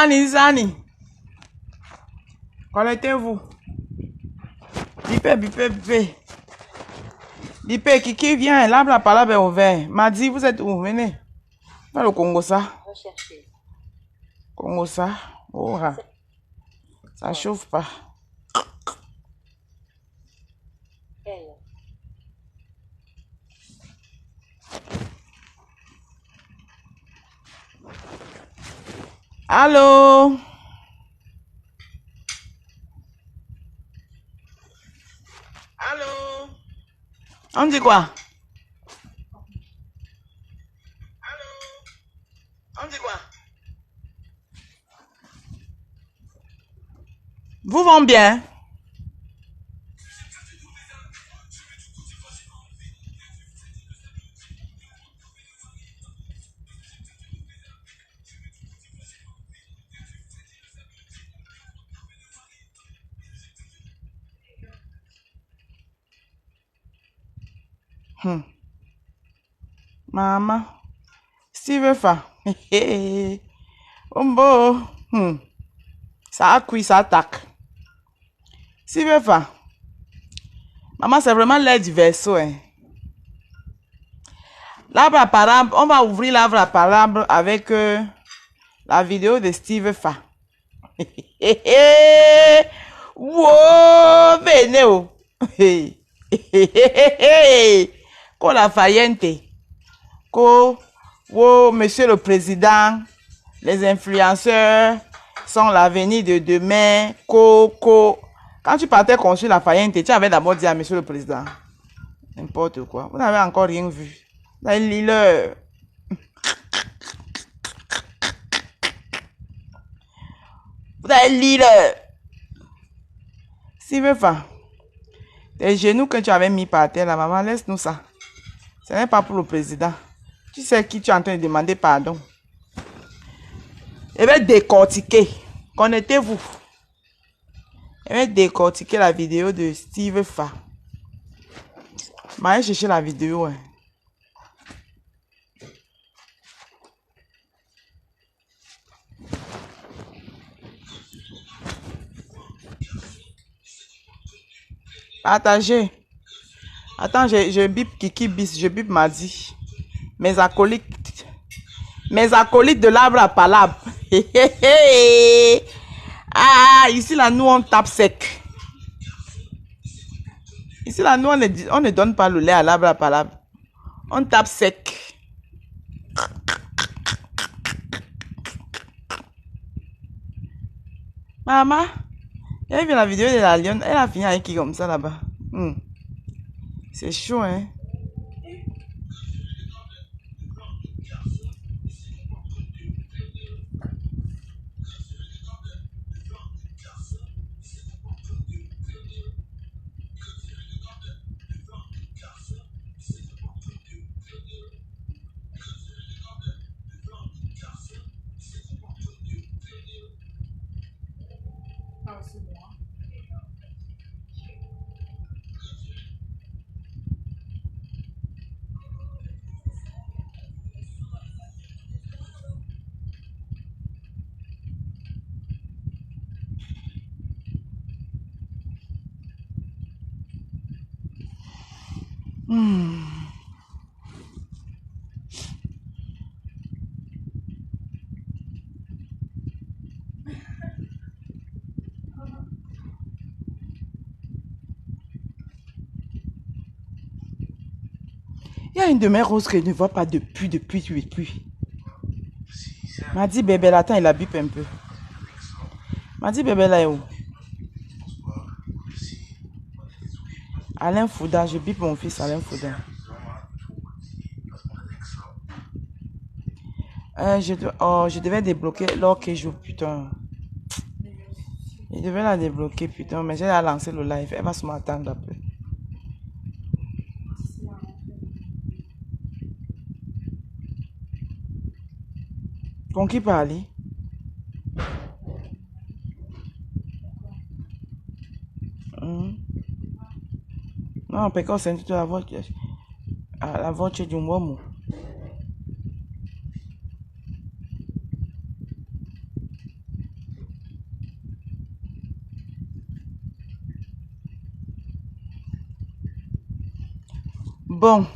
Nizani. Connectez-vous. Bipé. Bipé, Kiki, viens. Là, la parole est ouverte. M'a dit, vous êtes où? Venez. Dans le Congo, ça. Recherchez. Congo, ça. Oh, ça chauffe pas. Allô? Allô? On dit quoi? Allô? On dit quoi? Vous vont bien? Maman, Steve Fa. Ombo. Ça a cuit, ça attaque. Steve Fa. Maman, c'est vraiment l'air du verso. Hein. L'arbre à palabre, on va ouvrir l'arbre à palabre avec la vidéo de Steve Fa. Wow, venez. Ko la Fayente. Ko, wow, monsieur le président, les influenceurs sont l'avenir de demain. Quand tu partais construire la Fayente, tu avais d'abord dit à monsieur le président. N'importe quoi. Vous n'avez encore rien vu. Vous avez lu l'heure. Vous avez lu l'heure. Si veut pas. Tes genoux que tu avais mis par terre, la maman, laisse-nous ça. Ce n'est pas pour le président. Tu sais qui tu es en train de demander pardon. Je vais décortiquer. Connectez-vous. Je vais décortiquer la vidéo de Steve Fa. Je vais chercher la vidéo. Hein. Partagez. Attends, je bip Kiki bis, je bip Madi. Mes acolytes de l'arbre à palabre. Ah, ici là, nous on tape sec. Ici là, nous on ne donne pas le lait à l'arbre à palabre. On tape sec. Maman, elle vu la vidéo de la lionne, elle a fini avec qui comme ça là-bas. C'est chaud, hein. Il y a une de mes roses que je ne vois pas depuis. M'a dit bébé là, attends, il habite un peu. M'a dit bébé là est où? Alain Fouda, je bip mon fils Alain Fouda. Je devais débloquer l'or joue, putain. Je devais la débloquer, putain, mais j'ai lancé le live. Elle va se m'attendre après. Con qui parle? Non, perché c'est toute la voce di un uomo. Bon,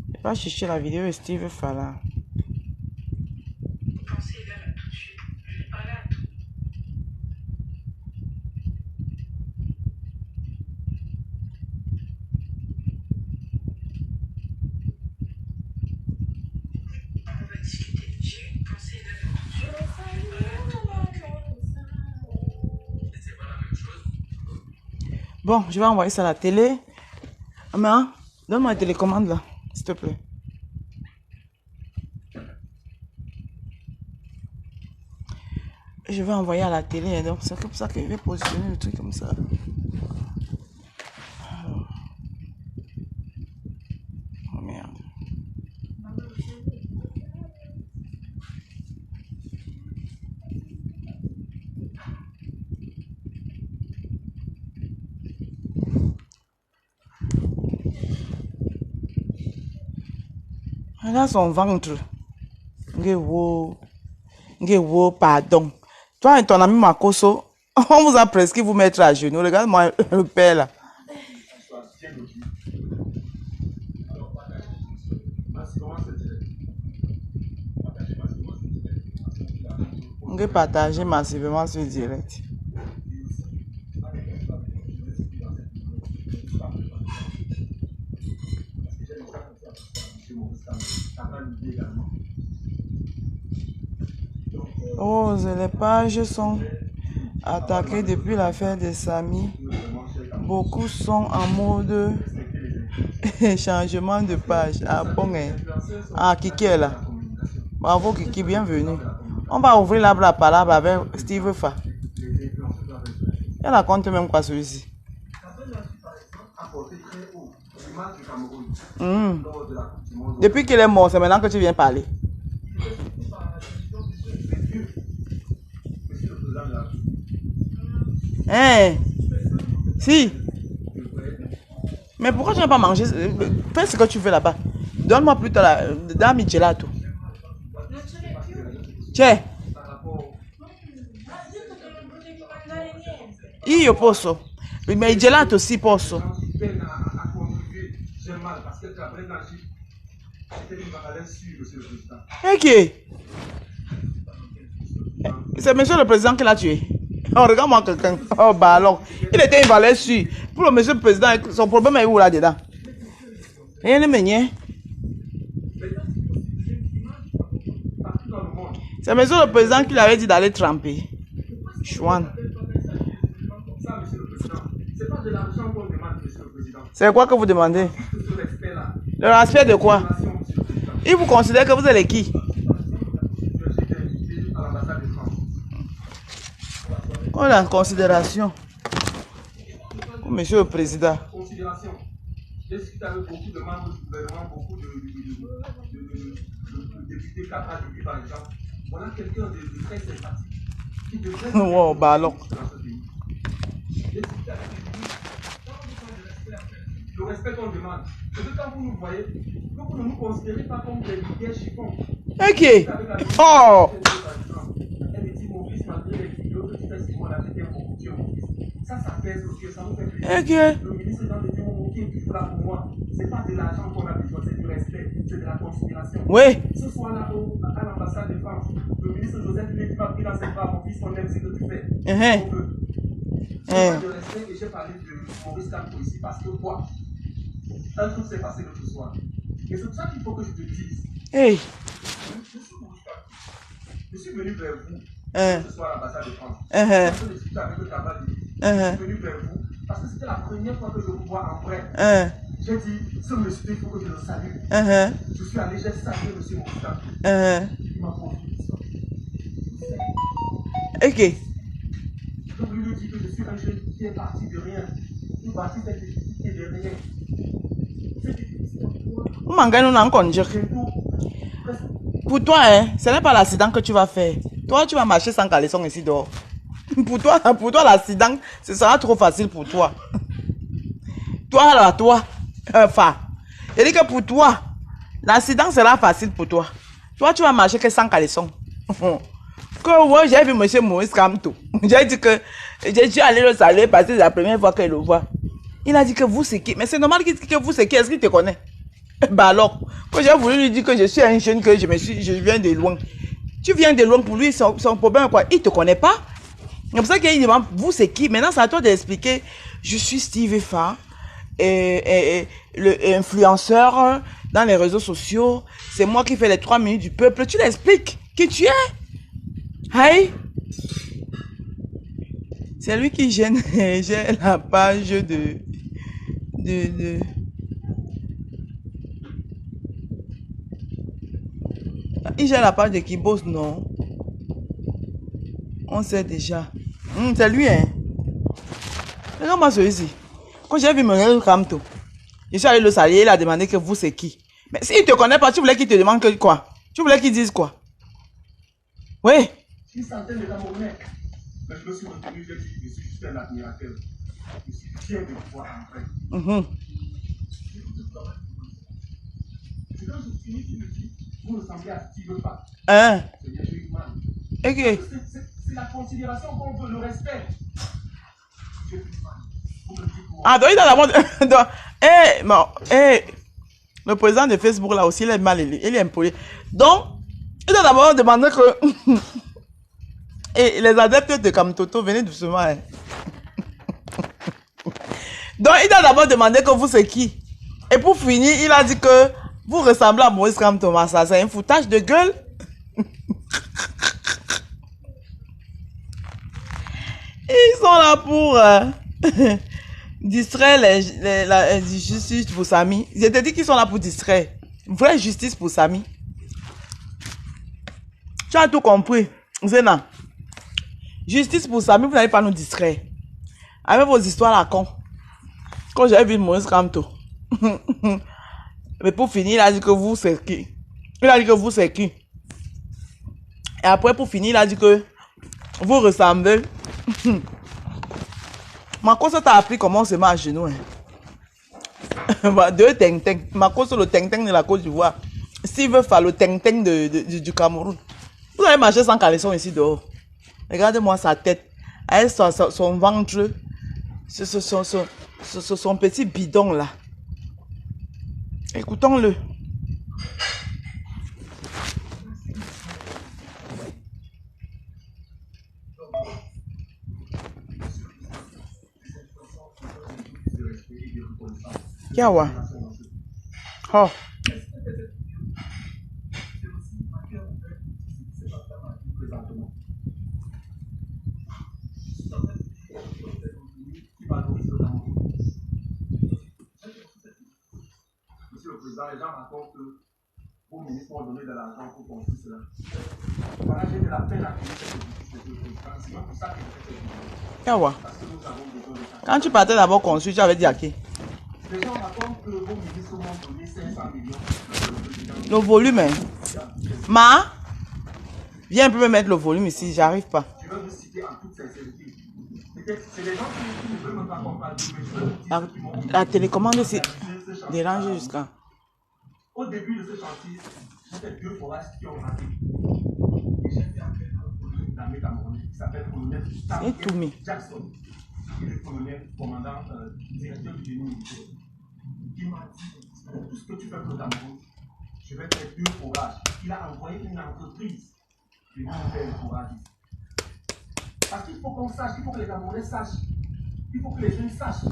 je vais pas chercher la vidéo de Steve Fala. Bon, je vais envoyer ça à la télé. Mais donne-moi la télécommande là, s'il te plaît. Je vais envoyer à la télé, donc c'est comme ça que je vais positionner le truc comme ça. Oh merde. Là, son ventre. Pardon. Toi et ton ami Makoso, on vous a prescrit vous mettre à genoux. Regarde-moi le père là. On va partager massivement ce direct. Oh, les pages sont attaquées depuis l'affaire de Samy. Beaucoup sont en mode changement de page. Ah bon, hein? Ah, Kiki est là. Bravo Kiki, bienvenue. On va ouvrir la parole avec Steve Fa. Elle raconte même quoi celui-ci. Depuis qu'il est mort, c'est maintenant que tu viens parler. Hein? Si. Mais pourquoi tu n'as pas mangé? Fais ce que tu veux là-bas. Donne-moi plutôt la dame gelato. C'è. Io posso. Ma il gelato sì posso. Ok. C'est monsieur le président qui l'a tué. Oh, regarde-moi quelqu'un. Oh, bah alors. Il était une valeur sûre. Pour le monsieur le président, son problème est où là-dedans? Rien ne me. C'est monsieur le président qui lui avait dit d'aller tremper. Chouane. C'est quoi que vous demandez? Le respect de quoi? Il vous considère que vous êtes qui? Oh, la considération. Oh, monsieur le président. J'ai discuté avec beaucoup de membres du gouvernement, beaucoup de députés, députés par exemple. Voilà quelqu'un de très sympathique qui devrait. Wow, bah alors. Le respect qu'on demande. C'est que quand vous nous voyez, vous ne nous considérez pas comme des leaders chiffons. Ok. Oh. Elle me dit, mon fils, malgré les vidéos que tu fais sur moi, là, tu es beaucoup, tu es mon fils. Ça pèse au cœur, ça nous fait plaisir. Ok. Le ministre Jean de Dieu, qui est là pour moi, c'est pas de l'argent qu'on a besoin, c'est du respect, c'est de la considération. Oui. Ce soir-là, à l'ambassade de France, le ministre Joseph lui a pris dans ses bras, mon fils, on aime ce que tu fais. On veut. C'est pas de respect que j'ai parlé de Maurice Kamto ici, parce que quoi? Un truc s'est passé l'autre soir. Et c'est pour ça qu'il faut que je te dise. Hey. Je suis venu vers vous ce soir à l'ambassade de France. Je suis discuté avec le travail. Je suis venu vers vous parce que c'était la première fois que je vous vois en vrai. J'ai dit, ce monsieur, il faut que je le salue. Je suis allé, j'ai salué monsieur Moustan. Il m'a confié l'histoire. Ok. Je voulais lui dire que je suis un jeune qui est parti de rien. Une partie de cette difficulté de rien. C'est une histoire. Pour toi, hein, ce n'est pas l'accident que tu vas faire. Toi, tu vas marcher sans caleçon ici dehors. Pour toi, l'accident, ce sera trop facile pour toi. Toi, là, toi, enfin, je dis que pour toi, l'accident sera facile pour toi. Toi, tu vas marcher que sans caleçon. Que moi, j'ai vu M. Maurice Kamto. J'ai dit que je suis allé le saluer parce que c'est la première fois qu'il le voit. Il a dit que vous, c'est qui? Mais c'est normal qu'il dise que vous, c'est qui? Est-ce qu'il te connaît? Bah alors, quand j'ai voulu lui dire que je suis un jeune, que je viens de loin. Tu viens de loin pour lui, son problème, quoi. Il ne te connaît pas. C'est pour ça qu'il demande, vous, c'est qui? Maintenant, c'est à toi d'expliquer. Je suis Steve Fa, le influenceur dans les réseaux sociaux. C'est moi qui fais les 3 minutes du peuple. Tu l'expliques qui tu es. Hey. C'est lui qui gêne. J'ai la page de... Il gère la page de Kibos, non? On sait déjà. C'est lui, hein? Regarde-moi celui-ci. Quand j'ai vu mon Kamto, je suis allé le saluer, il a demandé que vous, c'est qui? Mais s'il ne te connaît pas, tu voulais qu'il te demande que quoi? Tu voulais qu'il dise quoi? Oui. Une centaine de Camerounais. Mais je me suis retenu, je suis juste un admirateur. Je suis fier de pouvoir entrer. C'est quand je finis qu'il me dit, vous ressemblez à Steve Fa. Hein? Okay. C'est la considération qu'on veut, le respect. Ah, donc il a d'abord... le président de Facebook, là aussi, il est mal élu. Il est impoli. Donc, il a d'abord demandé que... Et les adeptes de Kamtoto, venez doucement. Hein. Donc, il a d'abord demandé que vous, c'est qui? Et pour finir, il a dit que vous ressemblez à Maurice Kamto. Ça, c'est un foutage de gueule. Ils sont là pour distraire la justice pour Samy. Je te dis qu'ils sont là pour distraire. Vraie justice pour Samy. Tu as tout compris, Zena. Justice pour Samy, vous n'allez pas nous distraire. Avec vos histoires à con. Quand j'avais vu Maurice Kamto. Mais pour finir, il a dit que vous, c'est qui? Il a dit que vous, c'est qui? Et après, pour finir, il a dit que vous ressemblez. Ma cause t'a appris comment on se met à genoux. Hein. Deux teng-teng. Ma cause le teng-teng de la Côte d'Ivoire. S'il veut faire le teng-teng du Cameroun. Vous allez marcher sans caleçon ici dehors. Regardez-moi sa tête. Elle, son ventre. Son petit bidon là. Écoutons-le. Yawa. Oh. Monsieur le Président, les gens racontent que vos ministres ont donné de l'argent pour construire cela. Voilà, j'ai de la peine à connaître cette justice. C'est même pour ça que je fais cette vidéo. Yawa. Parce que nous avons besoin de ça. Quand tu partais d'abord construire, tu avais dit à qui? Les gens racontent que vos ministres m'ont donné 500 millions. Le volume, hein? Ma? Viens un peu me mettre le volume ici, j'arrive pas. Je vais vous citer en toute sincérité. C'est les gens qui ne veulent même pas comprendre. Mais je veux vous dire ceux qui m'ont La télécommande, c'est dérangé jusqu'à. Au début de ce chantier, j'avais 2 forages qui ont raté. Et j'ai fait appel à un colonel d'armée camerounais qui s'appelle colonel Jackson, qui est le colonel commandant directeur du génie militaire. Il m'a dit, tout ce que tu fais pour le Cameroun, je vais faire 2 forages. Il a envoyé une entreprise de faire le forage. Parce qu'il faut qu'on sache, il faut que les Camerounais sachent, il faut que les jeunes sachent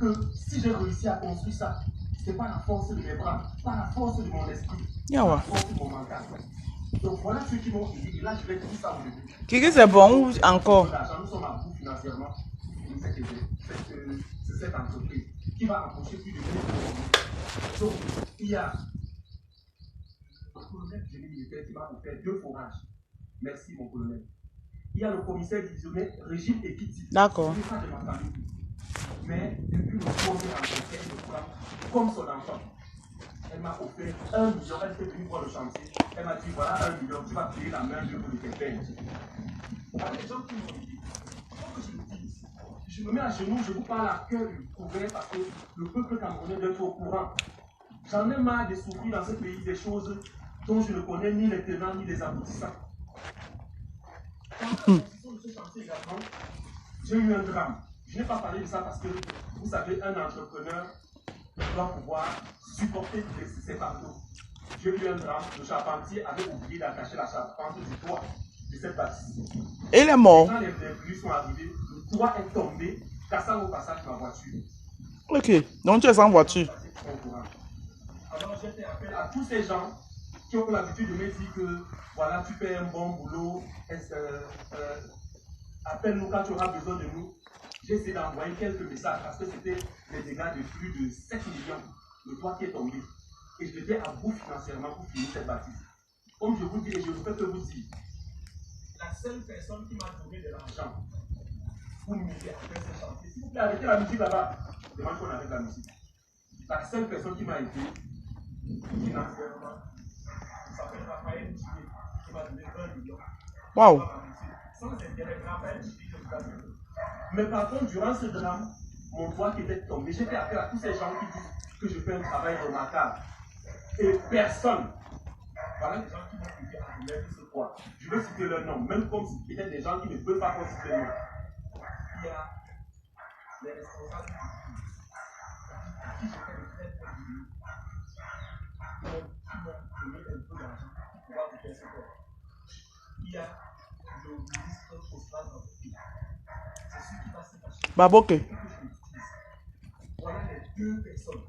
que si j'ai réussi à construire ça, ce n'est pas la force de mes bras, pas la force de mon esprit, pas la force de mon mental. Donc voilà ceux qui m'ont dit, et là je vais dire ça aujourd'hui. Kiki, c'est bon ou encore? Nous sommes à bout financièrement. C'est cette entreprise qui va embaucher plus de 1000 personnes. Donc il y a le colonel du génie militaire qui va vous faire 2 forages. Merci mon colonel. Il y a le commissaire divisionnaire Régine Ekiti. D'accord. Ce n'est pas de ma famille. Mais depuis le premier entretien, je crois, comme son enfant, elle m'a offert 1 million. Elle était venue voir le chantier. Elle m'a dit, voilà 1 million, tu vas payer la main d'œuvre de tes pères. Avec les gens qui m'ont dit, il faut que je le dise. Je me mets à genoux, je vous parle à cœur couvert parce que le peuple camerounais doit être au courant. J'en ai marre de souffrir dans ce pays des choses dont je ne connais ni les tenants ni les aboutissants. Quand la construction de ce chantier également, j'ai eu un drame. Je n'ai pas parlé de ça parce que, vous savez, un entrepreneur doit pouvoir supporter ses fardeaux. J'ai eu un drame. Le charpentier avait oublié d'attacher la charpente du toit de cette bâtisse. Et il est mort. Quand les pluies sont arrivées, le toit est tombé, cassant au passage ma voiture. Ok, donc tu es sans voiture. Alors j'ai fait appel à tous ces gens qui ont l'habitude de me dire que voilà, tu fais un bon boulot, appelle-nous quand tu auras besoin de nous. J'ai essayé d'envoyer quelques messages parce que c'était des dégâts de plus de 7 millions, le toit qui est tombé. Et j'étais à bout financièrement pour finir cette bâtisse. Comme je vous dis, et je ne peux que vous dire, la seule personne qui m'a donné de l'argent pour m'aider à faire ce chantier, s'il vous plaît, arrêtez la musique là-bas. Demande qu'on arrête la musique. La seule personne qui m'a aidé financièrement, s'appelle Raphaël Djibé, qui m'a donné 1 million. Waouh. Sans intérêt, Raphaël Djibé, je vous assure. Mais par contre, durant ce drame, mon toit qui était tombé, j'ai fait appel à tous ces gens qui disent que je fais un travail remarquable. Et personne. Voilà les gens qui m'ont aidé à remettre ce toit. Je vais citer leur nom, même comme si c'était des gens qui ne peuvent pas citer leur nom. Il y a les responsables à qui je fais le très très boulot, qui m'ont donné un peu d'argent pour pouvoir faire ce toit. Il y a le ministre postal dans le pays. C'est ce qui va se passer. Baboke. Voilà les 2 personnes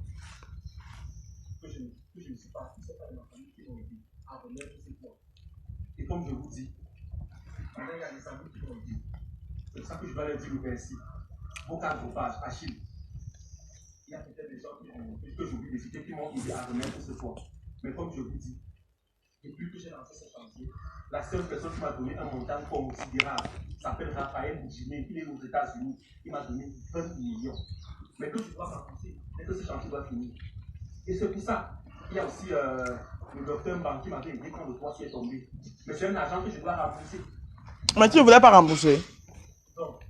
que je ne suis pas, qui ne sont pas de ma famille, qui m'ont aidé à remettre ce toit. Et comme je vous dis, maintenant il y a des amis qui m'ont aidé. C'est pour ça que je dois leur dire merci. Vos pages, Achille. Il y a peut-être des gens que j'oublie de citer qui m'ont aidé à remettre ce toit. Mais comme je vous dis, depuis que j'ai lancé ce chantier, la seule personne qui m'a donné un montant considérable s'appelle Raphaël Djibé, il est aux États-Unis. Il m'a donné 20 millions. Mais que je dois rembourser, dès que ce chantier doit finir. Et c'est pour ça, il y a aussi le docteur Mbang qui m'avait aidé quand le toit est tombé. Mais c'est un argent que je dois rembourser. Mais tu ne voulais pas rembourser. Donc,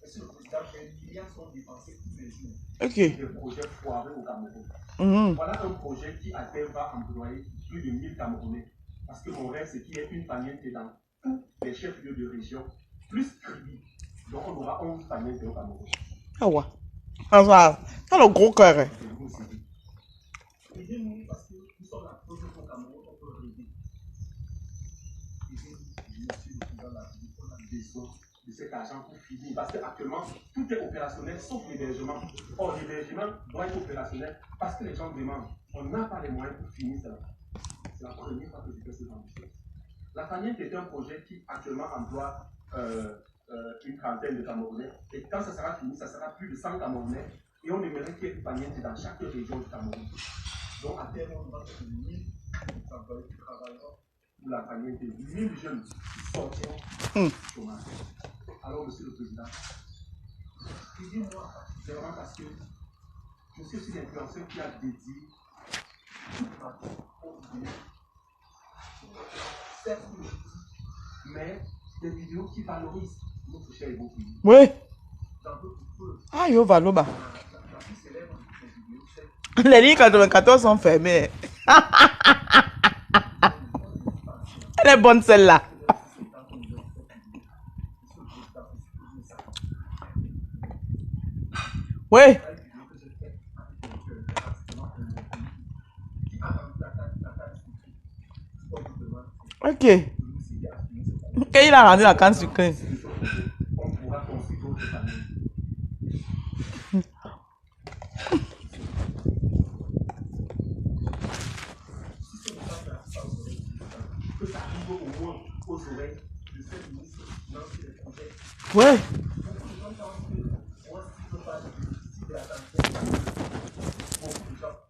monsieur le président, des milliards sont dépensés tous les jours. Ok. Des projets foireux au Cameroun. Voilà un projet qui à terme va employer plus de 1000 Camerounais. Parce que mon rêve, c'est qu'il y ait une paniente dans tous les chefs-lieux de région, plus Kribi. Donc on aura 11 panientes au Cameroun. Ah ouais. Ça, le gros cœur. Aidez-nous parce que nous sommes la preuve qu'au Cameroun, on peut rêver. Aidez-nous, monsieur le président de la République, on a besoin de cet argent pour finir. Parce qu'actuellement, tout est opérationnel sauf l'hébergement. Or, l'hébergement doit être opérationnel parce que les gens demandent. On n'a pas les moyens pour finir ça. C'est la première fois que je fais ce genre de choses. La famille est un projet qui actuellement emploie une trentaine de Camerounais. Et quand ça sera fini, ça sera plus de 100 Camerounais. Et on aimerait qu'il y ait une famille dans chaque région du Cameroun. Donc à terme, on va faire 1000 employés qui travailleront pour la famille de 1000 jeunes qui sortiront du chômage. Alors, monsieur le président, aidez-moi particulièrement parce que je suis aussi l'influenceur qui a dédié toute ma vie aux vidéos. Certes, mais des vidéos qui valorisent notre cher et beau pays. Oui. Dans d'autres preuves, Ah, yo, Valoba. la plus célèbre des vidéos, c'est Les lignes 94 sont fermées. Elle est bonne celle-là. Oui. Ok. Quand il a rendu la canne sucrée. on pourra construire d'autres familles. Que ça arrive au moins aux oreilles de cette ministre qui lance des projets. Ouais.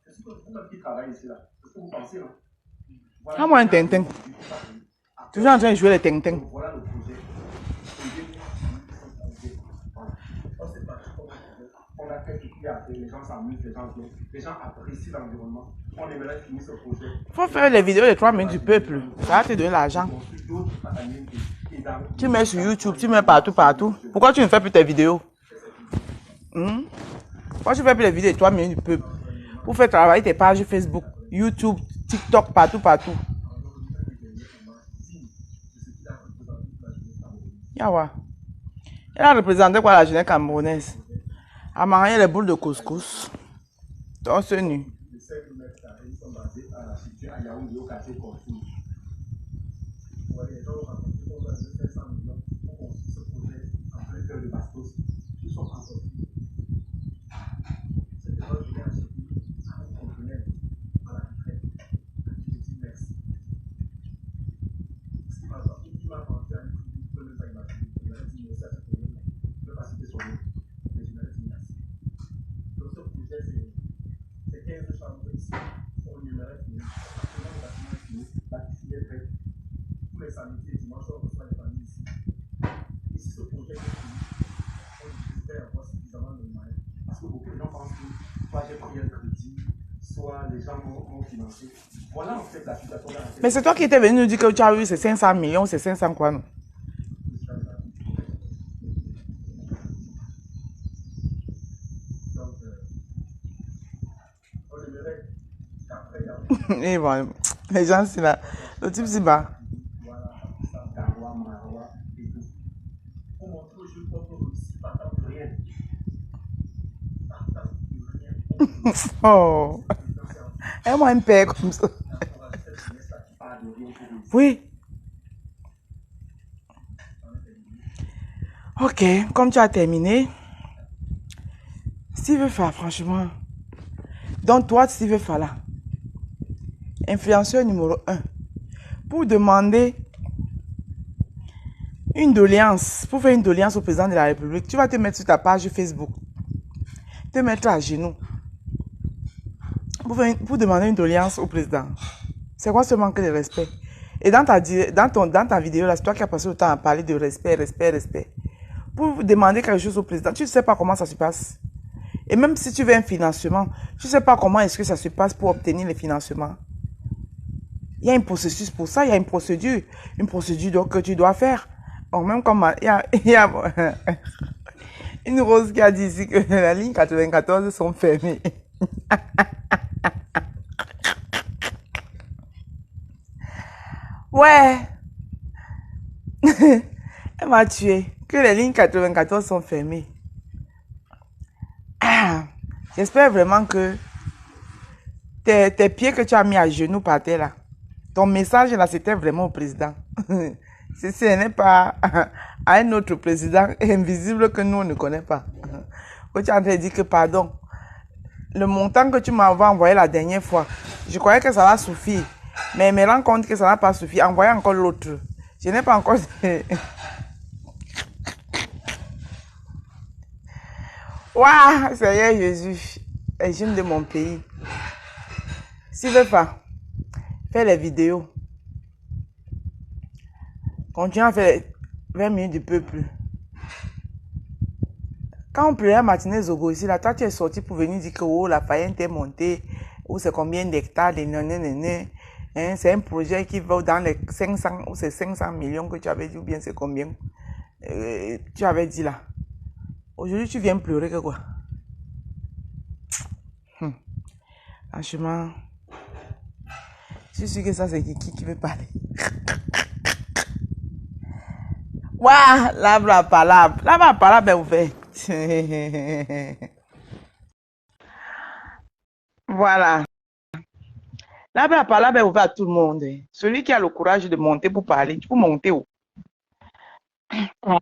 C'est ce que vous qui travaillez ici là. C'est ce que vous pensez là. Ah, moi un tintin. Toujours en train de jouer les tintin. Voilà le projet. On a fait tout, il y a faire, les gens s'amusent, les gens apprécient l'environnement. On aimerait finir ce projet. Il faut faire les vidéos de 3 minutes du peuple. Ça va te donner l'argent. Tu mets sur YouTube, tu mets partout, partout. Pourquoi tu ne fais plus tes vidéos? Pourquoi tu ne fais plus les vidéos de 3 minutes du peuple? Pour faire travailler tes pages Facebook, YouTube, TikTok, partout, partout. Yawa. Elle a représenté quoi la jeunesse camerounaise? À marier les boules de couscous. Torse nu. Les 5 km carrés sont basés à la structure à Yaoundé au quartier Corfou. Vous voyez, les gens ont raconté qu'on a 500 millions pour construire ce projet en plein cœur de Bastos. Ils sont en sortie. C'est des gens qui viennent acheter un conteneur à la retraite. Je dis merci. Ce qui m'a pensé à une tribune, je ne peux même pas imaginer. Il m'a dit merci à ce projet. Je ne peux pas citer son nom, mais je m'avais dit merci. Donc ce projet, c'est 15 chambres ici. On numérait fini. Actuellement, le bâtiment est fini. La piscine est prête. Tous les samedis et dimanches, on reçoit les familles ici. Et si ce projet est fini, on espère avoir suffisamment de moyens. Parce que beaucoup de gens pensent que soit j'ai pris un crédit, soit les gens m'ont financé. Voilà en fait la situation dans laquelle. Mais c'est toi qui étais venu nous dire que tu as eu ces 500 millions, c'est 500 quoi, non? Et bon, les gens, c'est là. Le type, c'est bas. Oh. Et moi, un père comme ça. Oui. Ok, comme tu as terminé, Steve Fa, franchement. Donc, toi, Steve Fa, là, influenceur numéro 1, pour demander une doléance, pour faire une doléance au président de la République, tu vas te mettre sur ta page Facebook, te mettre à genoux, pour demander une doléance au président. C'est quoi ce manque de respect? Et dans ta vidéo, là, c'est toi qui as passé le temps à parler de respect, respect, respect. Pour demander quelque chose au président, tu ne sais pas comment ça se passe. Et même si tu veux un financement, tu ne sais pas comment est-ce que ça se passe pour obtenir le financement. Il y a un processus pour ça, il y a une procédure donc, que tu dois faire. Bon, même comme il y a une rose qui a dit ici que la ligne 94 sont fermées. Ouais. Elle m'a tué. Que les lignes 94 sont fermées. Ah, j'espère vraiment que tes pieds que tu as mis à genoux par terre là, ton message là, c'était vraiment au président. Ce n'est pas à un autre président invisible que nous on ne connaît pas. Que tu as en train de dire que pardon, le montant que tu m'avais envoyé la dernière fois, je croyais que ça va suffire. Mais je me rends compte que ça n'a pas suffi. Envoyez encore l'autre. Je n'ai pas encore... Waouh, Seigneur Jésus, les jeunes de mon pays. S'il ne veut pas, fais les vidéos. Continue à faire les 20 minutes du peuple. Quand on pleurait à matinée Zogo ici, là, toi tu es sorti pour venir dire que oh, la faillite est montée, ou c'est combien d'hectares, de néné. Hein, c'est un projet qui va dans les 500 ou c'est 500 millions que tu avais dit, ou bien c'est combien tu avais dit là. Aujourd'hui, tu viens pleurer que quoi? Franchement, je suis sûr que ça, c'est qui veut parler. Waouh, la palabre est ouverte. Voilà. La palabre est ouverte à tout le monde. Celui qui a le courage de monter pour parler, tu peux monter où?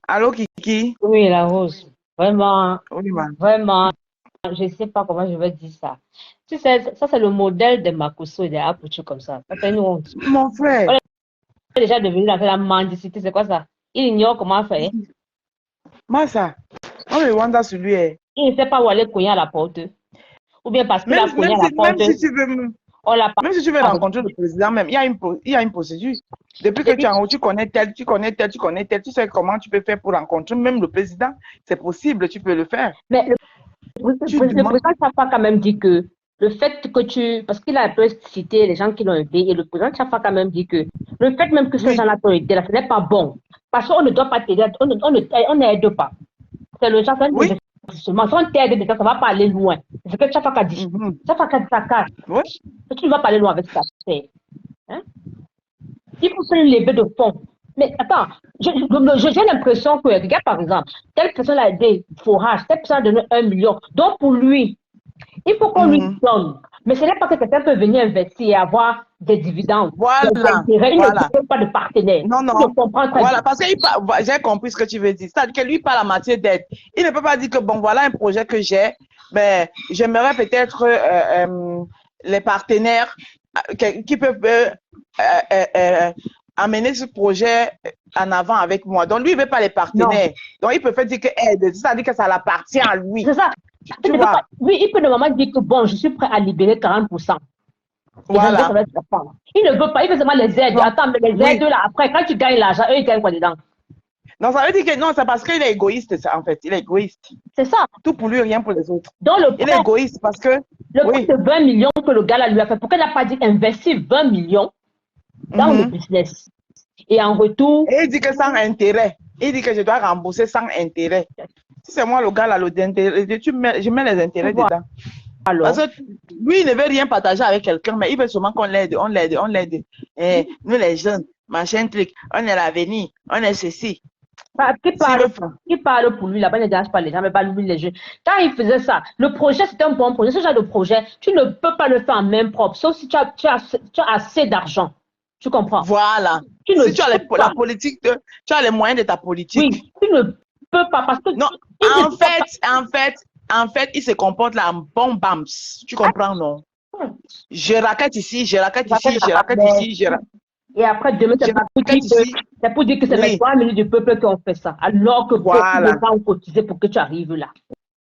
Allô, Kiki? Oui, la rose. Vraiment, Oui, man. vraiment, je ne sais pas comment je vais dire ça. Tu sais, ça, c'est le modèle de Makosso et de Apuchu comme ça. Ça fait une honte. Mon frère. On est déjà devenu dans la mendicité, c'est quoi ça? Il ignore comment faire. Moi, ça, on le Rwanda sur lui. Il ne sait pas où aller cogner à la porte. Ou bien parce qu'il a cogné à la porte. Même si tu veux rencontrer le président, même, il y a une procédure. Depuis que tu es en haut, tu connais tel, tu sais comment tu peux faire pour rencontrer même le président. C'est possible, tu peux le faire. Mais Tu le demandes. président Chafa a quand même dit que le fait que tu... Parce qu'il a un peu cité les gens qui l'ont aidé, et le président Chafa a quand même dit que le fait même que ces Oui, gens-là t'ont aidé, là, ce n'est pas bon. Parce qu'on ne doit pas t'aider, on n'aide pas. C'est le genre oui. d'investissement. Si on t'aide déjà, ça ne va pas aller loin. C'est ce que Chafa a dit. Mhm. Chafa a dit ça casse. Oui. Tu ne vas pas aller loin avec ça. Hein? Il faut faire une levée de fonds. Mais attends, j'ai l'impression que, regarde par exemple, telle personne a aidé Forage, telle personne a donné 1 million. Donc pour lui, il faut qu'on lui Mhm. donne. Mais ce n'est pas que quelqu'un peut venir investir et avoir des dividendes, des Voilà, intérêts. Il ne voilà. veut pas de partenaire. Non, Il ne non. comprend pas. Voilà, parce que j'ai compris ce que tu veux dire. C'est-à-dire que lui parle en matière d'aide. Il ne peut pas dire que, bon, voilà un projet que j'ai, mais j'aimerais peut-être les partenaires qui peuvent amener ce projet en avant avec moi. Donc, lui, il ne veut pas les partenaires. Donc, il peut faire dire que aide, c'est-à-dire que ça l'appartient à lui. C'est ça. Tu vois? Lui, il peut normalement dire que, bon, je suis prêt à libérer 40%. Voilà. Il ne veut pas, il veut seulement les aides. Non. Attends, mais les aides là, après, quand tu gagnes l'argent, eux, ils gagnent quoi dedans? Non, ça veut dire que non, c'est parce qu'il est égoïste, ça, en fait. Il est égoïste. C'est ça. Tout pour lui, rien pour les autres. Donc, Il est égoïste parce que. Le prêt de 20 millions que le gars là lui a fait, pourquoi il n'a pas dit investir 20 millions dans le business? Et en retour. Et il dit que sans intérêt. Il dit que je dois rembourser sans intérêt. Si c'est moi le gars là, je mets les intérêts dedans. Alors. Parce que lui, il ne veut rien partager avec quelqu'un, mais il veut seulement qu'on l'aide, on l'aide. Et nous les jeunes, machin truc, on est l'avenir, on est ceci. Qui parle pour lui là-bas, ne dérange pas les gens, mais pas lui les jeunes. Quand il faisait ça, le projet c'était un bon projet. Ce genre de projet, tu ne peux pas le faire en main propre, sauf si tu as assez d'argent. Tu comprends? Voilà. Si tu as la politique, tu as les moyens de ta politique. Oui, tu ne peux pas parce que. Non, en fait, il se comporte là en bon bams. Tu comprends, non? Je raquette ici, je raquette ici, je raquette ici, je raquette. Et après, demain, c'est pour dire que c'est les 3 minutes du peuple qui ont fait ça. Alors que beaucoup de gens ont cotisé pour que tu arrives là.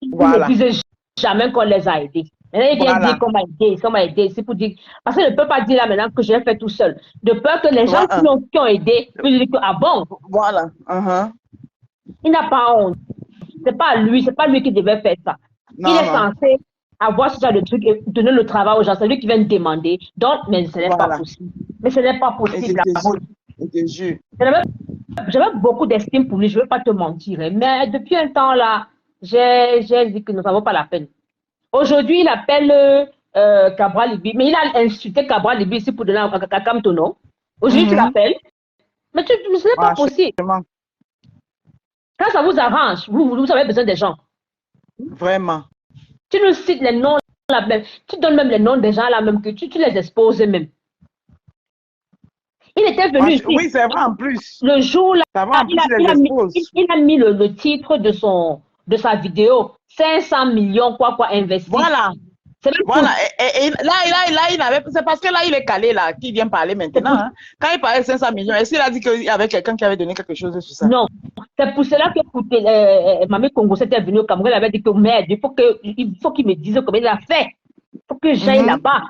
Ils ne disent jamais qu'on les a aidés. Maintenant, ils viennent dire qu'on m'a aidé. C'est pour dire. Parce que je ne peux pas dire là maintenant que je l'ai fait tout seul. De peur que les gens qui ont aidé puissent dire que, ah bon? Voilà. Il n'a pas honte. C'est pas lui qui devait faire ça. Il est censé avoir ce genre de truc et donner le travail aux gens. C'est lui qui vient demander. Donc, mais ce n'est pas possible. Mais ce n'est pas possible. Je te jure. J'avais beaucoup d'estime pour lui, je ne veux pas te mentir. Mais depuis un temps là, j'ai dit que nous n'avons pas la peine. Aujourd'hui, il appelle Cabral Libi, mais il a insulté Cabral Libi ici pour donner un Kakam Tono. Aujourd'hui, tu l'appelles. Mais ce n'est pas possible. Quand ça vous arrange, vous avez besoin des gens. Vraiment. Tu nous cites les noms là même, tu donnes même les noms des gens là même, que tu les exposes même. Il était venu ici. Oui, c'est vrai en plus. Le jour là, il a mis le titre de sa vidéo. 500 millions, quoi, investis. Voilà. Voilà. Et là, il avait. C'est parce que là, il est calé là, qui vient parler maintenant. Hein. Quand il parlait de 500 millions, est-ce qu'il a dit qu'il y avait quelqu'un qui avait donné quelque chose sur ça? Non. C'est pour cela que Mamie Congo était venu au Cameroun, elle avait dit que merde, il faut qu'il me dise comment il a fait. Il faut que j'aille là-bas.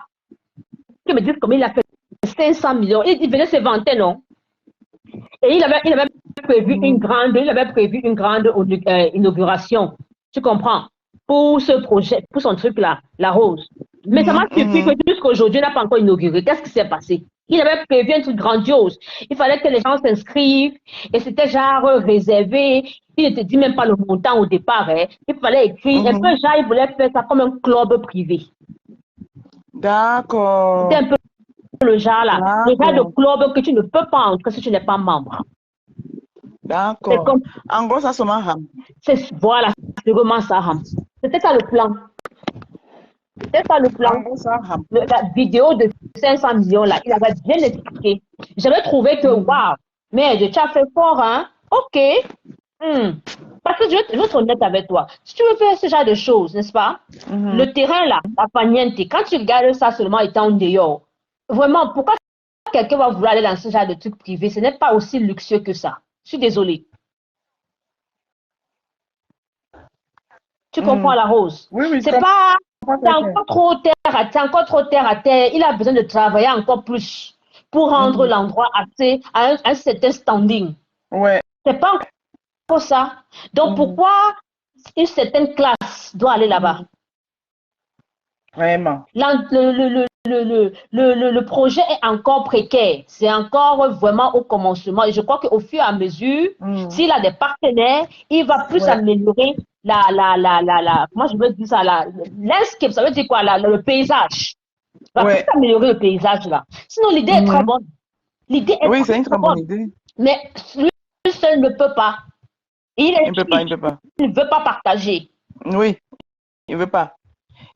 Qu'il me dise comment il a fait 500 millions. Il venait se vanter, non? Et il avait prévu une grande inauguration. Tu comprends? Pour ce projet, pour son truc là, la rose. Mais ça m'a surpris que jusqu'aujourd'hui, il n'a pas encore inauguré. Qu'est-ce qui s'est passé? Il avait prévu un truc grandiose. Il fallait que les gens s'inscrivent et c'était genre réservé. Il ne te dit même pas le montant au départ. Hein. Il fallait écrire. Un peu genre, il voulait faire ça comme un club privé. D'accord. C'était un peu le genre là. Le genre de club que tu ne peux pas entrer si tu n'es pas membre. D'accord. En gros, ça se marre. Voilà, c'est vraiment ça. C'était ça le plan. C'était ça le plan. La vidéo de 500 millions là, il avait bien expliqué. J'avais trouvé que, waouh, mais tu as fait fort, hein? Ok. Parce que je vais être honnête avec toi. Si tu veux faire ce genre de choses, n'est-ce pas? Le terrain là, la paniente, quand tu regardes ça seulement étant en dehors, vraiment, pourquoi quelqu'un va vouloir aller dans ce genre de truc privé? Ce n'est pas aussi luxueux que ça. Je suis désolée. Tu comprends la rose? Oui, c'est pas. C'est encore trop terre à terre. Il a besoin de travailler encore plus pour rendre l'endroit assez à un certain standing. Ouais. C'est pas encore ça. Donc pourquoi une certaine classe doit aller là-bas. Vraiment. Le projet est encore précaire. C'est encore vraiment au commencement. Et je crois qu'au fur et à mesure, s'il a des partenaires, il va plus améliorer comment je veux dire ça, landscape, ça veut dire quoi, le paysage. Il va plus améliorer le paysage là. Sinon, l'idée est très bonne. L'idée est c'est une très bonne idée. Mais lui seul ne peut pas. Il ne peut pas. Il ne veut pas partager. Oui, il ne veut pas.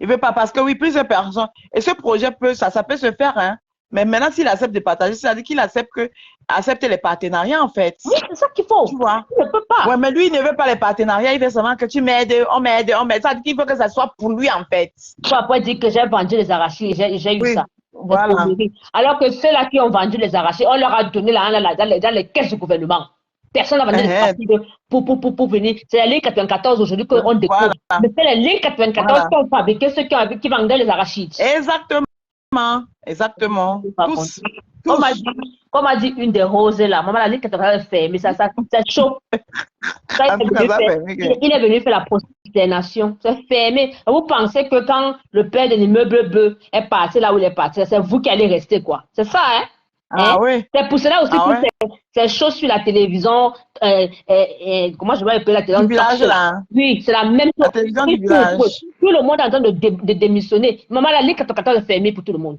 Il ne veut pas parce que oui, plusieurs personnes. Et ce projet ça peut se faire, hein. Mais maintenant, s'il accepte de partager, c'est-à-dire qu'il accepte les partenariats, en fait. Oui, c'est ça qu'il faut. Tu vois? Il ne peut pas. Ouais, mais lui, il ne veut pas les partenariats. Il veut seulement que tu m'aides, on m'aide. Ça veut dire qu'il faut que ça soit pour lui, en fait. Tu vas pas dire que j'ai vendu les arachides, j'ai eu ça. Voilà. Alors que ceux-là qui ont vendu les arachides, on leur a donné dans les caisses du gouvernement. Personne n'a vendu les arachides pour venir. C'est la ligne 94 aujourd'hui qu'on découvre. Mais c'est la ligne 94 qui ont fabriqué ceux qui vendaient les arachides. Exactement. Tous. Comme a dit une des roses là, maman, la ligne 94 est fermée. Ça chaud. Il est venu faire la prosternation. C'est fermé. Vous pensez que quand le père de l'immeuble est parti là où il est parti, c'est vous qui allez rester, quoi. C'est ça, hein? Oui. C'est pour cela aussi que c'est chaud sur la télévision. Comment je vais appeler la télévision? Du village, là. Oui, c'est la même chose. La télévision du village. Tout le monde est en train de démissionner. Maman, la ligne 94 est fermée pour tout le monde.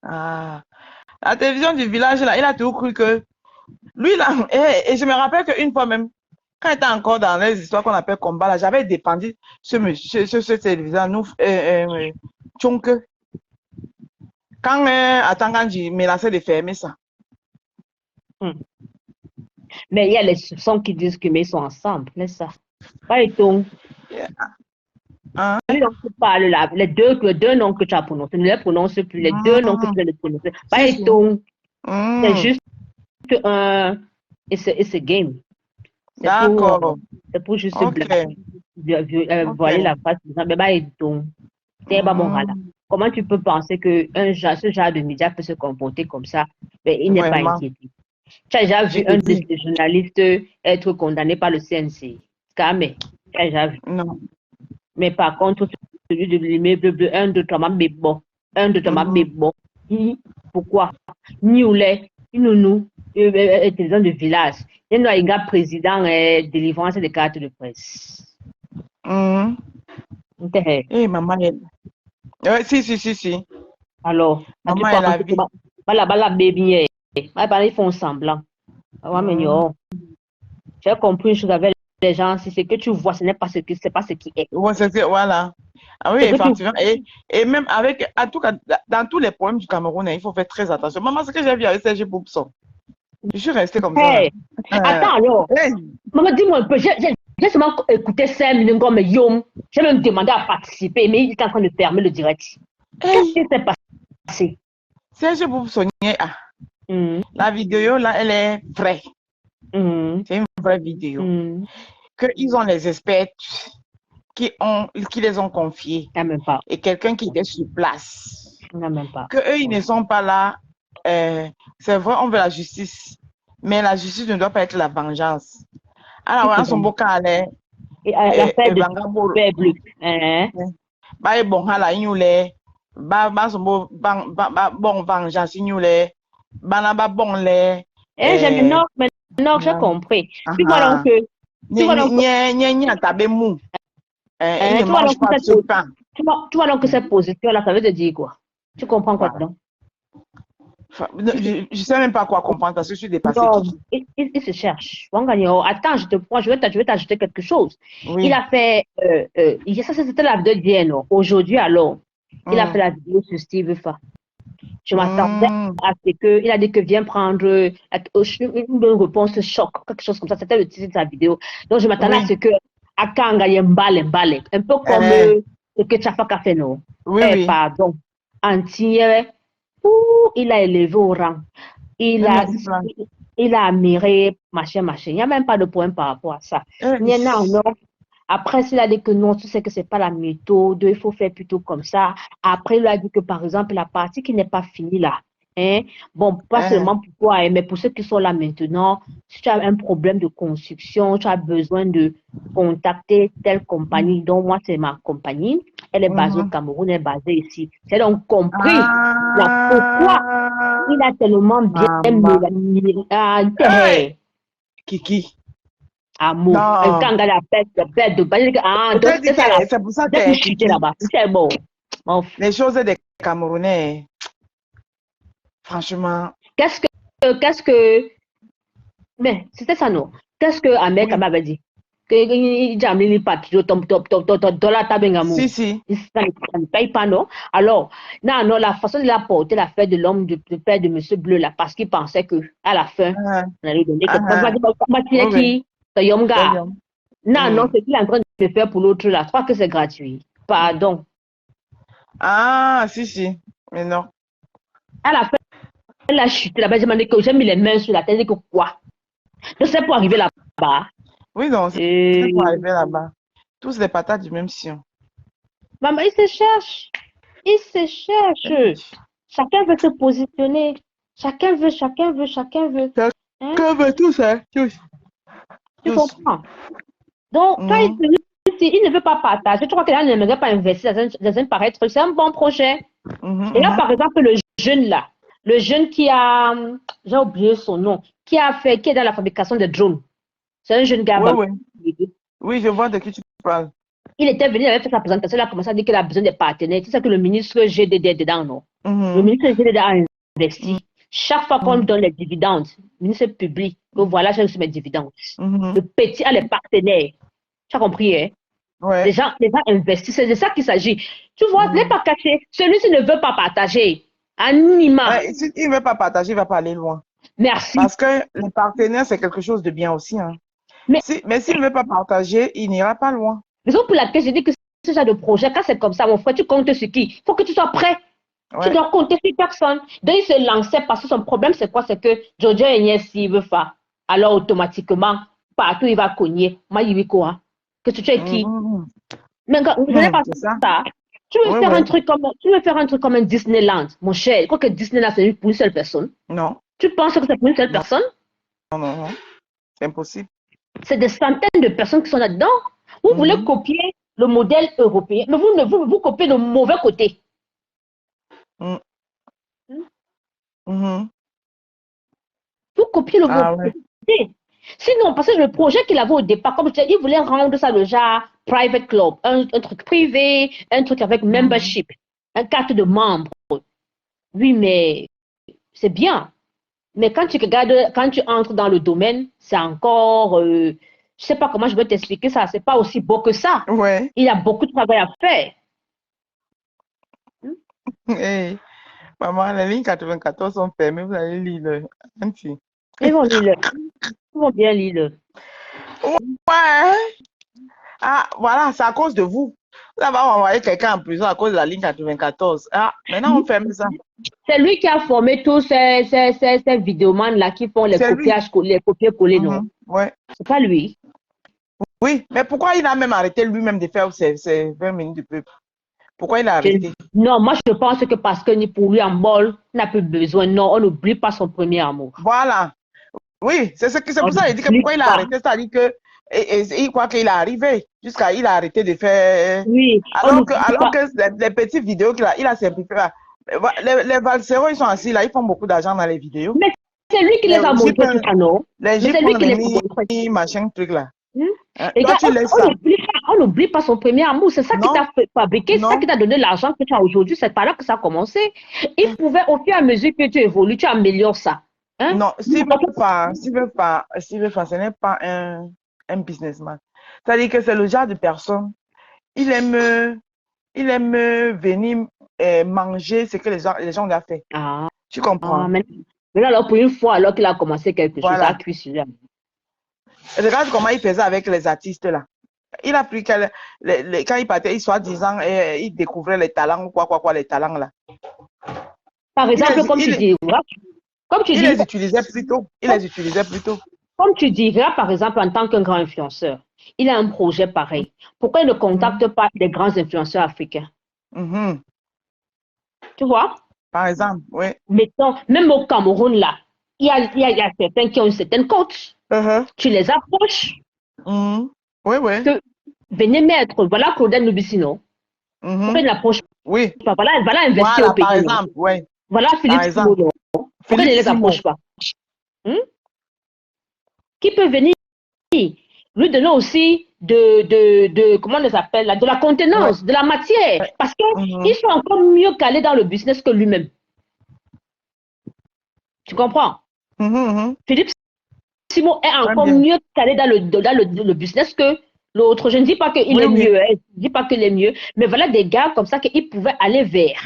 La télévision du village, là, il a toujours cru que... Lui, là, et je me rappelle qu'une fois même, quand il était encore dans les histoires qu'on appelle combat, là, j'avais dépendu ce téléviseur, nous, Tchonke. Quand Atanganji menaçait de fermer ça. Mais il y a les soupçons qui disent qu'ils sont ensemble, n'est-ce pas? Pas étonnant. Tu parles là, les deux noms que tu as prononcés, ne les prononce plus, les deux noms que tu as prononcés. Pas étonnant. C'est juste it's a game. D'accord. C'est pour juste voiler la face. Mais pas étonnant. C'est pas bon, là. Comment tu peux penser que ce genre de média peut se comporter comme ça? Mais il n'est pas inquiété. Tu as déjà vu un de ces journalistes être condamné par le CNC? Jamais. Tu as déjà vu? Non. Mais par contre, celui de l'immeuble bleu, 1, 2, 3, mais bon. 1, 2, 3, mais bon. Pourquoi? Ni ou les, nous, télévision de village. Il y a un gars président de délivrance de cartes de presse. Eh, maman, si. Alors, maman, elle a vu. La baby, ils font semblant. J'ai compris une chose avec les gens, si ce que tu vois, ce n'est pas ce qui est. Voilà. Ah oui, effectivement. Et même en tout cas, dans tous les problèmes du Cameroun, il faut faire très attention. Maman, ce que j'ai vu avec Serge Boubson, je suis restée comme ça. Attends alors. Maman, dis-moi un peu, j'ai seulement écouté 5 minutes comme Yom. J'ai même demandé à participer, mais il est en train de fermer le direct. Qu'est-ce qui s'est passé? Serge Boubson, la vidéo là, elle est vraie. C'est une vraie vidéo. Qu'ils ont les experts qui les ont confiés. Et quelqu'un qui était sur place. Qu'eux, ils ne sont pas là. C'est vrai, on veut la justice. Mais la justice ne doit pas être la vengeance. Alors, on s'en boca allait. Et l'affaire de faible. Bon, hala, ignoulé. Bon, vengeance, ignoulé. Banaba, bon, les. Non, j'ai compris. Tu vois donc que. Tu vois donc que cette position-là, ça veut te dire quoi? Tu comprends quoi dedans? Je ne sais même pas quoi comprendre parce que je suis dépassée. Non, il se cherche. Attends, je vais t'ajouter quelque chose. Oui. Il a fait, ça c'était la vidéo d'hier, non? Aujourd'hui alors, il a fait la vidéo sur Steve Fa. Je m'attendais à ce qu'il a dit que viens prendre une réponse choc, quelque chose comme ça. C'était le titre de sa vidéo. Donc je m'attendais à ce que Akanga y emballe, un peu comme ce que Chafak a fait, non? Oui. Pardon. Entier. Il a élevé au rang. Il a admiré, machin. Il n'y a même pas de problème par rapport à ça. Non. Après, s'il a dit que non, tu sais que ce n'est pas la méthode, il faut faire plutôt comme ça. Après, il a dit que, par exemple, la partie qui n'est pas finie là, Hein? Bon, pas Hein. seulement pour toi, hein, mais pour ceux qui sont là maintenant, si tu as un problème de construction, tu as besoin de contacter telle compagnie, dont moi, c'est ma compagnie. Elle est basée au Mhm. Cameroun, elle est basée ici. C'est donc compris pourquoi Ah, il a tellement bien maman. Hey, intérêt, Kiki. amour. Un Non. kanga la bête de balle. Ah, Je donc t'ai dit c'est que ça là. c'est pour ça que Dès que t'es je chutais Kiki. là-bas, c'est bon. Bon, Les choses des Camerounais, franchement, qu'est-ce que, mais c'était ça non? Qu'est-ce que Ahmed oui. m'avait dit? Que Jamili Patrio, dollar Si, tabengamu. si. Ça ne paye pas, non? Alors, non, non, la façon de la porter l'affaire de l'homme, de père de Monsieur Bleu, là, parce qu'il pensait que à la fin, Ah, on allait donner quelque chose. ah, oui, oui. Qui, Yomga. D'ailleurs. Non, non, Hmm. c'est qu'il est en train de faire pour l'autre, là. Je crois que c'est gratuit. Pardon. Ah, si, si. Mais non. À la fin, elle a chuté là-bas. J'ai demandé que j'ai mis les mains sur la tête. J'ai dit que quoi? Je sais pour arriver là-bas. Oui, non, c'est pour Euh, arriver là-bas. Tous les patates du même sion. Maman, il se cherche. Il se cherche. Chacun veut se positionner. Chacun veut, chacun veut, chacun veut. Hein? Comme tous, hein. Tous. Tu Tous. comprends? Donc, quand Mhm. il ne veut pas partager, tu crois qu'il n'aimerait pas investir dans un pareil truc. C'est un bon projet. Mhm, Et là, mhm. par exemple, le jeune là, le jeune qui a, j'ai oublié son nom, qui est dans la fabrication de drones. C'est un jeune gars. Oui, oui. Oui, je vois de qui tu parles. Il était venu, il avait fait sa présentation, il a commencé à dire qu'il a besoin des partenaires. C'est ça que le ministre GDD est dedans, non? Le Mhm, ministre GDD a mhm, investi. Chaque fois qu'on lui donne les dividendes, le ministre publie que voilà, j'ai reçu mes dividendes. mhm. Le petit a les partenaires. Tu as compris, hein? Ouais. Les gens investissent, c'est de ça qu'il s'agit. Tu vois, ce n'est Mhm. pas caché. Celui-ci ne veut pas partager. Anima. Ouais, si il ne veut pas partager, il va pas aller loin. Merci. Parce que les partenaires, c'est quelque chose de bien aussi, hein. Mais Mais s'il ne veut pas partager, il n'ira pas loin. raison pour laquelle je dis que ce genre de projet, quand c'est comme ça, mon frère, tu comptes sur qui? Il faut que tu sois prêt. Tu Ouais. dois compter sur personne. Donc, il se lançait parce que son problème, c'est quoi? C'est que Jojo Agnès, s'il veut faire, alors automatiquement, partout, il va cogner. Moi, il veut quoi? Que tu es qui? Mhm, Mais je n'ai pas c'est ça. ça. Oui, oui. Tu veux faire un truc comme un Disneyland, mon cher. Quoi que Disneyland, c'est pour une seule personne. Non, Tu penses que c'est pour une seule non, personne? non, non, non. C'est impossible. C'est des centaines de personnes qui sont là-dedans. Vous voulez Mhm, copier le modèle européen, mais vous copiez le mauvais côté. mhm, Hmm? mhm. Vous copiez le mauvais Ah ouais. côté. Sinon, parce que le projet qu'il avait au départ, comme je disais, il voulait rendre ça le genre private club, un truc privé, un truc avec Mhm, membership, un carte de membre. Oui, mais c'est bien. Mais quand tu regardes, quand tu entres dans le domaine, c'est encore, je sais pas comment je vais t'expliquer ça, c'est pas aussi beau que ça. ouais. Il y a beaucoup de travail à faire. Hmm? Hey, maman, les lignes 94 sont fermées. Vous allez lire le anti. Ils vont lire ils vont bien lire. Ouais. Ah, voilà, c'est à cause de vous. Là, va envoyer quelqu'un en prison à cause de la ligne 94. Ah, maintenant on ferme ça. C'est lui qui a formé tous ces vidéomans là qui font C'est lui. les copier-coller, non? Ouais. C'est pas lui. Oui, mais pourquoi il a même arrêté lui-même de faire ses 20 minutes de pub? Pourquoi il a Je- arrêté? non, moi je pense que parce que ni pour lui en bol, il n'a plus besoin. Non, on n'oublie pas son premier amour. Voilà. Oui, c'est On pour ça qu'il dit que n'oublie pourquoi il a pas. arrêté, c'est-à-dire que il croit qu'il est arrivé jusqu'à il a arrêté de faire Oui, on n'oublie alors pas. que les petites vidéos il a simplifié. Les valseros, ils sont assis là, ils font beaucoup d'argent dans les vidéos. Mais c'est lui qui Les les a montrés tout ça, non? les Mais c'est Jeeps lui ont qui les les a montrés. machin truc là. Hmm? Hein? Et Toi, gars, tu laisses ça. on n'oublie pas son premier amour. C'est ça qui Non, t'a fabriqué, c'est ça qui non. t'a donné l'argent que tu as aujourd'hui. C'est par là que ça a commencé. Il pouvait, au fur et à mesure que tu évolues, tu améliores ça. Hein? Non, s'il veut pas, ce n'est pas un businessman. C'est-à-dire que c'est le genre de personne, il aime, il aime venir manger ce que les gens lui ont fait. Ah, Tu comprends? mais alors, pour une fois, alors qu'il a commencé quelque chose, à Voilà. cuire sur lui. Regarde comment il faisait avec les artistes là. Il a pris quand il partait, il soi-disant, il découvrait les talents ou quoi, les talents là. Par Il exemple, les, il, comme tu il dis, les utilisait plus tôt. Il les utilisait plus tôt. comme tu diras, par exemple, en tant qu'un grand influenceur, il a un projet pareil. Pourquoi il ne Mhm, contacte pas les grands influenceurs africains? mhm. Tu vois? Par exemple, oui. Mettons, même au Cameroun, là, il y a certains qui ont une certaine cote. Tu les approches. Oui, oui. Que, venez mettre, voilà Claudel Nubissino. Pourquoi il n'approche oui. pas? Voilà investir Voilà, au pays. par exemple, oui. Voilà Philippe Simono. Pourquoi il ne les approche pas? Qui peut venir lui donner aussi comment on les appelle là, de la contenance, de la matière, parce qu'ils sont encore mieux calés dans le business que lui-même. Tu comprends? Philippe Simon est encore mieux calé dans le business que l'autre. Je ne dis pas qu'il est mieux, hein. Je ne dis pas qu'il est mieux, mais voilà des gars comme ça qu'ils pouvaient aller vers.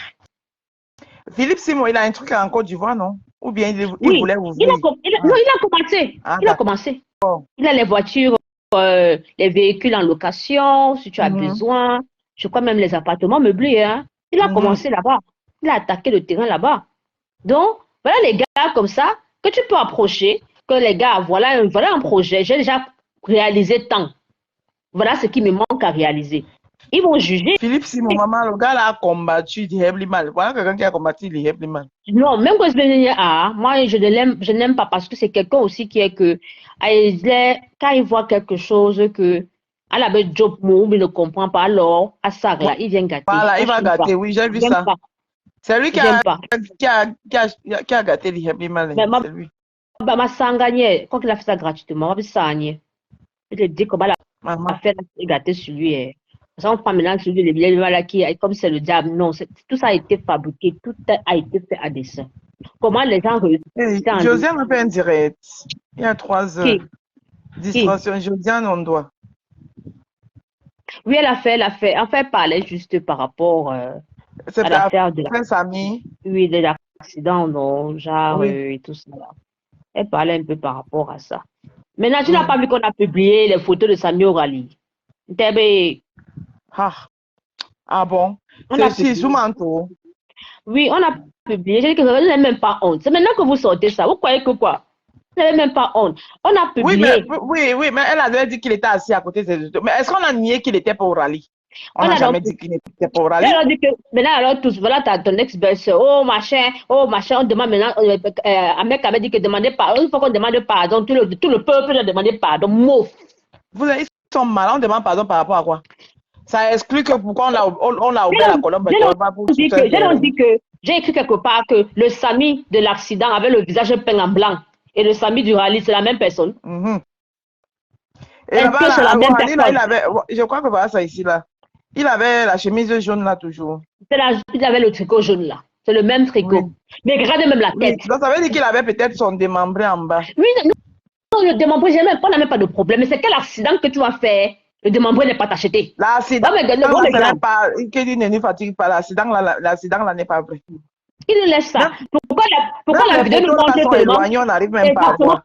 Philippe Simon, il a un truc en Côte d'Ivoire, non? Ou bien il voulait ouvrir? Non, il a commencé. Il a commencé. Il a les voitures, les véhicules en location, si tu as besoin. Je crois même les appartements meublés. Hein. Il a commencé là-bas. Il a attaqué le terrain là-bas. Donc, voilà les gars comme ça que tu peux approcher, que les gars, voilà un projet, j'ai déjà réalisé tant. Voilà ce qui me manque à réaliser. Ils vont juger. Philippe Simon, maman, le gars là a combattu Liheblimal. Voilà quelqu'un qui a combattu Liheblimal. Non, même quand moi, je n'aime pas parce que c'est quelqu'un aussi qui est que, quand il voit quelque chose que, à la bête job move, il ne comprend pas, alors, à ça, là, il vient gâter. Voilà, il va gâter, oui, j'ai vu ça. C'est lui qui a gâté Liheblimal. C'est lui. Ma sangagne, quand il a fait ça gratuitement, il te dit comment la affaire est gâtée sur lui. Ça, on prend maintenant sur lui les billets là qui, comme c'est le diable. Non, tout ça a été fabriqué, tout a été fait à dessein. Comment les gens réussissent? Josiane a fait un direct. Il y a 3 heures. Distraction. Josiane, on doit. Oui, elle a fait. En fait, parler juste par rapport à l'affaire de oui, de l'accident, non, genre et tout ça. Elle parlait un peu par rapport à ça. Maintenant, tu n'as pas vu qu'on a publié les photos de Sami Orali. Ah bon? C'est sous manteau. Oui, on a publié. J'ai dit que vous n'avez même pas honte. C'est maintenant que vous sortez ça. Vous croyez que quoi? Vous n'avez même pas honte. On a publié. Oui, mais elle avait dit qu'il était assis à côté de ses. Mais est-ce qu'on a nié qu'il était pour Orali? On n'a jamais dit qu'il était pour Orali. Elle a dit que maintenant, alors tous, voilà, ton ex-belle-sœur. Oh machin, on demande maintenant. Ahmed avait dit que demander pardon. Il faut qu'on demande pardon. Tout le peuple doit demander pardon. Mouf. Ils sont malins, on demande pardon par rapport à quoi? Ça explique pourquoi on a ouvert la colonne. J'ai écrit quelque part que le Sami de l'accident avait le visage peint en blanc et le Sami du rallye, c'est la même personne. Et là-bas, je crois que voilà ça ici là. Il avait la chemise jaune là toujours. Il avait le tricot jaune là. C'est le même tricot. Oui. Mais regardez même la tête. Oui. Donc ça veut dire qu'il avait peut-être son démembré en bas. Oui, non, le démembré, on n'a même pas de problème. Mais c'est quel accident que tu vas faire? Le démembré n'est pas acheté. L'accident, ne fatigue pas. L'accident là n'est pas vrai. Il laisse ça. Pourquoi la vidéo nous montre que on n'arrive même pas à voir.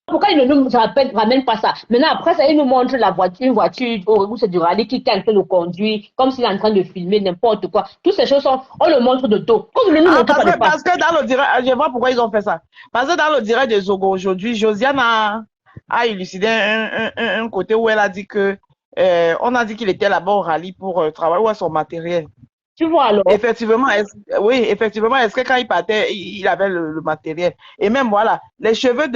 Pourquoi il ne nous ramène pas ça? Maintenant, après ça, il nous montre une voiture où c'est du rallye qui quelqu'un le conduit, comme s'il est en train de filmer n'importe quoi. Toutes ces choses, on le montre de dos. Parce que dans le direct, je vois pourquoi ils ont fait ça. Parce que dans le direct de Zogo aujourd'hui, Josiane a élucidé un côté où elle a dit que on a dit qu'il était là-bas au rallye pour travailler. Où est son matériel? Tu vois alors? Effectivement, est-ce que quand il partait, il avait le matériel? Et même voilà, les cheveux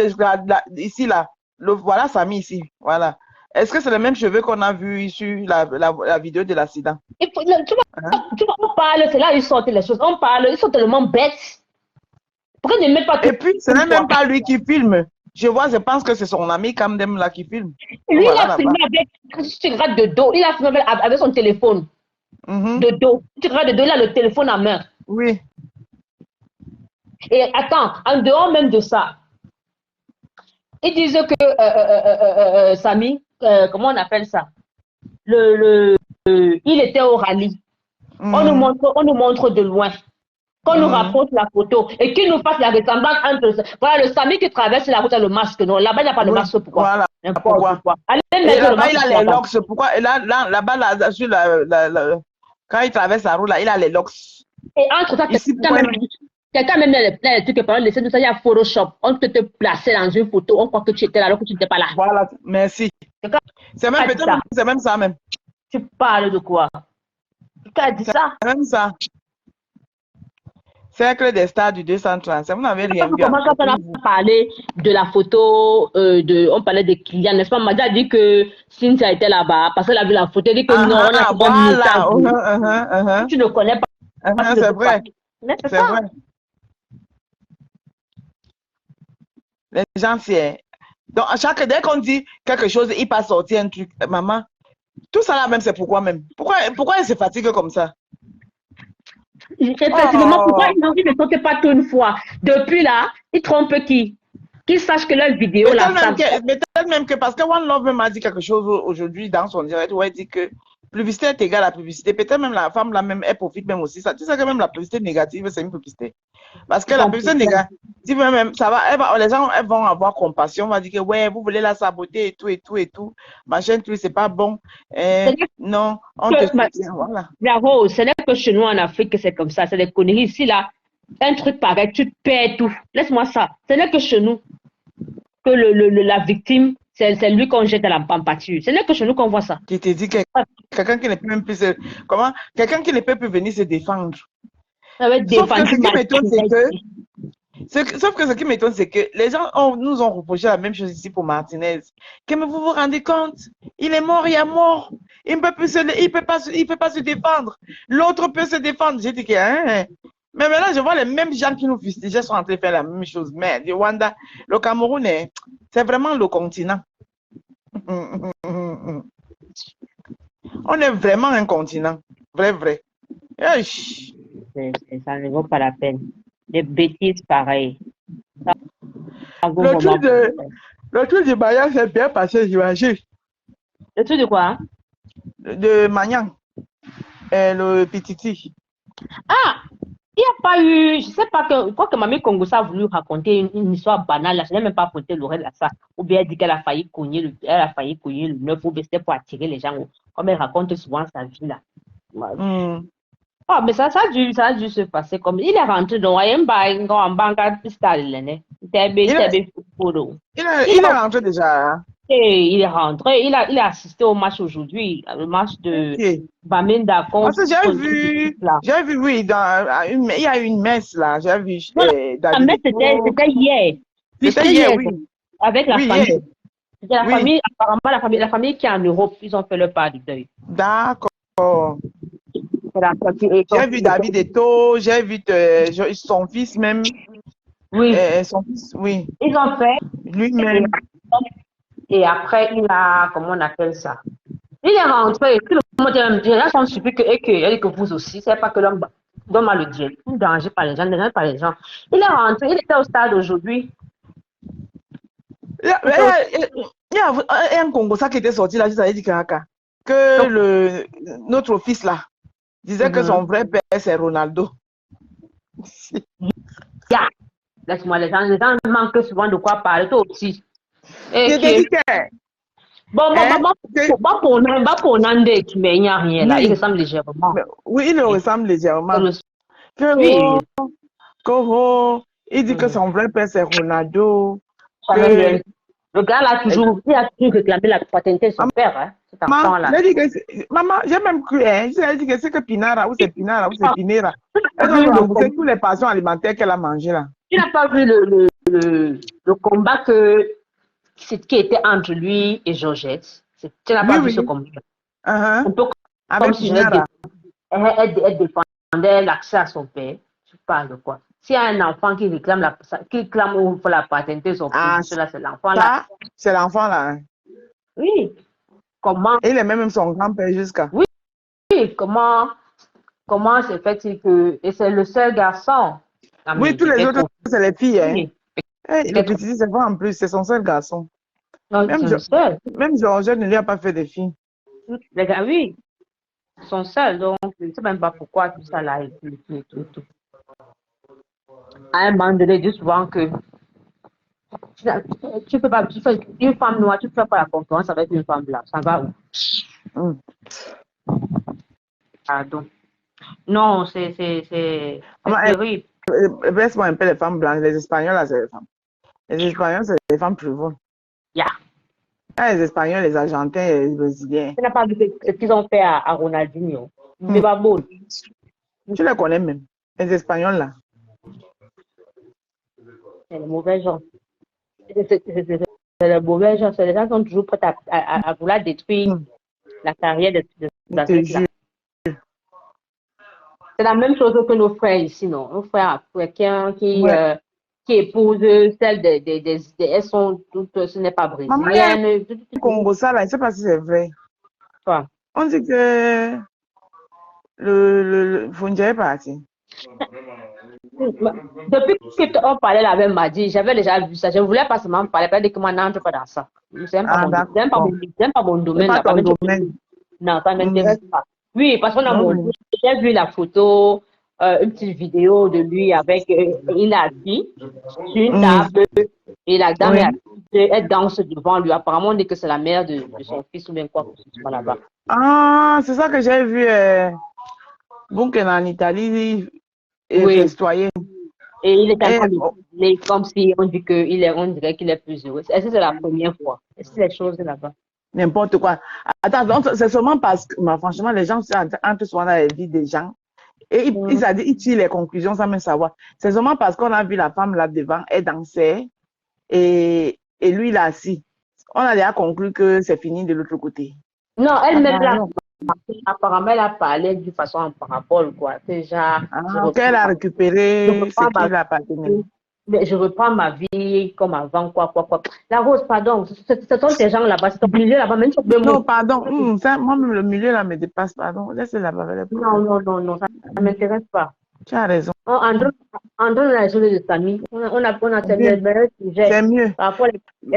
ici là, voilà Sami ici, voilà. Est-ce que c'est les mêmes cheveux qu'on a vu sur la vidéo de l'accident? Tu vois, on parle, c'est là ils sortent les choses. On parle, ils sont tellement bêtes. Pourquoi ils ne mettent pas tout? Et puis, ce n'est même pas lui qui filme. Je pense que c'est son ami Kamdem là qui filme. Lui, il a filmé avec, de dos, il a filmé avec son téléphone. De dos. Tu regardes de dos, il a le téléphone à main. Oui. Et attends, en dehors même de ça, ils disent que Sami, comment on appelle ça? Il était au rallye. On nous montre de loin. Qu'on nous rapproche la photo et qu'il nous fasse la ressemblance entre. Voilà, le Sami qui traverse la route a le masque. Non, là-bas, il n'y a pas de masque. Pourquoi? Voilà. Pourquoi? Et là-bas, il a les locks. Pourquoi? Et là-bas, sur quand il traverse la route, là, il a les locks. Et entre ça, quelqu'un même les trucs que pendant laisser nous ça, il y a Photoshop. On peut te placer dans une photo, on croit que tu étais là alors que tu n'étais pas là. Voilà, merci. C'est même ça même. Tu parles de quoi? Qui a dit ça? C'est même ça. Cercle des stars du 235. Vous n'avez rien vu. Comment quand on a parlé de la photo, on parlait des clients, n'est-ce pas? Madia a dit que Cynthia était là-bas parce qu'elle a vu la photo. Elle dit que non, on a voilà. Tu ne connais pas. C'est vrai. Mais c'est C'est ça. vrai. Les gens fiers. Donc, dès qu'on dit quelque chose, il passe sortir un truc. Maman, tout ça là même, c'est pourquoi même? Pourquoi il se fatigue comme ça? Effectivement, pourquoi ils ne sautent pas tout une fois? Depuis là, ils trompent qui? Qu'ils sachent que leur vidéo là. Peut-être même que parce que One Love m'a dit quelque chose aujourd'hui dans son direct où elle dit que publicité est égale à publicité. Peut-être même la femme là même, elle profite même aussi. Ça, tu sais que même la publicité négative, c'est une publicité. Parce que la publicité négative, même, ça va, les gens elles vont avoir compassion, on va dire que ouais, vous voulez la saboter et tout. Machin, tout, c'est pas bon. Non, on te soutient, voilà. Bravo, ce n'est que chez nous en Afrique que c'est comme ça, c'est des conneries. Ici là, un truc pareil, tu perds tout. Laisse-moi ça. Ce n'est que chez nous que la victime, c'est lui qu'on jette à la pâture. Ce n'est que chez nous qu'on voit ça. Qui te dit que quelqu'un qui ne peut même plus quelqu'un qui ne peut plus venir se défendre. Sauf que ce qui m'étonne, c'est que les gens nous ont reproché la même chose ici pour Martinez. Que vous vous rendez compte? Il est mort, il est mort. Il ne peut plus il peut pas se défendre. L'autre peut se défendre. J'ai dit que, hein? Mais maintenant, je vois les mêmes gens qui nous fustigeaient sont en train de faire la même chose. Mais le Rwanda, le Cameroun, c'est vraiment le continent. On est vraiment un continent. Vrai. Ça ne vaut pas la peine. Des bêtises pareilles. Le truc du mariage s'est bien passé, j'imagine. Le truc de quoi? De Magnan. Le Pititi. Ah! Il n'y a pas eu, je ne sais pas, je crois que Mamie Kongosa a voulu raconter une histoire banale, là, je n'ai même pas raconté l'oreille à ça. Ou bien elle dit qu'elle a failli cogner le 9, ou bien c'était pour attirer les gens, comme elle raconte souvent sa vie là. Mais ça a dû se passer comme. Il est rentré dans un banque en banque il est rentré déjà. Il est rentré, il a assisté au match aujourd'hui, le match de Bamenda contre. Parce que j'ai vu, oui, il y a une messe là, j'ai vu. La messe c'était hier. C'était hier, oui. Avec la famille. C'était la famille, apparemment la famille qui est en Europe, ils ont fait leur part du deuil. D'accord. J'ai vu David Eto, j'ai vu son fils même. Oui. Son fils, oui. Ils ont fait. Lui-même. Et après, il a, comment on appelle ça? Il est rentré, tout le monde dit, les gens sont surpris que vous aussi, c'est pas que l'homme a le dieu. Il ne dérange pas les gens, ne dérange pas les gens. Il est rentré, il était au stade aujourd'hui. Il y a un Congo qui était sorti là, juste à dit que notre fils là disait que son vrai père c'est Ronaldo. Laisse-moi, les gens manquent souvent de quoi parler, toi aussi. Bon, pour Nande, mais il n'y a rien là, il ressemble légèrement. Oui, il ressemble légèrement. Il dit que son vrai père c'est Ronaldo. Le gars là, il a toujours réclamé la paternité de son père, hein, cet enfant-là. Maman, j'ai même cru, j'ai dit que c'est que Pinara, ou c'est Pinara, ou c'est Pinera. Elle a remboursé tous les passions alimentaires qu'elle a mangées là. Tu n'as pas vu le combat qui était entre lui et Georgette? Tu n'as pas vu ce combat? Un peu comme si elle défendait l'accès à son père. Tu parles de quoi? S'il y a un enfant qui clame pour la paternité de son père, c'est l'enfant là. C'est l'enfant là. Oui. Comment? Et il est même son grand-père jusqu'à. Oui. Comment se fait-il que. Et c'est le seul garçon. Oui, tous les autres, c'est les filles. Hein. Oui. Le petit, c'est vrai en plus, c'est son seul garçon. Non, même Georgette ne lui a pas fait de filles. Les gars, oui. Son seul, donc je ne sais même pas pourquoi tout ça là et tout. À un moment donné, je dis souvent que tu peux pas, tu fais une femme noire, tu ne fais pas la concurrence avec une femme blanche. Ça va où? Pardon. Non, c'est terrible. Laisse-moi un peu les femmes blanches. Les Espagnols, là, c'est les femmes. Les Espagnols, c'est les femmes frivoles. Les Espagnols, les Argentins, les Brésiliens. Tu n'as pas vu ce qu'ils ont fait à Ronaldinho. C'est pas beau. Tu les connais même. Les Espagnols, là. C'est le mauvais genre. C'est le mauvais genre. C'est les gens qui sont toujours prêts à vouloir détruire la carrière Je des te athlètes là. jure. C'est la même chose que nos frères ici, non? Nos frères africains Ouais. qui épousent celles elles sont toutes, ce n'est pas Maman, il y a brésilienne. un Congo, ça, là, je ne sais pas si c'est vrai. Quoi. On dit que le Fondia est parti. Depuis qu'on parlait là avec Madi, j'avais déjà vu ça. Je ne voulais pas seulement parler, pas dire que moi, n'entre pas dans ça. C'est Ah, d'accord. même pas mon C'est domaine pas là-bas. ton domaine. Non, ça ne m'intéresse pas. Oui, parce qu'on a Oui. j'ai vu la photo, une petite vidéo de lui avec, il est assis sur une table et la dame est assise, elle danse devant lui. Apparemment, on dit que c'est la mère de son fils ou bien quoi que ce soit là-bas. Ah, c'est ça que j'ai vu. Bunken en Italie, Oui. festoyer. Et il est en train de parler comme si on dirait qu'il est plus heureux. Est-ce que c'est la première fois? Est-ce que les choses là-bas? N'importe quoi. Attends, donc, c'est seulement parce que, franchement, les gens entrent souvent dans la vie des gens et ils tirent les conclusions sans même savoir. C'est seulement parce qu'on a vu la femme là devant, elle dansait et lui il est assis. On a déjà conclu que c'est fini de l'autre côté. Non, elle-même là, non. apparemment, elle a parlé d'une façon en parabole, quoi. Déjà, qu'elle a récupéré ce qui l'appartenait. je reprends ma vie comme avant, quoi. La Rose, pardon, ce sont ces gens là-bas, c'est ton milieu là-bas, même si non, pardon, moi-même le milieu là me dépasse, pardon. Laisse là-bas. Non, ça ne m'intéresse pas. Tu as raison. En donnant la journée de famille, on a le sujet. C'est mieux. Parfois, il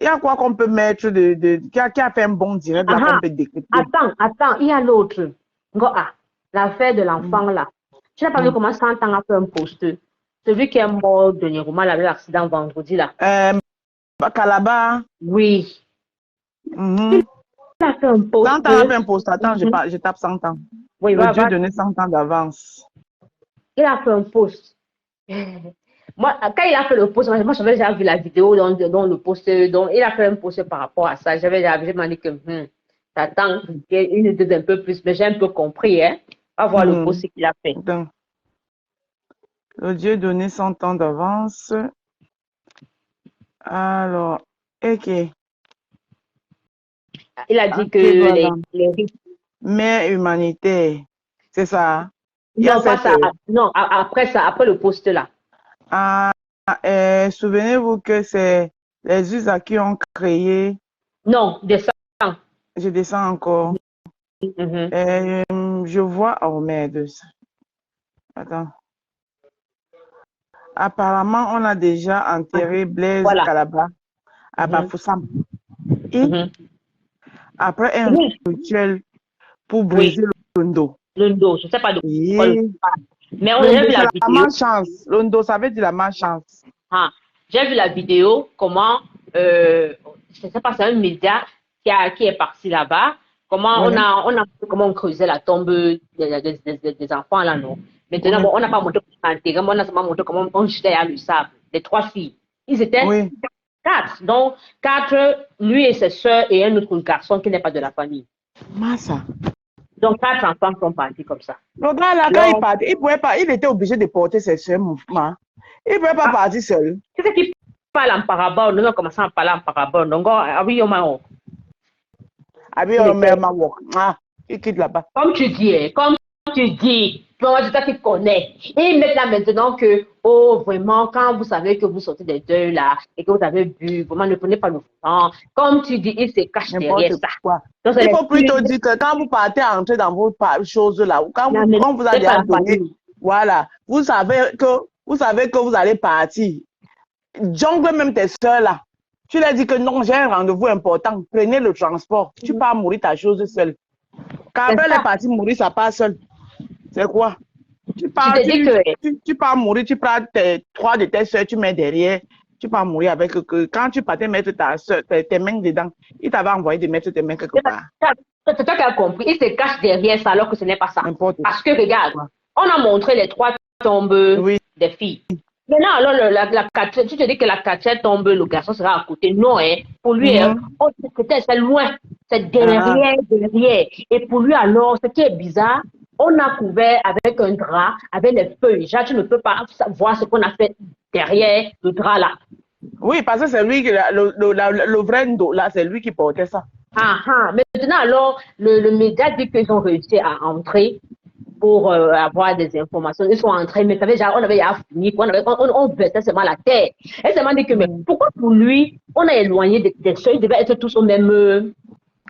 y a quoi qu'on peut mettre qui a fait un bon direct là qu'on peut décrypter? Attends, il y a l'autre. L'affaire de l'enfant là. Tu n'as pas vu comment 100 ans a fait un poste? Celui qui est mort dernièrement avec l'accident vendredi là. Calabar. Oui. Il a fait un post. 100 ans a fait un post. Attends, je tape 100 ans. Oui, le Dieu donnait 100 ans d'avance. Il a fait un post. Moi, quand il a fait le post, moi j'avais déjà vu la vidéo dans le post, donc il a fait un post par rapport à ça. J'avais demandé que t'attends qu'il nous dise un peu plus, mais j'ai un peu compris, hein. On va voir le post qu'il a fait. Donc, le Dieu donnait 100 ans d'avance. Alors, ok. Il a dit que les mère humanitaire, c'est ça? Non, pas ça. Non, après ça, après le post là. Souvenez-vous que c'est les USA qui ont créé. Non, descends. Je descends encore. Je vois. Oh merde. Attends. Apparemment, on a déjà enterré Blaise Calabar à Bafoussam. Et après un rituel pour briser le dos. Le dos, je ne sais pas de quoi. Mais on a vu la vidéo. La malchance. Le dos, ça veut dire la malchance. J'ai vu la vidéo, comment, je ne sais pas, c'est un média qui est parti là-bas. Comment comment on creusait la tombe des enfants là, non? Maintenant, on n'a pas montré comment on a seulement montré comment on jetait à le sable. Les 3 filles. Ils étaient 4. Donc, 4, lui et ses soeurs et un autre garçon qui n'est pas de la famille. Massa. Donc, 4 enfants sont partis comme ça. Le gars là, quand il partait, il pouvait pas, il était obligé de porter ses soeurs mouvements. Il ne pouvait pas partir seul. C'est ce qui parle en parabole. Nous avons commencé à parler en parabole. Donc, oui, on m'a il quitte là-bas. Comme tu dis, toi, c'est toi qui connais. Et maintenant, maintenant que, vraiment, quand vous savez que vous sortez des deuils là, et que vous avez bu, vraiment, ne prenez pas le temps. Comme tu dis, il se cache derrière ça. Donc, il faut plutôt dire que quand vous partez entrer dans vos choses là, quand vous allez donner, voilà, vous savez que vous allez partir. Jongle même tes soeurs là. Tu leur dis que non, j'ai un rendez-vous important. Prenez le transport. Tu pars mourir ta chose seule. Quand elle est partie mourir, ça part seule. C'est quoi? Tu pars mourir, tu prends 3 de tes soeurs, tu mets derrière. Tu pars mourir avec que quand tu partais mettre tes mains dedans, il t'avait envoyé de mettre tes mains quelque part. C'est toi qui as compris. Il se cache derrière ça alors que ce n'est pas ça. Parce que regarde, on a montré les 3 tombes des filles. Maintenant, alors, tu te dis que la 4e tombe, le garçon sera à côté. Non, hein. Pour lui, c'est loin. C'est derrière. Et pour lui, alors, ce qui est bizarre, On a couvert avec un drap, avec les feuilles. Déjà, tu ne peux pas voir ce qu'on a fait derrière le drap là. Oui, parce que c'est lui, le vrai Ndo, là, c'est lui qui portait ça. Maintenant, alors, le média dit qu'ils ont réussi à entrer pour avoir des informations. Ils sont entrés, mais on avait déjà fini, on versait seulement la terre. Elle se dit que, mais pourquoi pour lui, on a éloigné des seuils, ils devaient être tous au même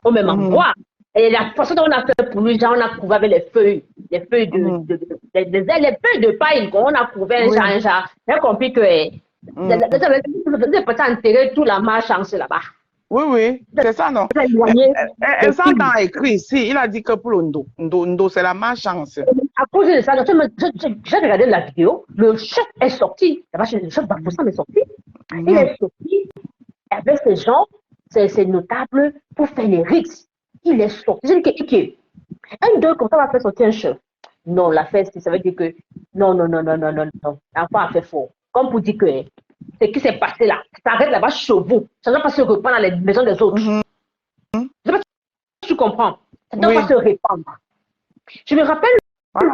endroit. Et la façon dont on a fait pour lui, genre, on a couvert avec les feuilles les feuilles de paille, on a couvert un genre. J'ai compris que c'est peut-être enterrer toute la malchance là-bas. Oui, c'est ça, non? Elle s'entend écrit ici. Il a dit que pour le Ndo, c'est la malchance. À cause de ça, j'ai regardé la vidéo. Le chef est sorti. Le chef Bafoussam est sorti. Il est sorti avec ces gens, ces notables, pour faire les rixes. Il est sorti. J'ai dit que, un, deux, comme ça, on va faire sortir un chef. Non, la fête, ça veut dire que, non. L'enfant a fait faux. Comme pour dire que, ce qui s'est passé là, ça arrête là-bas chez vous. Ça ne doit pas se répandre dans les maisons des autres. Tu comprends? Ça ne doit pas se répandre. Je me rappelle le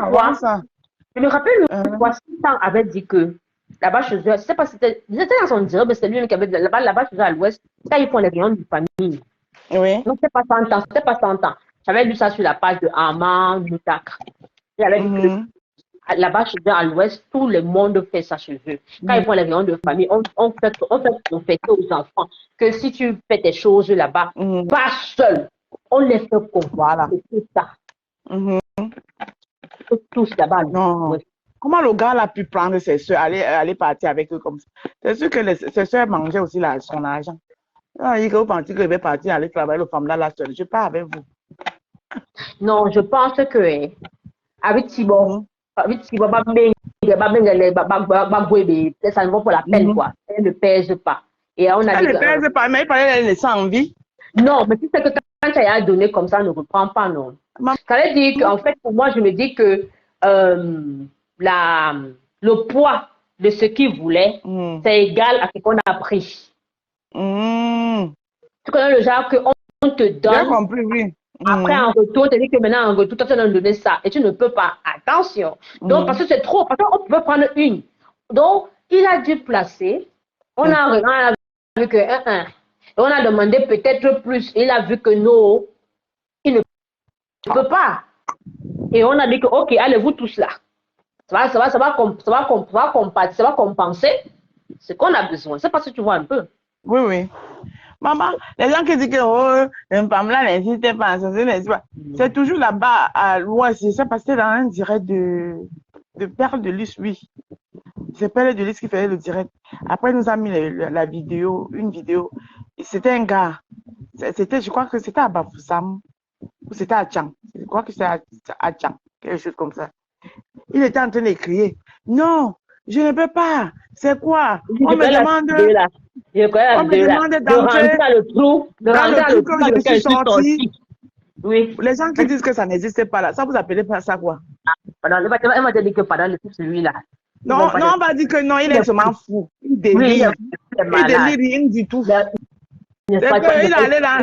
roi Sultan avait dit que là-bas chez eux, je ne sais pas si c'était dans son direct, mais c'était lui qui avait dit là-bas chez eux à l'ouest, quand ils font les réunions de famille. Oui. Donc, c'était pas 100 ans. J'avais lu ça sur la page de Armand Lutak. Il avait dit que là-bas chez eux à l'ouest, tout le monde fait ça chez eux. Quand ils font les réunions de famille, on fait aux enfants que si tu fais tes choses là-bas, pas seul. On les fait comme voilà. C'est ça. Tous là-bas. Non. Ouais. Comment le gars a pu prendre ses soeurs, aller partir avec eux comme ça? C'est sûr que ses soeurs mangeaient aussi son argent. Il faut penser qu'il va partir aller travailler le femme là seule. Je pars avec vous. Non, je pense que avec Thibaut, ça ne vaut pas la peine, quoi. Elle ne pèse pas. Et on a elle ne pèse pas, mais il fallait la laisser en vie. Non, mais si c'est que quand tu as donné comme ça, ne reprend pas, non. Ça veut dire qu'en fait, pour moi, je me dis que le poids de ce qu'il voulait, c'est égal à ce qu'on a pris. Tu connais le genre qu'on te donne. J'ai compris, oui. Après, en retour, on te dit que maintenant, en retour, tu as donné ça. Et tu ne peux pas. Attention. Donc, parce que c'est trop. Parce qu'on peut prendre une. Donc, il a dû placer. On a vu que et on a demandé peut-être plus. Il a vu que non, il ne peut pas. Et on a dit que, OK, allez-vous tous là. Ça va compenser ce qu'on a besoin. C'est parce que tu vois un peu. Oui. Maman, les gens qui disent que une femme là n'existe pas, c'est toujours là-bas à l'ouest. Je sais pas, c'était dans un direct de Perle de Lys, oui. C'est Perle de Lys qui faisait le direct. Après, il nous a mis une vidéo. C'était un gars. Je crois que c'était à Bafoussam ou c'était à Tchang. Je crois que c'était à Tchang, quelque chose comme ça. Il était en train de crier. Non, je ne peux pas. C'est quoi? On me demande d'entrer dans le trou comme je suis sortie. Oui. Les gens qui disent que ça n'existe pas là, ça vous appelez pas ça quoi? Elle m'a dit que pendant celui-là. Non, on va dire que non, il est seulement fou. Il délire. Il délire rien du tout. Il est allé dans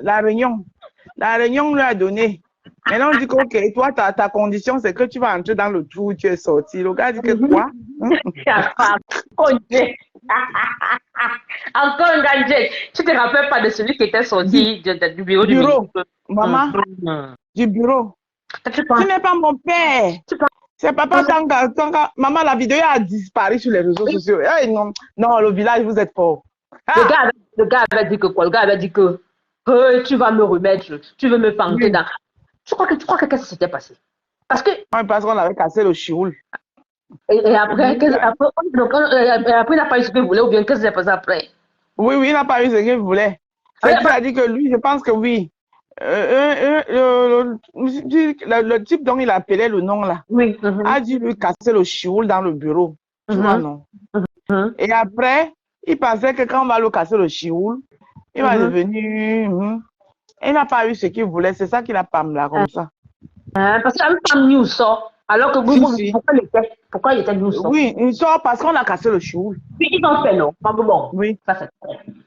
la réunion. La réunion lui a donné. Maintenant, on dit que, OK, toi, ta condition, c'est que tu vas entrer dans le trou où tu es sorti. Le gars dit que quoi? Encore un gadget. Tu te rappelles pas de celui qui était sorti du bureau du bureau. Maman, du bureau. Tu n'es pas mon père. C'est papa Tanga. Maman, la vidéo a disparu sur les réseaux sociaux. Hey, non, le village, vous êtes fort. Le gars avait dit que quoi? Le gars avait dit que tu vas me remettre, tu veux me fendre dans. Tu crois que qu'est-ce qui s'était passé? Parce qu'on avait cassé le chioul. Et après, il n'a pas eu ce qu'il voulait, ou bien qu'est-ce qui s'est passé après? Oui, il n'a pas eu ce qu'il voulait. C'est qu'il a dit que lui, je pense que oui. Le type dont il appelait le nom là, a dû lui casser le chioul dans le bureau. Tu vois, non? Et après, il pensait que quand on va lui casser le chioul, il va devenir... Il n'a pas eu ce qu'il voulait, c'est ça qu'il a pas là, comme ça. Parce qu'il a même pas news sort. Alors que pourquoi il était news sort? Oui, il sort parce qu'on a cassé le chioul. Puis ils ont fait non. Bon, oui. Ça c'est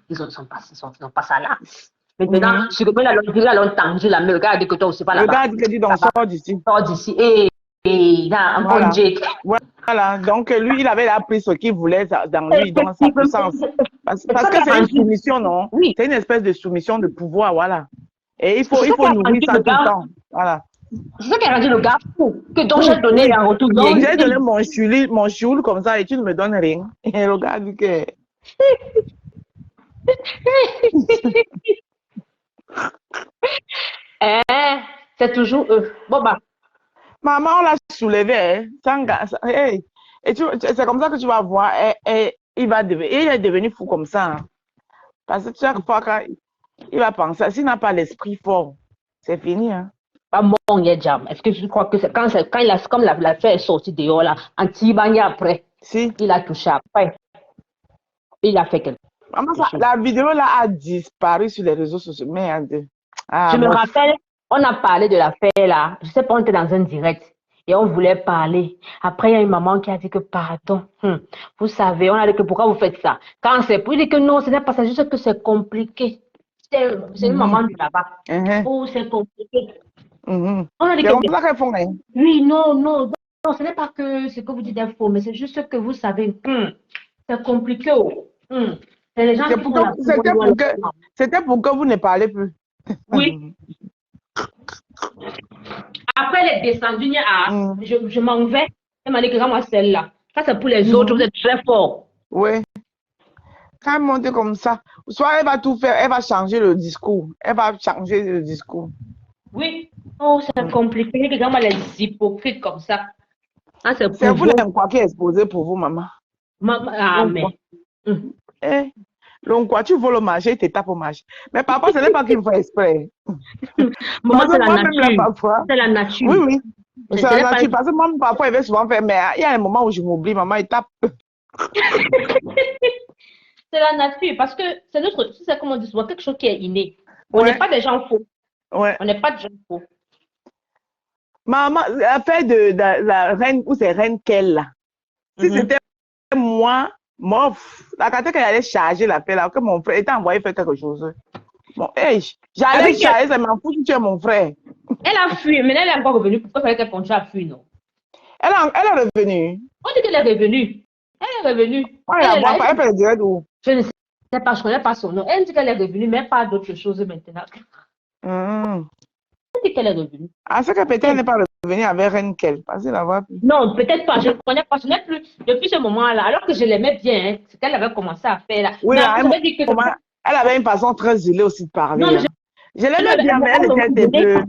ils sont pas ça là. Maintenant, je remets la longue tendu la main. Le gars a dit que toi aussi pas Le là-bas. gars dit que tu donc sors d'ici. Sors d'ici. Et là, un Voilà. bon jet. Voilà. Donc, lui, il avait appris ce qu'il voulait dans lui, dans sa puissance. Parce que c'est une soumission, non? Oui. C'est une espèce de soumission de pouvoir, voilà. Et il faut nourrir ça tout le temps. Voilà. C'est ça qui a rendu le gars fou. Que donc j'ai donné en retour. Donc, j'ai donné mon choul comme ça et tu ne me donnes rien. Et le gars dit que... C'est toujours eux. Bon, bah. Maman, on l'a soulevé. Hein, hey. Et c'est comme ça que tu vas voir. Il est devenu fou comme ça. Hein. Parce que chaque fois qu'il va penser, s'il n'a pas l'esprit fort, c'est fini. Hein. Pas mon jam. Est-ce que je crois que c'est quand il a, comme l'affaire est sortie dehors là, en Tibania après, si. Il a touché après. Il a fait quelque chose. La vidéo là a disparu sur les réseaux sociaux. Merde. Je me rappelle, on a parlé de l'affaire là. Je sais pas, on était dans un direct. Et on voulait parler. Après, il y a une maman qui a dit que pardon. Vous savez, on a dit que pourquoi vous faites ça? Quand c'est pour dire que non, ce n'est pas ça, juste que c'est compliqué. C'est une maman de là-bas. Oh, c'est compliqué. On a dit que oui, non, ce n'est pas que ce que vous dites est faux, mais c'est juste que vous savez, c'est compliqué. C'est les gens qui C'était pour que vous ne parlez plus. Oui. Après, elle est descendue, je m'en vais. Elle m'a dit que moi, celle-là. Ça, c'est pour les autres, vous êtes très fort. Oui. Quand elle monte comme ça, soit elle va tout faire, elle va changer le discours. Elle va changer le discours. Oui. Oh, c'est compliqué. Regarde-moi les hypocrites comme ça. Ah, c'est vous l'enquoi qui est exposé pour vous, maman. Mais. L'enquoi, tu veux le manger, il te tape au marché. Mais parfois, ce n'est pas qu'il faut exprès. Maman, c'est la nature. C'est la nature. Oui. C'est la nature. Parce que moi, parfois, il veut souvent faire, mais il y a un moment où je m'oublie, maman, il tape. C'est la nature. Parce que c'est notre, c'est comme on dit souvent, quelque chose qui est inné. On n'est pas des gens faux. Ouais. On n'est pas des gens faux. Maman, l'affaire de la reine, ou c'est reine qu'elle là. Si c'était moi, la carte qu'elle allait charger l'appel là, que mon frère était envoyé faire quelque chose. Bon, j'allais charger, ça m'en fout si tu es mon frère. Elle a fui, mais elle est encore revenue. Pourquoi il fallait qu'elle continue à fuir, non? Elle est revenue. On dit qu'elle est revenue. Elle est revenue. Elle peut le dire d'où? Je ne sais pas, je ne connais pas son nom. Elle dit qu'elle est revenue, mais pas d'autres choses maintenant. Elle dit qu'elle est revenue. C'est que peut-être elle n'est pas revenue avec Reine Kel. Parce qu'elle a plus. Non, peut-être pas. Je ne connais pas. Je n'ai plus. Depuis ce moment-là, alors que je l'aimais bien, ce qu'elle avait commencé à faire là. Oui, elle avait une façon très zélée aussi de parler. Non, je l'aimais bien, mais elle était début.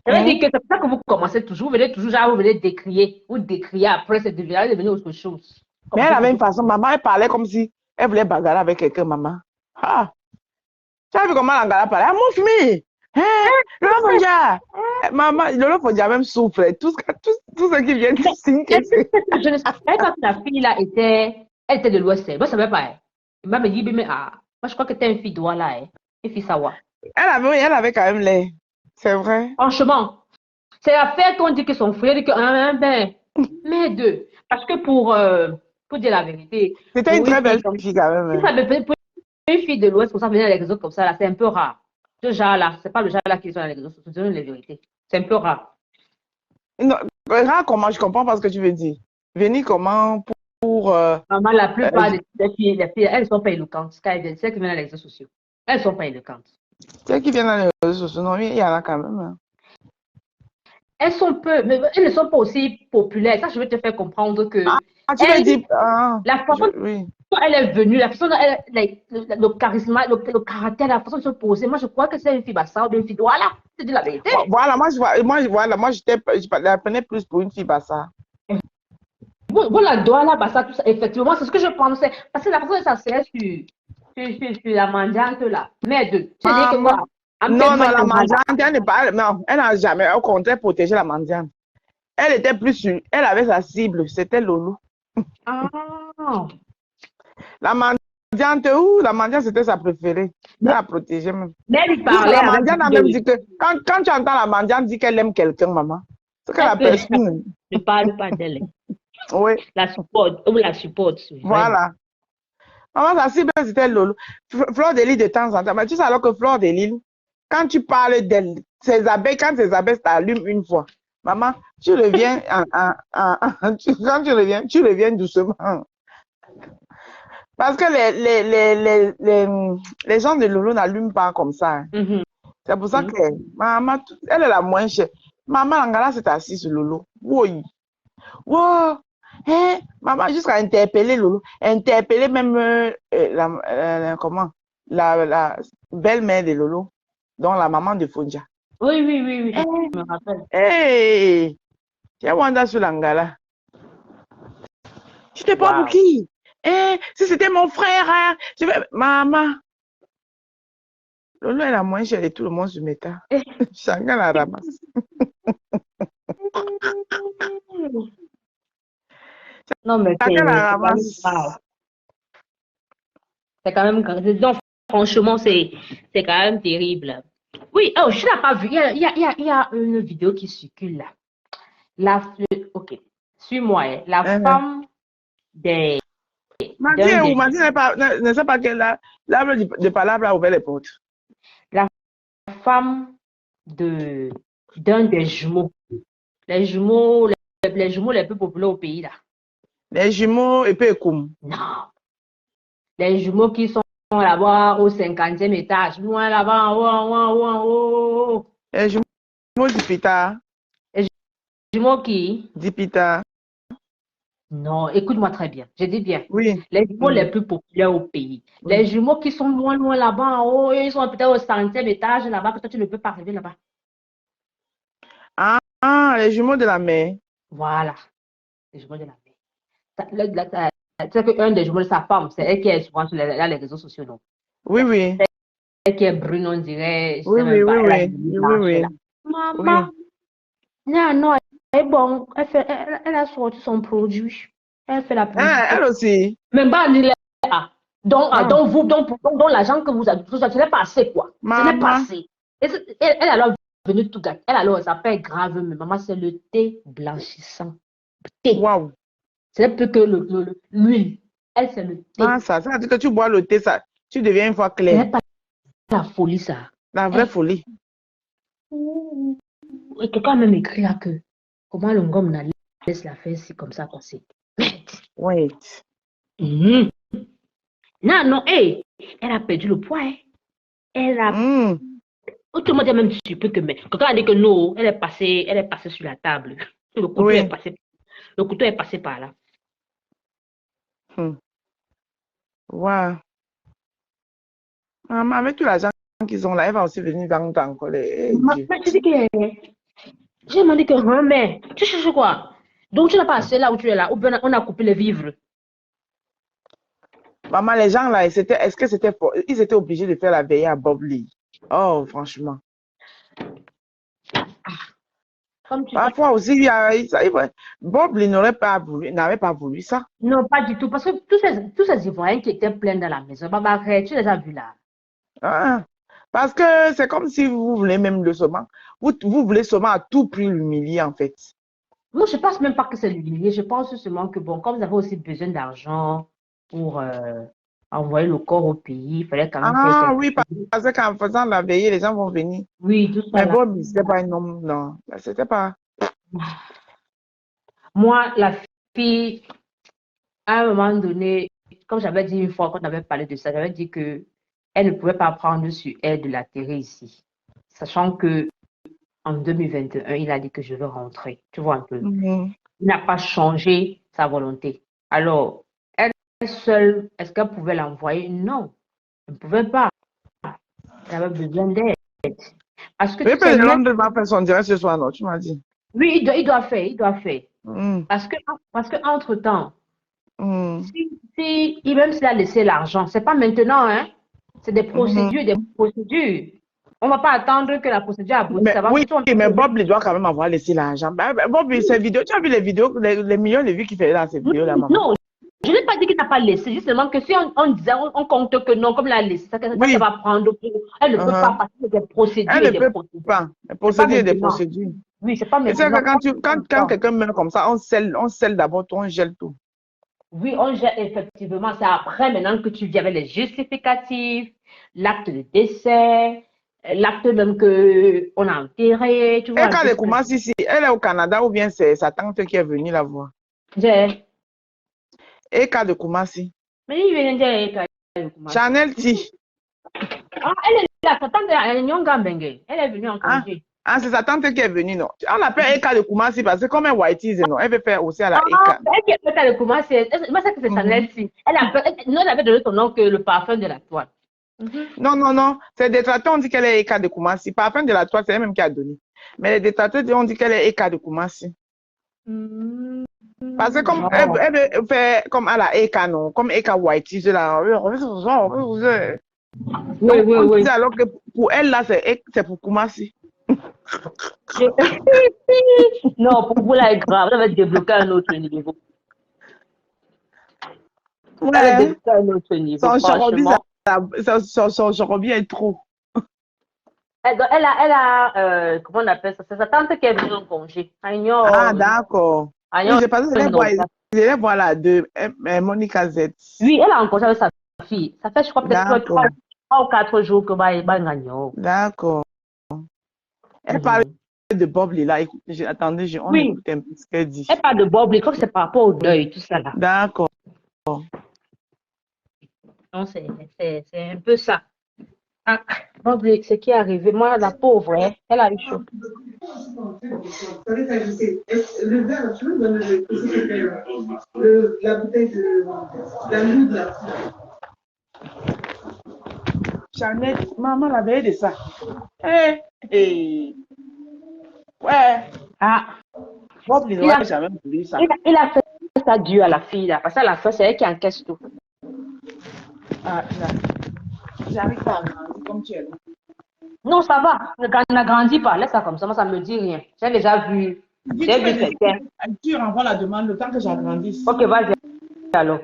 Ça veut dire que c'est pour ça que vous commencez toujours, vous venez décrier, ou décrier après, c'est devenu autre chose. Mais elle avait une façon, maman, elle parlait comme si elle voulait bagarrer avec quelqu'un, maman. Tu as vu comment l'Angala parlait? Ah, mon fils! Lolo Fondia! Maman, Lolo Fondia même souffre. Tout ce qui vient de signe. Je ne savais pas que la fille là elle était de l'Ouest. Moi, je ne savais pas. Il m'a dit, mais moi, je crois que tu es une fille d'Ouala, une fille Sawa. Elle avait quand même l'air. C'est vrai. Franchement, c'est l'affaire qu'on dit que son frère dit que mais deux. Parce que pour dire la vérité. C'était une très belle fille quand même. Pour une fille de l'Ouest, pour ça, venir à les réseaux comme ça, là, c'est un peu rare. Ce genre-là, c'est pas le genre-là qui sont dans les réseaux sociaux, c'est la vérité. C'est un peu rare. Non, rare comment, je comprends pas ce que tu veux dire. Venir comment pour Maman, la plupart des filles, elles ne sont pas éloquentes. Celles qui viennent dans les réseaux sociaux. Elles ne sont pas éloquentes. Celles qui viennent dans les réseaux sociaux, non, il y en a quand même. Hein. Elles sont peu, mais elles ne sont pas aussi populaires. Ça, je veux te faire comprendre que. Tu veux dire. La façon dont elle est venue, la façon dont le charisme, le caractère, la façon de se poser, moi, je crois que c'est une fille bassa ou une fille. Voilà, c'est de la vérité. Voilà, moi, je la prenais plus pour une fille bassa. Voilà, Douala, bassa, tout ça, effectivement, c'est ce que je pensais. Parce que la façon dont ça s'est sur la mendiante là. Mais tu sais que moi. Non, la mendiante, elle n'est pas. Non, elle n'a jamais, au contraire, protégé la mendiante. Elle était plus sûre. Elle avait sa cible, c'était Lolo. La mendiante, c'était sa préférée. Elle a protégé même. Mais elle parlait. La mendiante a même dit que quand tu entends la mendiante dire qu'elle aime quelqu'un, maman, c'est que la personne. Ne parle pas d'elle. Oui. La supporte. Ou la supporte. Voilà. Maman, sa cible, c'était Lolo. Fleur de Lys de temps en temps. Mais tu sais alors que Fleur de Lys, quand tu parles d'elle, ses abeilles, quand ses abeilles t'allument une fois, maman, tu reviens quand tu reviens doucement. Parce que les gens de Lolo n'allument pas comme ça. Hein. Mhm. C'est pour ça que maman, elle est la moins chère. Maman Langala s'est assise sur Lolo. Oui. Wow. Hein? Maman, jusqu'à interpeller Lolo. Interpeller même comment? La belle-mère de Lolo. Donc la maman de Fonja. Oui, oui, oui, oui, je me rappelle. Hey! Tiens, Wanda sur Langala. Tu te prends pour Wow. qui? Eh, si c'était mon frère, hein, maman. Lolo est la moins chère et tout le monde se met à. Chacun la ramasse. Non, mais c'est Chacun la quand même ramasse. grave. C'est quand même grave. Donc, franchement, c'est quand même terrible. Oui, oh, je l'ai pas vu. Il y a une vidéo qui circule là. Ok, suis-moi. Hein. La femme d'un Madi est où? des Madi ne sait pas que l'arbre de palabre a ouvert les portes. la femme d'un des jumeaux. Les jumeaux, les jumeaux les plus populaires au pays là. Les jumeaux et puis Koum. Non. Les jumeaux qui sont là-bas au 50e étage. Loin là-bas, en haut. Les jumeaux d'Ipita. Les jumeaux qui? D'Ipita. Non, écoute-moi très bien. Je dis bien. Oui. Les jumeaux les plus populaires au pays. Oui. Les jumeaux qui sont loin là-bas en haut, ils sont peut-être au 100e étage là-bas, que toi tu ne peux pas arriver là-bas. Ah, les jumeaux de la mer. Voilà. Les jumeaux de la mer. Tu sais qu'un des jumeaux de sa femme, c'est elle qui est souvent sur les réseaux sociaux. Donc. Oui, oui. C'est elle qui est brune, on dirait. Je Oui, sais même pas. oui. Maman. Non, elle est bon. Elle a sorti son produit. Elle fait la publicité. Elle aussi. Même pas annulé. Donc l'argent que vous avez, ce n'est pas assez, quoi. Ce n'est pas assez. Elle alors venue tout gâter. Elle alors, ça fait grave, mais maman, c'est le thé blanchissant. Thé. Waouh. C'est plus que l'huile. Elle, c'est le thé. Ah, ça veut dire que tu bois le thé, ça, tu deviens une fois Ce clair. n'est pas la folie, ça. La vraie folie. Et quelqu'un a même écrit là que comment le gomme laisse la faire si comme ça passer. Wait. Non, hey, elle a perdu le poids. Hein. Elle a. Tout le monde a même su que mais quelqu'un a dit que non, elle est passée sur la table. Le couteau est passé. Le couteau est passé par là. Wow. Maman, avec tout l'argent qu'ils ont là, elle va aussi venir vendre encore les. Mais tu dis que. J'ai demandé que, mais tu cherches quoi? Donc tu n'as pas assez là où tu es là, ou bien on a coupé les vivres. Maman, les gens là, est-ce que c'était ils étaient obligés de faire la veillée à Bob Lee? Oh, franchement. Parfois aussi, Bob Lee n'avait pas voulu ça. Non, pas du tout, parce que tous ces Ivoiriens qui étaient pleins dans la maison, tu les as vus là. Ah, parce que c'est comme si vous voulez même le seulement. Vous voulez seulement à tout prix l'humilier, en fait. Moi, je ne pense même pas que c'est l'humilier. Je pense seulement que, bon, comme vous avez aussi besoin d'argent pour envoyer le corps au pays, il fallait quand même faire quelque oui, parce qu'en faisant la veillée, les gens vont venir. Oui, tout ça. Mais Bob, c'était pas un homme, non. C'était pas. Moi, la fille, à un moment donné, comme j'avais dit une fois quand on avait parlé de ça, j'avais dit que elle ne pouvait pas prendre sur elle de l'atterrir ici. Sachant que en 2021, il a dit que je veux rentrer. Tu vois un peu. Il n'a pas changé sa volonté. Alors, elle seule, est-ce qu'elle pouvait l'envoyer? Non, elle ne pouvait pas. Elle avait besoin d'aide. Parce que le Londres va faire son direct ce soir, non? Tu m'as dit. Oui, il doit faire. Parce que entre-temps, même s'il a laissé l'argent, c'est pas maintenant, hein. C'est des procédures, On ne va pas attendre que la procédure aboutisse. Mais Bob, il doit quand même avoir laissé l'argent. Bob, ses vidéos, tu as vu les vidéos, les millions de vues qu'il fait dans ces vidéos-là, maman? Non, je n'ai pas dit qu'il n'a pas laissé, justement que si on compte que non, comme l'a laissé, ça va prendre. Elle ne peut pas passer des procédures. Elle ne peut pas. Des procédures. Oui, c'est pas maintenant. C'est que quand quelqu'un meurt comme ça, on scelle d'abord tout, on gèle tout. Oui, on gère effectivement. C'est après maintenant que tu viens avec les justificatifs, l'acte de décès, l'acte même que on a enterré, tu vois un Eka peu de ce que Koumassi, si elle est au Canada ou bien c'est sa tante qui est venue la voir? j'ai. Eka de Koumassi. Mais il vient dire qu'elle commence. Chanel T. Ah, elle est là, sa tante elle est Nyonga Mbengue. Elle est venue en Ah, congé. ah c'est sa tante qui est venue, non? On l'appelle Eka de Koumassi parce que comme un whitey, non? Elle veut faire aussi à la Ah, Eka. elle qui est peut-être le commence, moi c'est que c'est Mhm. Chanel si. Nous on avait donné son nom que le parfum de la toile. Non, non, non. C'est des détracteurs, on dit qu'elle est Eka de Koumassi. Parfum de la toile, c'est elle même qui a donné. Mais les détracteurs, on dit qu'elle est Eka de Koumassi. Mm. Parce que comme Non. elle veut faire comme à la Eka, non? Comme Eka whitey, là. Oui, Donc, oui, on oui. dit alors que pour elle, là, c'est pour Koumassi. Non, pour vous là est grave. Elle va débloquer un autre niveau. Elle va Ouais. débloquer un autre niveau, Son chorobi, franchement. son chorobi est trop. Comment on appelle ça? C'est sa tante qui est venue en congé. Ah, d'accord. Oui, j'ai passé, je vais voir la deux, Monica Z. Oui, elle a en congé avec sa fille. Ça fait, je crois, peut-être D'accord, 3 ou 4 jours que va gagner. d'accord. Elle parle de Bob Lila. Attendez, on Oui, écoute un peu ce qu'elle dit. elle parle de Bob, je crois que c'est par rapport au deuil, tout ça là. D'accord. Non, c'est un peu ça. Ah, Bob, ce qui est arrivé, moi, la pauvre, hein, elle a eu chaud. Le verre, tu veux donner la bouteille de la loupe là. Chanel, maman la veille de ça. Ouais. Ah, Bob Lila, j'ai jamais voulu ça. il a fait ça dû à la fille là, parce que la fin, c'est elle qui encaisse tout. Ah, j'arrive pas à grandir comme tu es là. Non, ça va, n'agrandis pas, laisse ça comme ça, moi ça me dit rien. J'ai déjà vu, j'ai vu quelqu'un. Tu renvoies la demande le temps que j'agrandisse. Ok, vas-y, alors.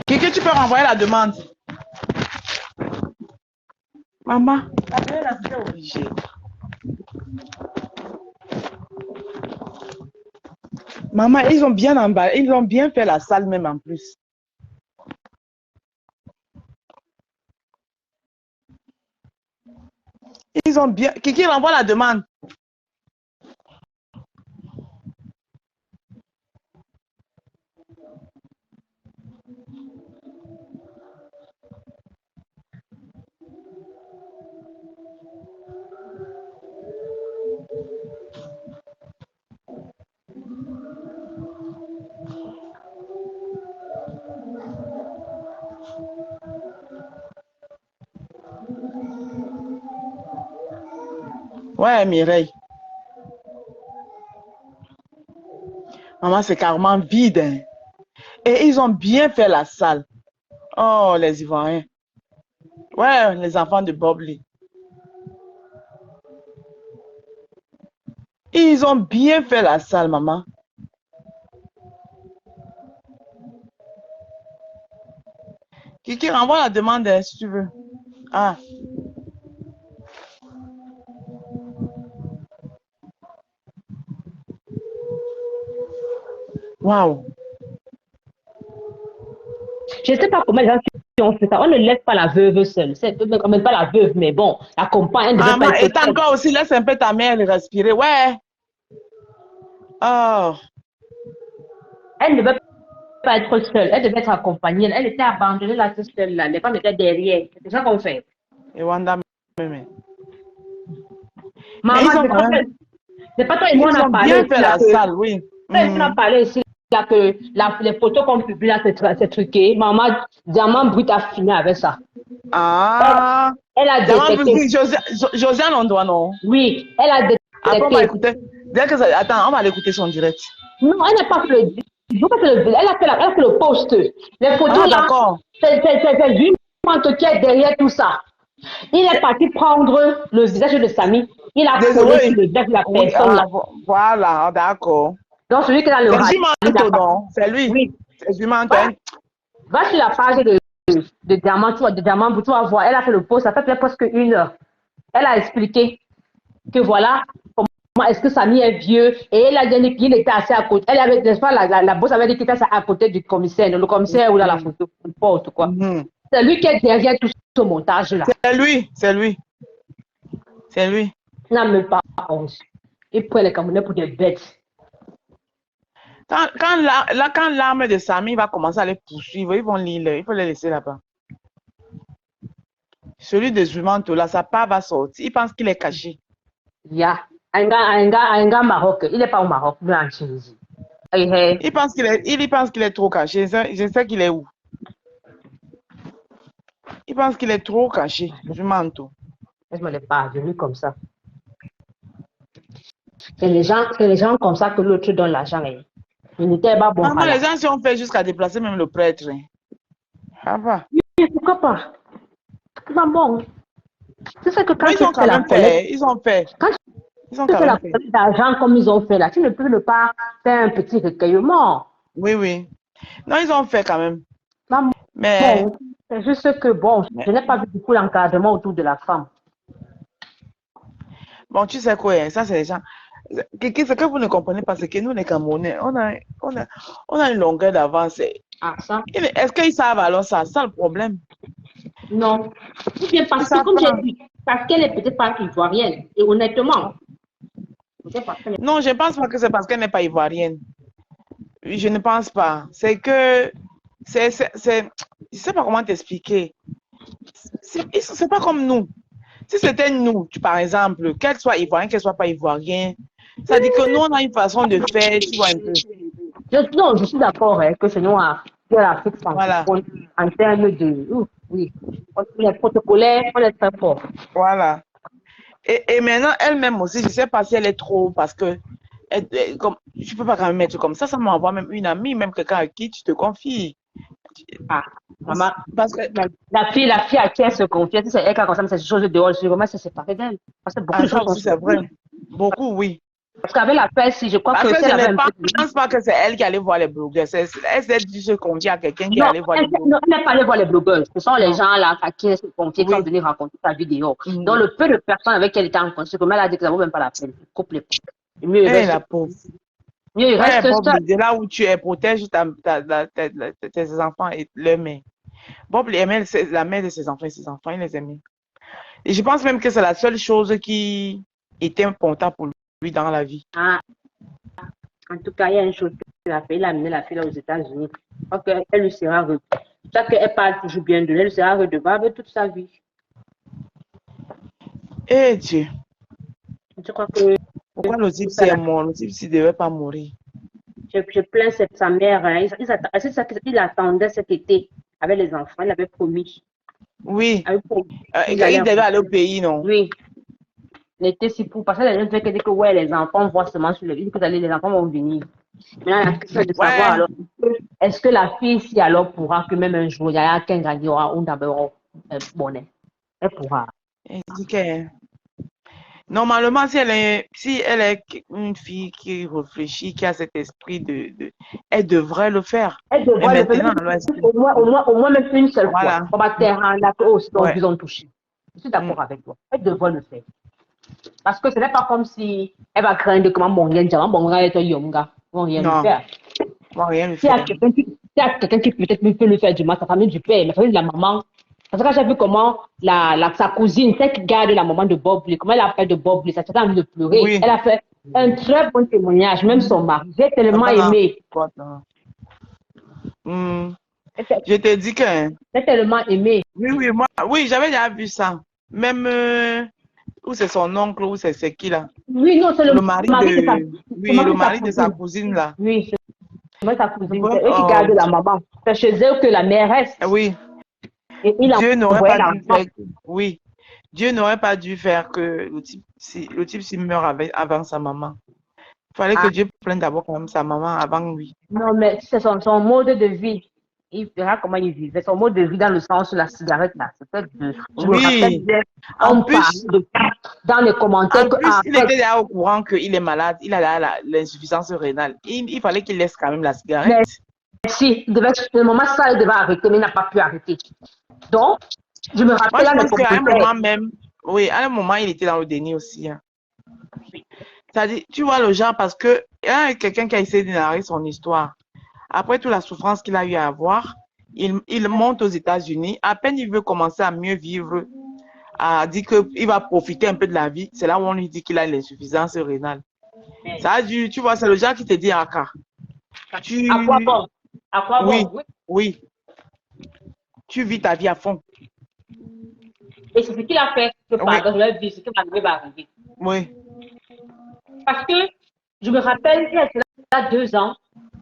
Kiki, tu peux renvoyer la demande. Maman, la c'était obligé. Maman, ils ont bien emballé, ils ont bien fait la salle même en plus. Ils ont bien... Kiki, renvoie la demande. Ouais, Mireille. Maman, c'est carrément vide. Hein. Et ils ont bien fait la salle. Oh, les Ivoiriens. Ouais, les enfants de Bob Lee. Ils ont bien fait la salle, maman. Kiki, renvoie la demande hein, si tu veux. Ah. Waouh. Je ne sais pas comment les gens qui ont fait ça. On ne laisse pas la veuve seule. On ne met pas la veuve, mais bon, la compagne, elle ne devait pas Maman, et être seule. encore aussi, laisse un peu ta mère respirer. Ouais. Oh. Elle ne devait pas être seule. Elle devait être accompagnée. Elle était abandonnée là, toute seule là. Les femmes étaient derrière. C'est ça qu'on fait. Et Wanda, mais Maman, ils ont quand même... c'est pas toi et moi on Ils a ont parlé. bien fait la salle, oui. On a parlé ici là, que les photos qu'on publie là, c'est truqué. Maman, Diamant Brut a fini avec ça. Ah. Elle a détecté. Josiane, on doit, non? Oui, elle a détecté. Après, on va écouter. Attends, on va l'écouter son direct. Non, elle n'a pas fait le. Elle a fait le post. Les photos là, c'est lui qui est derrière tout ça. Il est parti prendre le visage de Samy Il a collé Désolé. sur le bec de la Oui, personne là. voilà, d'accord. Donc celui qui est dans le C'est radis, Jumanto, non? C'est lui. oui. C'est Jumanto. Hein? Va sur la page de Diamant, tu vas voir. Elle a fait le post, ça fait peut-être presque 1 heure. Elle a expliqué que voilà, comment est-ce que Samy est vieux. Et elle a dit qu'il était assez à côté. Elle avait, n'est-ce pas, la boss avait dit qu'il était à côté du commissaire, le commissaire ou dans la photo, n'importe quoi. C'est lui qui est derrière tout ce montage-là. C'est lui, c'est lui. C'est lui. Il n'a même pas honte. Il prend les Camerounais pour des bêtes. Quand l'arme de Samy va commencer à les poursuivre, ils vont lire, il faut les laisser là-bas. Celui de Jumanto, là, sa part va sortir. Il pense qu'il est caché. Il y a un gars Maroc. Il n'est pas au Maroc, mais en Tunisie. Il pense qu'il est trop caché. Je sais qu'il est où. Il pense qu'il est trop caché, Jumanto. Je ne me l'ai pas venu comme ça. C'est les gens comme ça que l'autre donne l'argent. Il n'était pas bon. Les gens si on fait jusqu'à déplacer même le prêtre. Ça va. Oui, pourquoi pas? C'est pas bon. C'est ça que quand ils ont quand même fait. Ils ont fait. Quand ils ont quand même fait. D'argent comme ils ont fait là, tu ne peux pas faire un petit recueillement. Oui, oui. Non, ils ont fait quand même. Mais bon, c'est juste que bon, je n'ai pas vu beaucoup l'encadrement autour de la femme. Bon, tu sais quoi, ça c'est les gens. Ce que vous ne comprenez pas, c'est que nous, les Camerounais, on a une longueur d'avance. Ah, ça? Est-ce qu'ils savent alors ça? C'est ça le problème. Non. Bien parce que, comme j'ai dit, parce qu'elle est peut-être pas ivoirienne. Et honnêtement. Non, je ne pense pas que c'est parce qu'elle n'est pas ivoirienne. Je ne pense pas. C'est que. Je ne sais pas comment t'expliquer. C'est pas comme nous. Si c'était nous, par exemple, qu'elle soit ivoirienne, qu'elle soit pas ivoirienne, ça dit que nous, on a une façon de faire, tu vois un peu. Non, je suis d'accord que c'est nous, l'Afrique francophone, voilà. En termes de... Oui, on est protocolaire, on est très fort. Voilà. Et maintenant, elle-même aussi, je ne sais pas si elle est trop, parce que comme, je ne peux pas quand même mettre comme ça m'envoie même une amie, même quelqu'un à qui tu te confies. Ah, maman, parce que la fille à qui elle se confie, c'est elle qui a comme ça, ces choses dehors, je vraiment c'est séparé d'elle. Parce que beaucoup de choses c'est vrai. Beaucoup, oui. Parce qu'avec la presse, je crois que c'est je ne pense pas que c'est elle qui allait voir les blogueurs. Elle s'est dit se confier à quelqu'un qui allait voir les blogueurs. Non, elle n'est pas allée voir les blogueurs. Ce sont les gens là à qui elle se confie, qui sont venus raconter sa vidéo. Donc, le peu de personnes avec qui elle était en contact, comme elle a dit que ça ne vaut même pas la peine. Coupe les mieux, la pauvre. Mieux, il reste seul. De là où tu es, protège tes enfants et leur mère. Bob aimait la mère de ses enfants, il les aimait. Et je pense même que c'est la seule chose qui était importante pour lui dans la vie. Ah. En tout cas, il y a une chose qu'il a fait, il a amené la fille là aux États-Unis. Donc, elle lui sera chaque qu'elle parle toujours bien de elle, elle sera redevable toute sa vie. Eh Dieu. Je crois que... Pourquoi le type c'est mort? Le type ne devait pas mourir. Je plains sa mère. Hein. Il attendait cet été avec les enfants. Il avait promis. Oui. Il devait aller au pays, non? Oui. L'été, c'est pour... Parce que les gens disent que ouais, les enfants voient seulement sur le vide, que les enfants vont venir. Maintenant, la question de savoir alors, est-ce que la fille, si alors pourra que même un jour, il y a qu'un gagnera ou d'abord bonnet. Elle pourra. Elle dit que... Normalement, si elle est une fille qui réfléchit, qui a cet esprit elle devrait le faire. Elle devrait le faire. Au moins même une seule fois. On va terrain là que donc ils ont touché. Je suis d'accord avec toi. Elle devrait le faire. Parce que ce n'est pas comme si elle va craindre comment bon rien dire, bon rien vont rien lui faire. S'il y a quelqu'un qui peut-être peut le faire du mal, sa famille du père, la famille de la maman. Parce que j'ai vu comment sa cousine, celle qui garde la maman de Bob Lee, comment elle a fait de Bob Lee, ça s'est envie de pleurer. Oui. Elle a fait un très bon témoignage, même son mari. J'ai tellement aimé. Je te dis que... J'ai tellement aimé. Oui, j'avais déjà vu ça. Même... Ou c'est son oncle, ou c'est qui là? Oui, non, c'est le mari de sa cousine là. Oui, c'est sa cousine. C'est eux qui gardent la maman. C'est chez eux que la mère reste. Oui. Et Dieu n'aurait pas dû faire. Oui. Dieu n'aurait pas dû faire que le type s'il meurt avant sa maman. Il fallait que Dieu prenne d'abord quand même sa maman avant lui. Non, mais c'est son mode de vie. Il verra comment il vivait. Son mode de vie dans le sens de la cigarette, là. C'était de. Je me Oui. rappelle bien, En on parlait plus, de ça dans les commentaires en que, plus, en il fait, était déjà au courant qu'il est malade. Il a l'insuffisance rénale. Il fallait qu'il laisse quand même la cigarette. mais si, le moment ça, il devait arrêter, mais il n'a pas pu arrêter. Donc, je me Moi, rappelle je dans les pense qu'à un commentaires. moment même, oui, à un moment, il était dans le déni aussi. Hein. C'est-à-dire, tu vois le genre, parce que il y a quelqu'un qui a essayé de narrer son histoire. Après toute la souffrance qu'il a eu à avoir, il monte aux États-Unis. À peine il veut commencer à mieux vivre, à dire qu'il va profiter un peu de la vie. C'est là où on lui dit qu'il a l'insuffisance rénale. Ça a dû, tu vois, c'est le genre qui te dit, Aka. À quoi bon? À quoi Oui, bon? Oui. oui. Tu vis ta vie à fond. Et c'est ce qu'il a fait, que Oui, pardon, je vais vivre, ce qui va arriver. oui. Parce que je me rappelle, il y a 2 ans,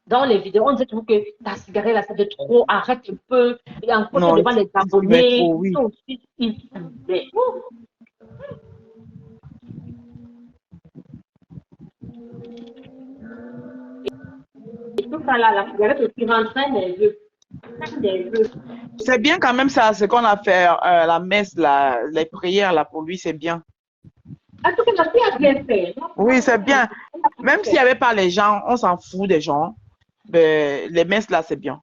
dans les vidéos, on disait toujours que ta cigarette, là, c'est de trop, arrête un peu. Et encore Non, devant les il fumait abonnés, trop, oui. aussi, il fumait. Et tout ça là, la cigarette aussi rentrait nerveux. C'est bien quand même ça, ce qu'on a fait, la messe, les prières là pour lui, c'est bien. En tout cas, la fille a bien fait. Oui, c'est bien. Même s'il n'y avait pas les gens, on s'en fout des gens. Ben, les messes là, c'est bien.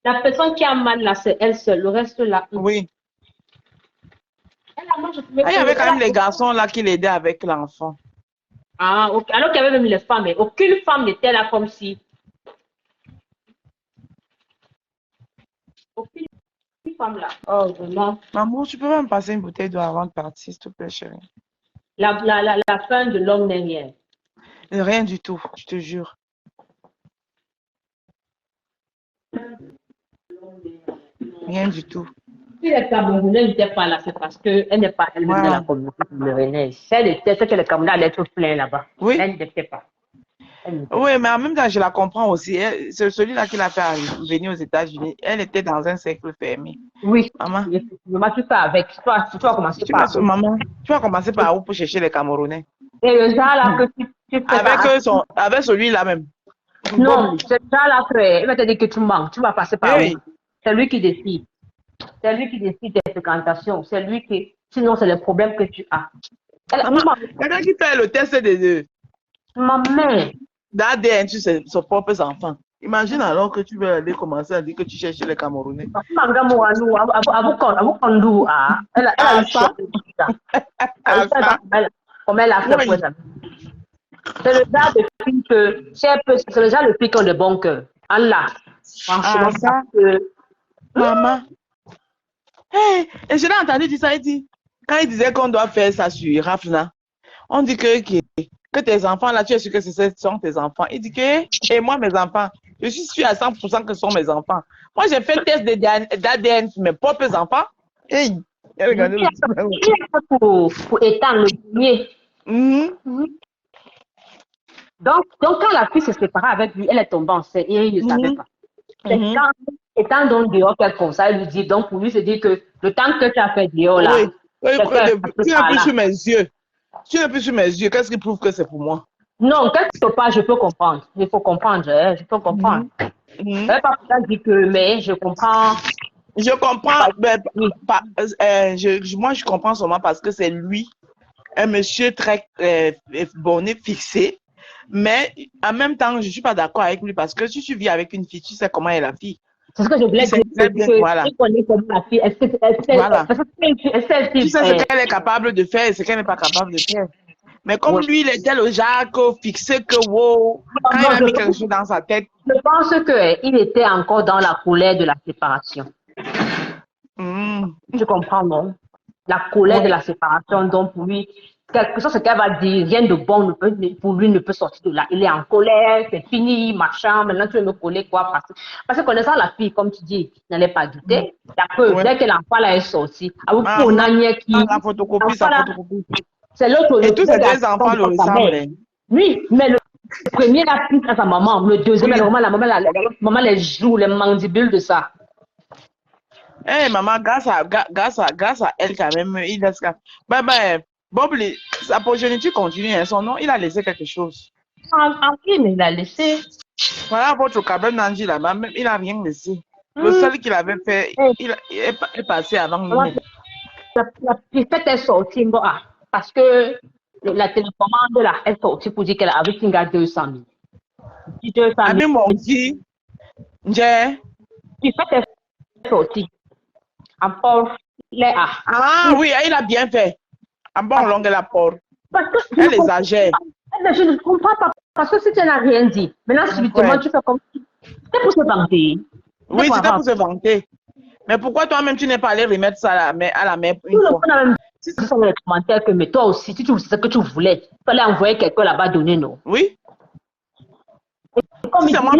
La personne qui a mal là, c'est elle seule. Le reste là, Oui. elle a mal, je pouvais Ah, il y avait quand même les garçons là qui l'aidaient avec l'enfant. Ah, ok. Alors qu'il y avait même les femmes. Mais aucune femme n'était là comme si. Aucune femme là. Oh, vraiment. Maman, tu peux me passer une bouteille d'eau avant de partir, s'il te plaît, chérie. La fin de l'homme n'est rien. Rien du tout, je te jure. Rien du tout. Si les Camerounais n'étaient pas là, c'est parce qu'elle n'est pas elle-même de la Voilà. communauté camerounaise. Si elle était, c'est que les Camerounais allaient être pleins là-bas. Oui. Elle n'était pas. Oui, mais en même temps, je la comprends aussi. C'est celui-là qui l'a fait venir aux États-Unis. Elle était dans un cercle fermé. Oui. Maman, Effectivement, tout ça avec. Tu vas commencer par. maman, tu vas commencer par où pour chercher les Camerounais? Et le genre là que tu fais Avec celui-là même. Non, c'est ça là que il va te dire que tu manques. Tu vas passer par Oui. où? C'est lui qui décide. C'est lui qui décide des fréquentations. C'est lui qui. Sinon, c'est le problème que tu as. Maman, quelqu'un qui fait le test Ma mère. d'ADN sur ses propres enfants. Imagine alors que tu veux aller commencer à dire que tu cherches les Camerounais. Elle a eu ça? Comment elle a fait pour ça? C'est le genre de fille que, c'est le genre de fille qui ont de bon cœur. Allah. Franchement, ça? Maman. Hey, et je l'ai entendu dire ça, il dit, quand il disait qu'on doit faire ça sur Rafna, on dit que tes enfants là, tu es sûr que ce sont tes enfants. Il dit que, et moi, mes enfants, je suis sûr à 100% que ce sont mes enfants. Moi, j'ai fait le test d'ADN sur mes propres enfants. Hey, regardez le pour étendre le premier. Donc, quand la fille se séparait avec lui, elle est tombée enceinte et il ne savait pas. C'est quand, étant donc dehors qu'elle conseille, elle lui dit, donc pour lui, c'est dire que le temps que tu as fait dehors là, tu n'es plus sur mes yeux. Tu n'es plus sur mes yeux. Qu'est-ce qui prouve que c'est pour moi? Non, quelque part, je peux comprendre. Il faut comprendre. Je peux comprendre. Elle n'a pas dit que, mais je comprends. Je comprends. Moi, je comprends seulement parce que c'est lui, un monsieur très bonnet, fixé. Mais en même temps, je ne suis pas d'accord avec lui parce que si tu vis avec une fille, tu sais comment est la fille. C'est ce que je voulais dire. Voilà. Tu connais comment la fille. Voilà. Tu sais ce qu'elle est capable de faire et ce qu'elle n'est pas capable de faire. Mais comme lui, il était le genre fixé que wow, quand il a mis quelque chose dans sa tête. Je pense qu'il était encore dans la colère de la séparation. Je comprends, non? La colère de la séparation, donc pour lui, quelque chose qu'elle va dire, rien de bon pour lui ne peut sortir de là. Il est en colère, c'est fini, machin, maintenant tu veux me coller quoi? Parce que connaissant la fille, comme tu dis, n'allait pas douter. Dès que l'enfant là est sorti, la photocopie, c'est l'autre. Et tous ces deux enfants le ressemblent. Oui, mais le premier a pris à sa maman, le deuxième, la maman les joues, les mandibules de ça. Eh, maman, grâce à elle, quand même, il laisse. Bob, sa progéniture continue, hein, son nom, il a laissé quelque chose. Oui, mais il a laissé. Voilà votre Cabernet Nanji là-bas, il n'a rien laissé. Le seul qu'il avait fait, il est passé avant lui-même. La fête est sortie, parce que la télécommande là, est sortie pour dire qu'elle avait Tinga 200 000. 200 000. Ami mon dit, j'ai. La fête est sortie. Encore, Ah oui, il a bien fait. En bon longue la porte. Elle les a gérés. Je ne comprends pas, parce que si tu n'as rien dit, maintenant subitement tu fais comme si c'était pour se vanter. Oui, c'était pour se vanter. Mais pourquoi toi-même tu n'es pas allé remettre ça à la main une fois? C'est dans les commentaires que, mais toi aussi, si tu sais ce que tu voulais, tu fallait envoyer quelqu'un là-bas donner, non? Oui. Si c'est moi,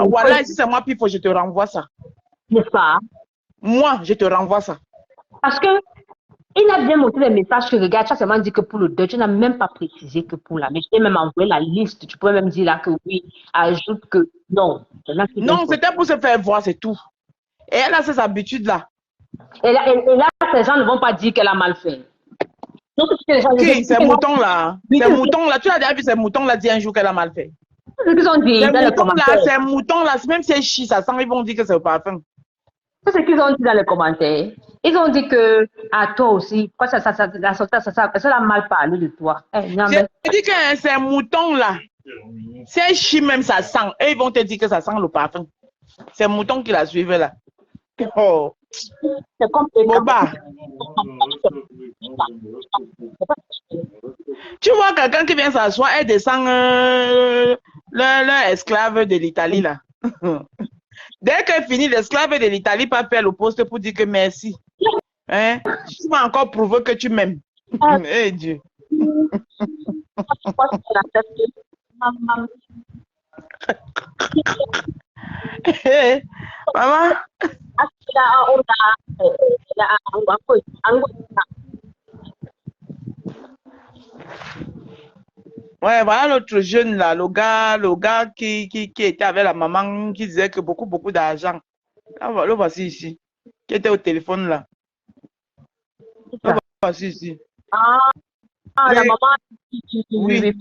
voilà, si c'est moi, Pifo, je te renvoie ça. N'est-ce pas? Moi, je te renvoie ça. Parce que il a bien montré les messages que regarde, tu as seulement dit que pour le 2, tu n'as même pas précisé que pour la. Mais je t'ai même envoyé la liste. Tu pouvais même dire là que oui, ajoute que non. Non, c'était pour se faire voir, c'est tout. Et elle a ses habitudes là. Et là, ces gens ne vont pas dire qu'elle a mal fait. Qui? Ces moutons là. Ces moutons là. Tu as déjà vu ces moutons là dire un jour qu'elle a mal fait. C'est ce qu'ils ont dit dans les commentaires. Ces moutons là, même si c'est chi, ça sent, ils vont dire que c'est au parfum. C'est ce qu'ils ont dit dans les commentaires. Ils ont dit que, à toi aussi, quoi ça a mal parlé de toi. J'ai dit que ces moutons là, c'est chi même ça sent. Et ils vont te dire que ça sent le parfum. Ces moutons qui la suivent là. Oh. C'est comme Boba. Tu vois quelqu'un qui vient s'asseoir, elle descend l'esclave de l'Italie là. Dès qu'elle finit, l'esclave de l'Italie pas faire le poste pour dire que merci. Hein? Tu vas encore prouver que tu m'aimes. Eh Dieu. Maman. Ouais, voilà l'autre jeune là, le gars qui était avec la maman, qui disait que beaucoup d'argent. Le voici ici, qui était au téléphone là. Le voici ici. La maman oui.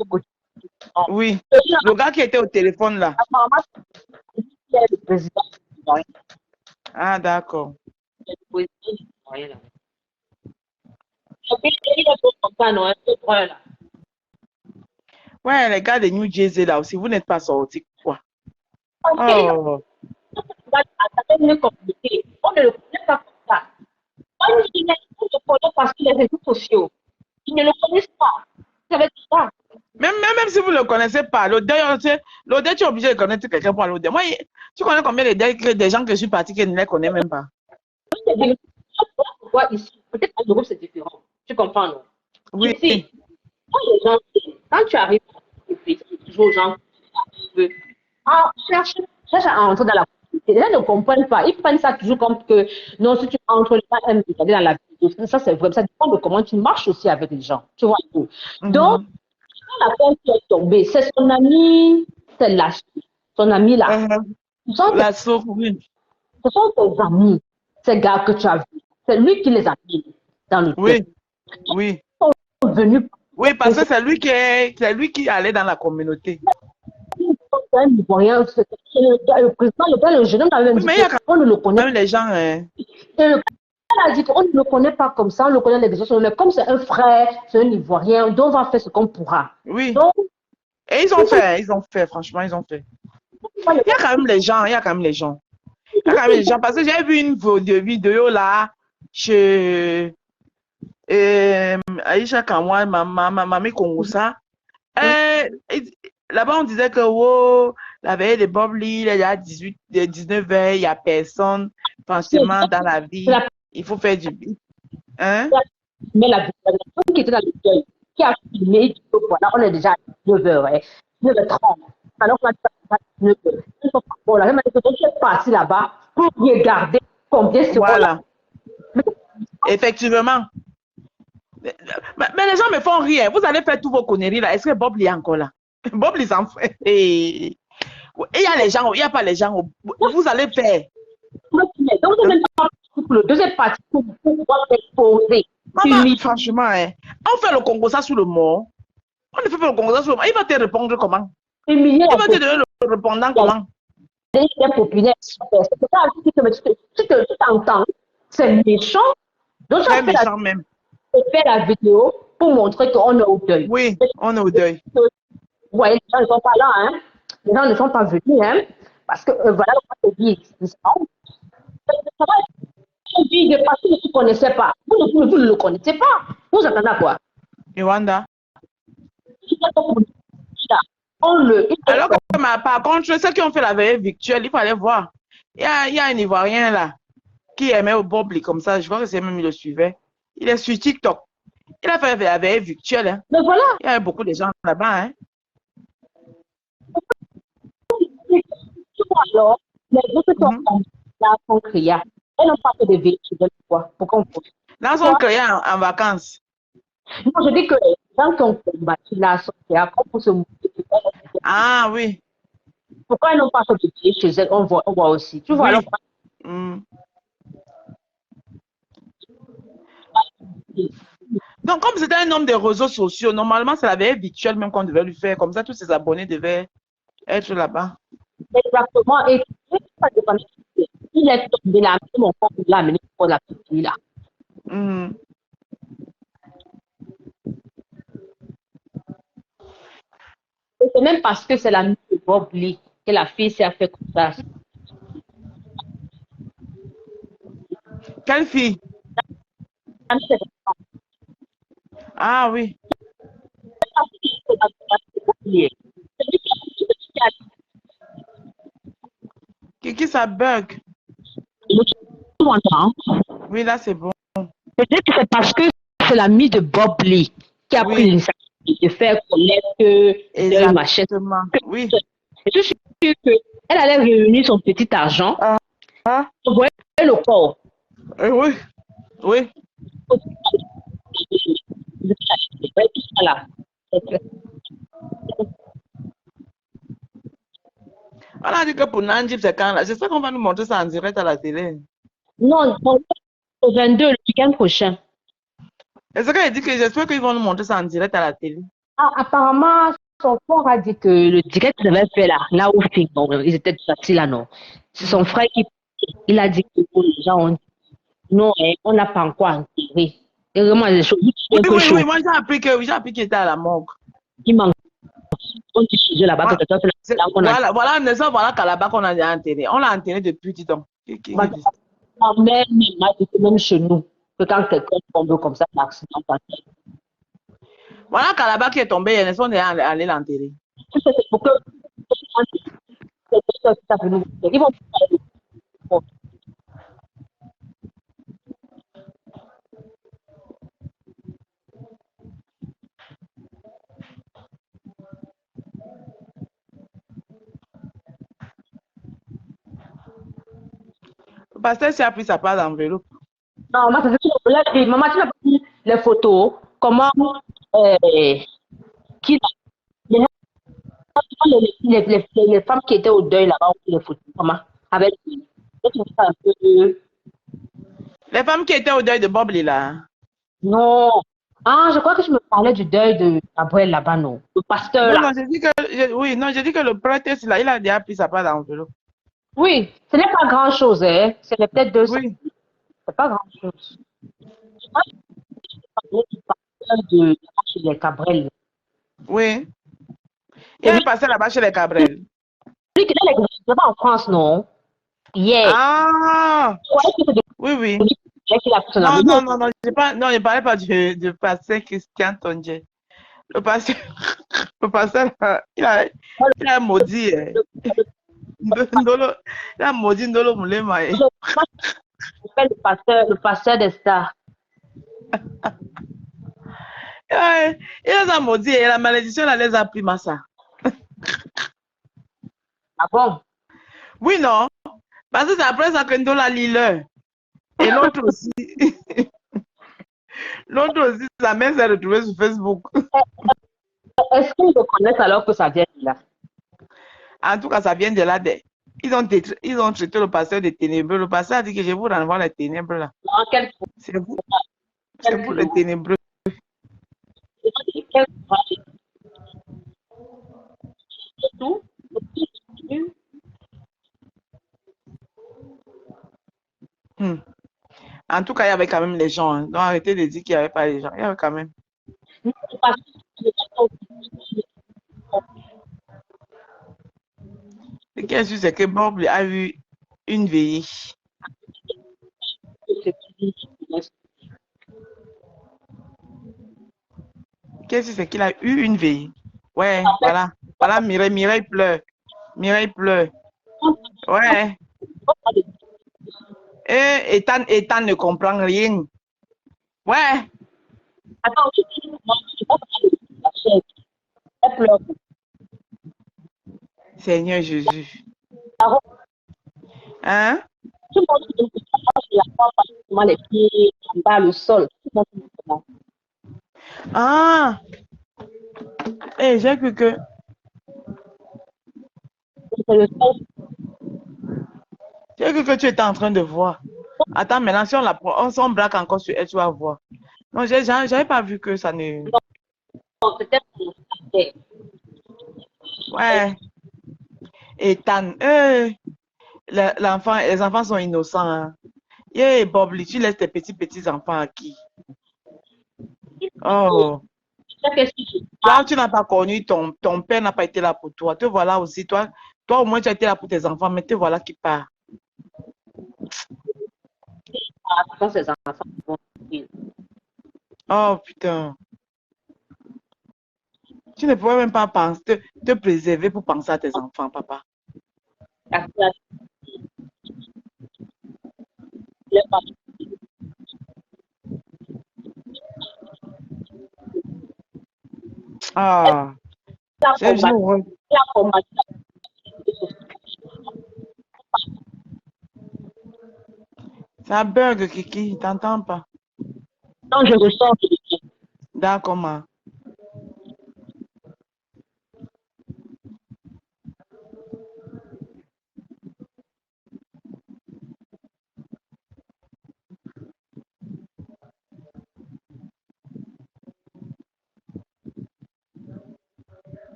Oui, le gars qui était au téléphone là. Le président. Ah, d'accord. Ouais, les gars de New Jersey là aussi, vous n'êtes pas sortis, quoi. Oh. On ne le connaît pas comme ça. On le connaît parce qu'il est réseaux sociaux. Ils ne le connaissent pas. Ça veut dire ça. Même si vous ne le connaissez pas, l'odeur, tu es obligé de connaître quelqu'un pour l'odeur. Moi, tu connais combien des gens que je suis partie qui ne les connaissent même pas? Ici, peut-être en Europe, c'est différent. Tu comprends, non? Oui. Ici, quand tu arrives au pays, toujours aux gens cherche à entrer dans la communauté. Les gens ne comprennent pas. Ils prennent ça toujours comme que non, si tu entres, les gens aiment regarder dans la vie. Ça, c'est vrai. Ça dépend de comment tu marches aussi avec les gens. Tu vois tout. Donc, quand la personne qui est tombée, c'est son ami, c'est lâché. Son ami là. La sauve, oui. Ce sont tes amis, ces gars que tu as vus. C'est lui qui les a mis dans le oui. Oui. Ils sont venus. Oui, parce que c'est lui qui allait dans la communauté. Le président, le jeune homme avait dit qu'on ne le connaît pas. Les gens. Elle a dit qu'on ne le connaît pas comme ça, on le connaît les réseaux sociaux, mais comme c'est un frère, c'est un Ivoirien, donc on va faire ce qu'on pourra. Oui. Donc, et ils ont fait, franchement, ils ont fait. Il y a quand même les gens, parce que j'ai vu une vidéo là, chez Aïcha Kamwa, Mamie Kongosa. Là-bas, on disait que la veille de Bob Lee, il y a 19 heures, il n'y a personne. Franchement, dans la vie, il faut faire du bien. Hein? Mais la personne qui était dans le deuil, qui a filmé, voilà, on est déjà à 19 heures, 19h30. Alors qu'on a 19 heures. Voilà, même si tu es parti là-bas pour regarder combien c'est. Voilà. Effectivement. Mais les gens me font rire. Vous allez faire tous vos conneries là. Est-ce que Bob Lee est encore là? Bob Lee s'en fait. Et il y a les gens, il n'y a pas les gens. Vous allez faire. Donc, vous n'êtes pas pour le deuxième parti pour pouvoir exposer. Franchement, on fait le Congo ça sous le mort. On ne fait pas le Congo ça sous le mort. Il va te répondre comment? Il va te donner le répondant comment? est populaire. C'est ça, tu t'entends. C'est méchant. Donc, Très méchant même. fait la vidéo pour montrer qu'on est au deuil. Oui, on est au deuil. Vous voyez, les gens ne sont pas là, hein. Les gens ne sont pas venus, hein. Parce que, voilà, on te dit, ça va être dit de parce que vous ne connaissez pas. Vous ne le connaissez pas. Vous attendez à quoi? Rwanda. Alors que, par contre, ceux qui ont fait la veille virtuelle, il fallait voir. Il y a un Ivoirien là qui aimait au Bobli comme ça. Je crois que c'est même il le suivait. Il est sur TikTok. Il a fait la veille virtuelle. Hein. Mais voilà. Il y a beaucoup de gens là-bas. Hein. Alors, les autres sont créés. Elles n'ont pas fait de véhicule. Pourquoi on pose? Là, ils sont créés en vacances. Non, je dis que les gens qui ont combattu là sont créés pour se montrer. Ah oui. Pourquoi elles n'ont pas fait de pied chez elles? On voit aussi. Tu vois, alors. Donc, comme c'était un homme des réseaux sociaux, normalement, c'est la veille virtuelle même qu'on devait lui faire. Comme ça, tous ses abonnés devaient être là-bas. Exactement. Et il est tombé là, mon frère l'a amené pour la petite fille là. Et c'est même parce que c'est la nuit de Bob Lee que la fille s'est fait comme ça. Quelle fille? Ah oui. Qui ça bug? Oui, là c'est bon. Peut-être que c'est parce que c'est l'ami de Bob Lee qui a pris l'initiative de faire connaître ma chaîne. Oui. Et je suis sûre qu'elle allait réunir son petit argent. Vous voyez le corps. Oui. Oui. On a dit que pour Nanjib, c'est quand là? C'est ça qu'on va nous montrer ça en direct à la télé. Non, le 22, le week-end prochain. Et c'est qu'il dit que j'espère qu'ils vont nous montrer ça en direct à la télé. Ah, apparemment, son frère a dit que le direct qu'il avait fait là où ils étaient sortis là, non. C'est son frère il a dit que les gens ont dit non, on n'a pas encore enterré. Et vraiment, les choses. Oui, moi j'ai appris qu'il était à la morgue. Il manque. On dit chez eux là-bas, voilà qu'à là-bas qu'on a enterré. On l'a enterré depuis, dis donc. Même chez nous, que quand quelqu'un tombe comme ça, l'accident passe. Voilà qu'à là-bas qui est tombé, ils sont allés l'enterrer. C'est pour que ils vont Le pasteur s'est pris sa part d'enveloppe. Non, maman, tu n'as pas vu les photos. Comment les femmes qui étaient au deuil là-bas ont pris les photos. Comment? Avec les femmes qui étaient au deuil de Bob là. Non. Ah, je crois que je me parlais du deuil de Gabriel là-bas, non. Le pasteur là. Non, j'ai dit que le prêtre là, il a déjà pris sa part d'enveloppe. Oui, ce n'est pas grand-chose, hein. C'est peut-être 200. Oui. C'est pas grand-chose. Je crois que je parlais du pasteur de chez les Cabrel. Oui. Il est passé là-bas chez les Cabrel. Oui, qu'il est en France, non? Yeah. Ah! Oui, oui. Non, je ne parlais pas du pasteur Christian Tonje. Le pasteur, il a maudit. Il a maudit Ndolo Moulema. Le pasteur des stars. Il les a maudits et la malédiction elle les a pris massa. Ah bon? Oui, non. Parce que c'est après ça que Ndola lit l'heure. Et l'autre aussi. L'autre aussi, sa mère s'est retrouvée sur Facebook. Est-ce qu'ils reconnaissent alors que ça vient de là? En tout cas, ça vient de là. Ils ont traité le pasteur de ténébreux. Le pasteur a dit que je vous renvoie les ténèbres là. C'est vous les ténébreux. En tout cas, il y avait quand même les gens. Hein. Donc, arrêtez de dire qu'il n'y avait pas les gens. Il y avait quand même. Ce qui est sûr, c'est que Bob a eu une veillée. Qu'est-ce que c'est qu'il a eu une veillée? Ouais, voilà. Voilà, Mireille pleure. Mireille pleure. Ouais. Et Ethan ne comprend rien. Ouais. Attends, elle pleure. Seigneur Jésus. Hein? Tout le monde ne la voit pas comment les pieds en bas le sol. Tout le monde comment. Ah! Eh, j'ai cru que. C'est le sol. J'ai cru que tu étais en train de voir. Attends, maintenant, si on s'en braque encore sur elle, tu vas voir. Non, j'avais pas vu que ça ne. Non, peut-être que Ouais. Ethan. Les enfants sont innocents. Hein. Yeah, Bob, tu laisses tes petits enfants à qui? Oh. qu'est-ce que je Toi, tu n'as pas connu, ton père n'a pas été là pour toi. Te voilà aussi. Toi, au moins, tu as été là pour tes enfants, mais te voilà qui part. fais quand ces enfants vont souffrir. Oh, putain. Tu ne pouvais même pas penser, te préserver pour penser à tes enfants, papa. Ah, La c'est heureux. formation. Ça bug, Kiki, t'entends pas. Donc, je ressens que D'accord, ma.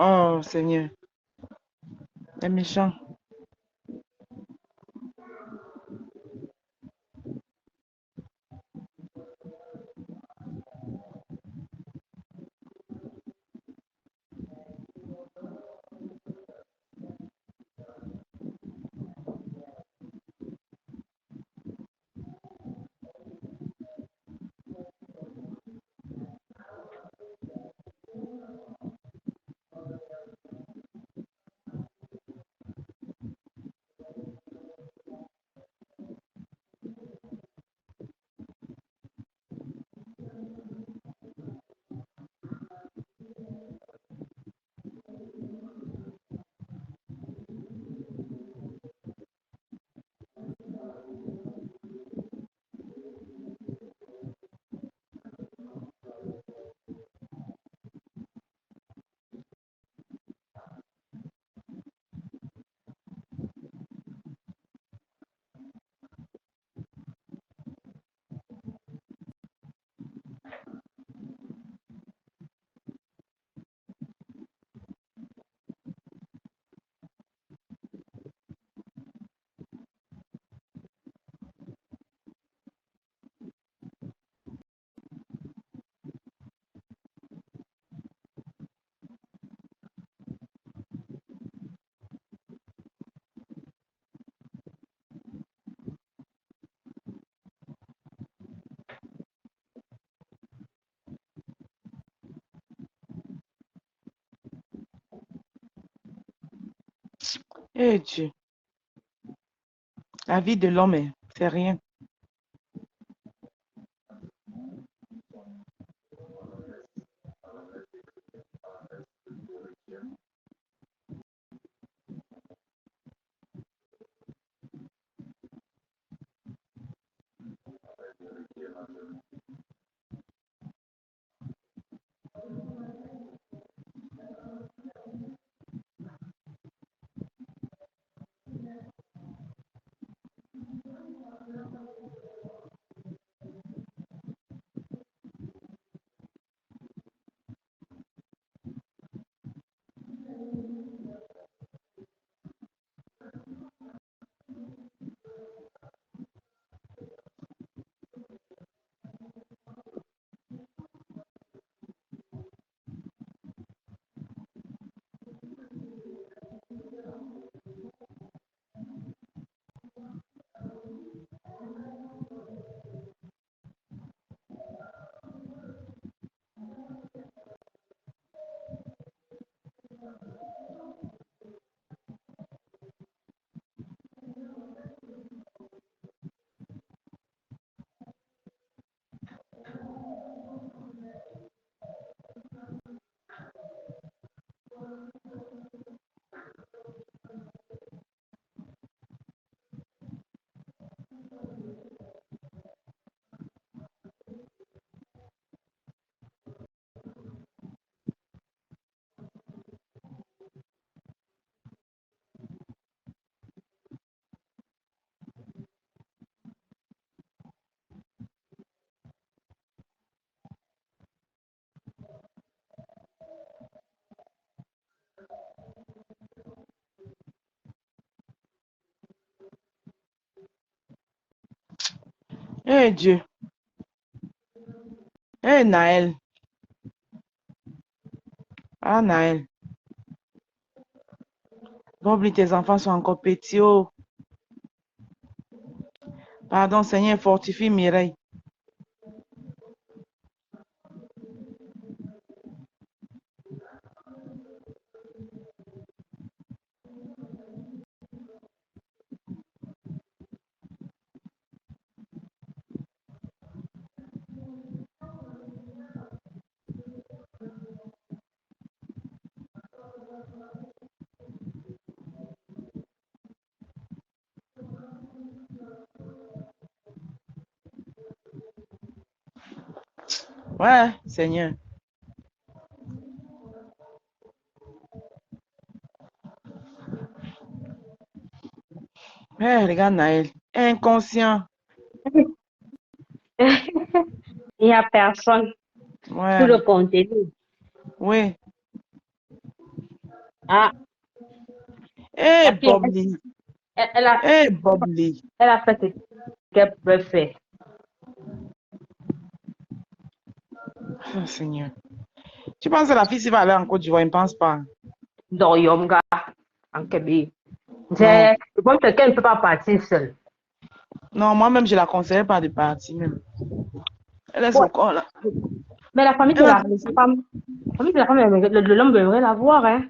Oh, Seigneur. Les méchants. Eh Dieu. La vie de l'homme, c'est rien. Eh Dieu. Eh Naël. Ah Naël. Oublie, tes enfants sont encore petits. Oh. Pardon, Seigneur, fortifie Mireille. Ouais, Seigneur. Eh, regarde Naël. Inconscient. Il n'y a personne pour Ouais. le contenir. Oui. Ah, Eh, la fille, Bobli. elle a, Eh, Bobli. elle a fait ce qu'elle pouvait faire. Oh, Seigneur. Tu penses que la fille, s'il va aller en Côte d'Ivoire, il ne pense pas. Dans Yomga, en Québec. Non. Je pense que quelqu'un ne peut pas partir seul. Non, moi-même, je ne la conseille pas de partir même. Elle est Ouais. son corps là. Mais la famille de Elle a- la femme, la famille de la femme, l'homme devrait la voir, hein.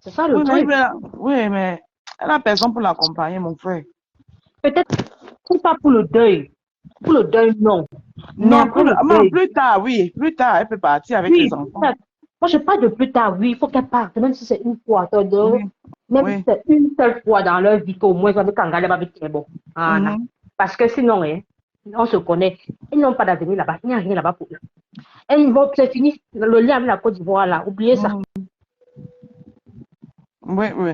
C'est ça le Oui, truc. oui, mais elle n'a personne pour l'accompagner, mon frère. Peut-être pas pour le deuil. Pour le deuil, non. Mais Non, après le non, deuil, plus tard, oui. Plus tard, elle peut partir avec oui. les enfants. Moi, je parle de plus tard, oui. Il faut qu'elle parte, même si c'est une fois. Oui, Même si oui. c'est une seule fois dans leur vie qu'au moins, ils ont Kangale est bon. Ah, non. Mhm. Parce que sinon, hein, on se connaît. Ils n'ont pas d'avenir là-bas. Il n'y a rien là-bas pour eux. Et bon, c'est fini. Le lien avec la Côte d'Ivoire, là. Oubliez ça. Oui, oui.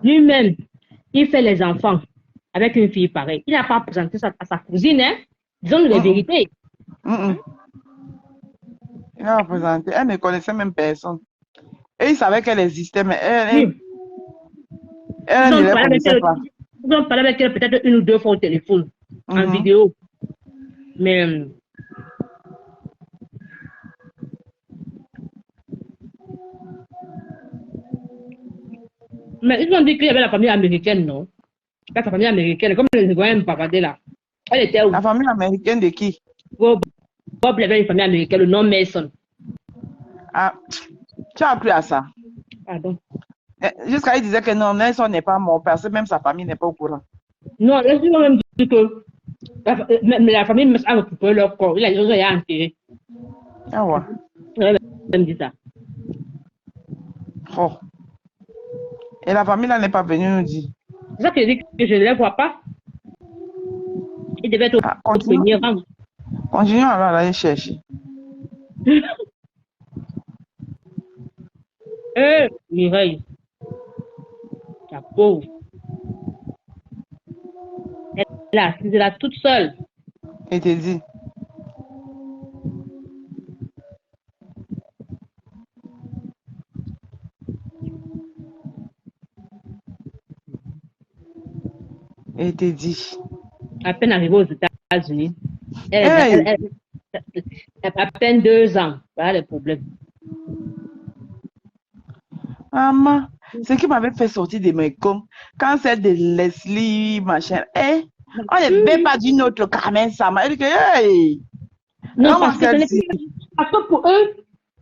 Lui-même, il fait les enfants avec une fille pareille. Il n'a pas présenté ça à sa cousine, hein. Disons les vérités. Il a présenté. Elle ne connaissait même personne. Et il savait qu'elle existait, mais elle Ils ne ont les parlé avec connaissait elle, pas. ils ont parlé avec elle peut-être une ou deux fois au téléphone, en Mhm. vidéo. Mais ils ont dit qu'il y avait la famille américaine, non? La famille américaine, comme les Ivoiriens pavadés là. Elle était où? La famille américaine de qui? Bob avait une famille américaine, le nom Mason. Ah, tu as appris à ça. Pardon. Jusqu'à il disait que non, Nelson n'est pas mort, parce que même sa famille n'est pas au courant. Non, ils ont même dit que la famille a récupéré leur corps. Ils ont enterré. Ah ouais. Ils ont même dit ça. Oh. Et la famille là n'est pas venue nous dire. C'est ça que je dis que je ne les vois pas. Ils devaient être au premier rang. Continuons alors à aller chercher. Mireille, la pauvre. Elle est assise là toute seule. Et te dit. Et te dit. À peine arrivée aux États-Unis. Hey! Elle a à peine 2 ans. Voilà les problèmes. Maman, ce qui m'avait fait sortir de mes cons, quand c'est de Leslie, machin, on ne met pas d'une autre Carmen Sama. Elle dit que, hey! Non, parce que pour eux,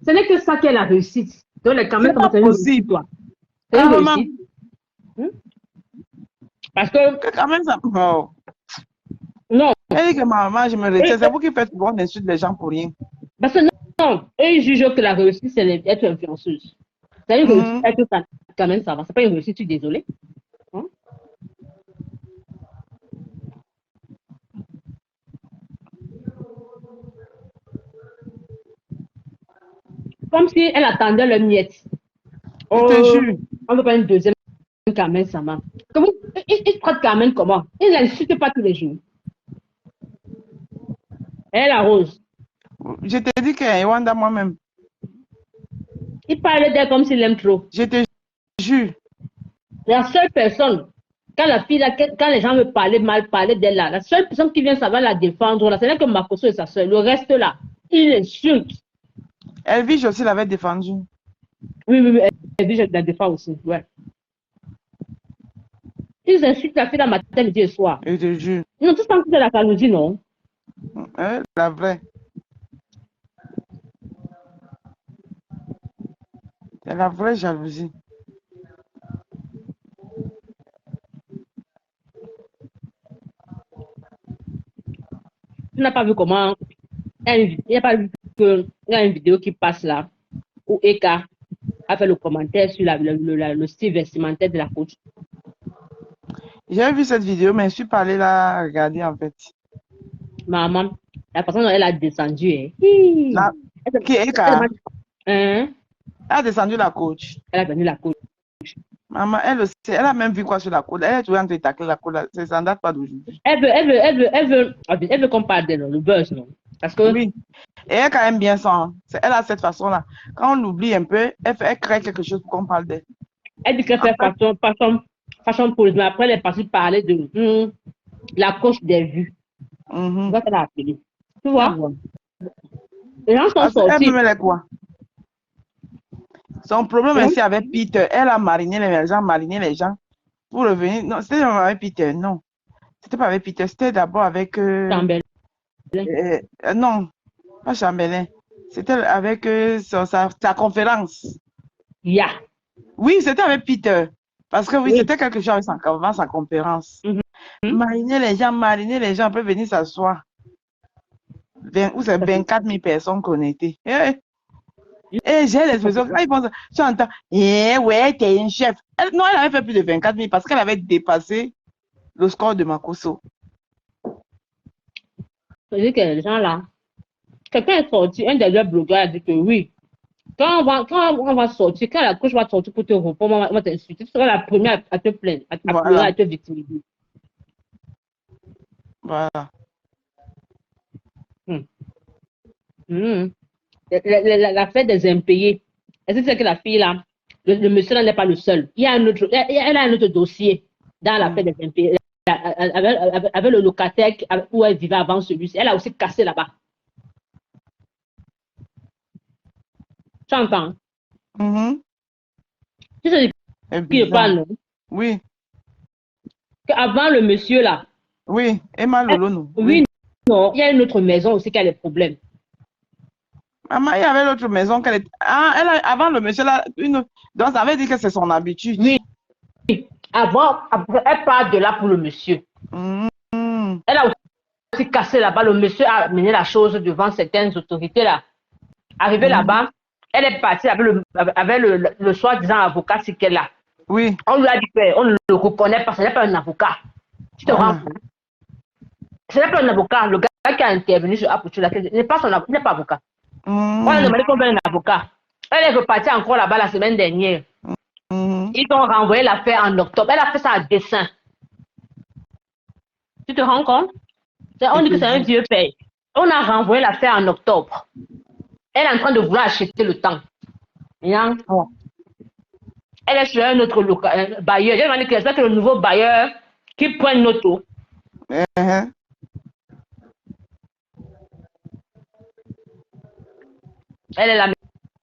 ce n'est que ça qui est la réussite. Donc, les Carmen Sama, c'est une réussite, toi. C'est une réussite. Parce que. Carmen Sama. Oh. Non. Elle dit que maman, je me retire. C'est vous qui faites souvent d'insultes les gens pour rien. Parce que non, eux, ils jugent que la réussite, c'est être influenceuse. C'est une réussite, être quand même, ça va. C'est pas une réussite, je suis désolée. Comme si elle attendait le miette. Je te jure. On ne veut pas une deuxième Carmen Sama. Comment il traite Carmen comment? Il ne l'insulte pas tous les jours. Elle arrose. Je te dis que Wanda moi-même. Il parle d'elle comme s'il l'aime trop. Je te jure. La seule personne Quand la fille, là, quand les gens me parlaient mal, parlaient d'elle là, la seule personne qui vient savoir la défendre, là, c'est que Makoso et sa soeur. Le reste là, il insulte. Elvige aussi l'avait défendu. Oui, oui, oui, elle dit, je la défends aussi. Ouais. Ils insultent la fille la matin, midi et soir. Je te jure. Ils ont tous pensé de la jalousie, non? La vraie. C'est la vraie jalousie. Tu n'as pas vu comment. Il n'y a pas vu qu'il y a une vidéo qui passe là, où Eka a fait le commentaire sur le style vestimentaire de la coach. J'ai vu cette vidéo, mais je suis pas allée la regarder en fait. Maman, la façon dont elle a descendu, hein. Qui est Eka? Hein? Elle a descendu la coach. Elle a venu la coach. Maman, elle aussi, elle a même vu quoi sur la côte. Elle est toujours en train de tacler la côte. Ça ne date pas d'aujourd'hui. Elle veut qu'on parle d'elle, le buzz, non? Parce que. Oui. Et elle quand même bien ça. Elle a cette façon-là. Quand on l'oublie un peu, elle crée quelque chose pour qu'on parle d'elle. Elle dit qu'elle fait façon police, mais après, elle est partie parler de la coach des vues. C'est ça qu'elle a appelé. Tu vois? Les gens sont sortis. Elle me quoi? Son problème ici avec Peter, elle a mariné les gens pour revenir. Non, c'était avec Peter, non. C'était pas avec Peter, c'était d'abord avec. Chambellan. Non, pas Chambellan. C'était avec sa conférence. Yeah. Oui, c'était avec Peter. Parce que oui, c'était quelque chose avant sa conférence. Mariner les gens peuvent venir s'asseoir. Où c'est 24 000 personnes connectées. Et j'ai l'expression, quand ils pensent, tu entends, ouais, t'es une chef. Non, elle avait fait plus de 24 000 parce qu'elle avait dépassé le score de Makoso. Je dis que les gens là, quelqu'un est sorti, un des deux blogueurs a dit que oui, quand on va sortir, quand la couche va sortir pour te répondre, on va t'insulter, tu seras la première à te plaindre, à pleurer, à te victimiser. Voilà. La fête des impayés. Est-ce que c'est que la fille là, le monsieur là n'est pas le seul. Elle a un autre dossier dans la fête des impayés. Avec le locataire où elle vivait avant celui-ci. Elle a aussi cassé là-bas. Tu entends? Tu sais qui je parle, non? Oui. Avant le monsieur là. Oui, Emma Lolono. Oui, non, il y a une autre maison aussi qui a des problèmes. Maman, il y avait l'autre maison qu'elle est. Avant le monsieur là, donc ça veut dire que c'est son habitude. Oui. Avant, elle part de là pour le monsieur. Elle a aussi cassé là-bas. Le monsieur a mené la chose devant certaines autorités là. Arrivé là-bas, elle est partie avec le soi-disant avocat, c'est qu'elle a. Oui. On lui a dit qu'on ne le reconnaît pas, ce n'est pas un avocat. Tu te rends compte? Ce n'est pas un avocat. Le gars qui a intervenu sur Apuchu, il n'est pas avocat. On a demandé qu'on veuille un avocat. Elle est repartie encore là-bas la semaine dernière. Ils ont renvoyé l'affaire en octobre. Elle a fait ça à dessein. Tu te rends compte? On dit que c'est un vieux père. On a renvoyé l'affaire en octobre. Elle est en train de vouloir acheter le temps. Elle est sur un autre bailleur. J'ai demandé que c'est le nouveau bailleur qui prend une auto. Elle est là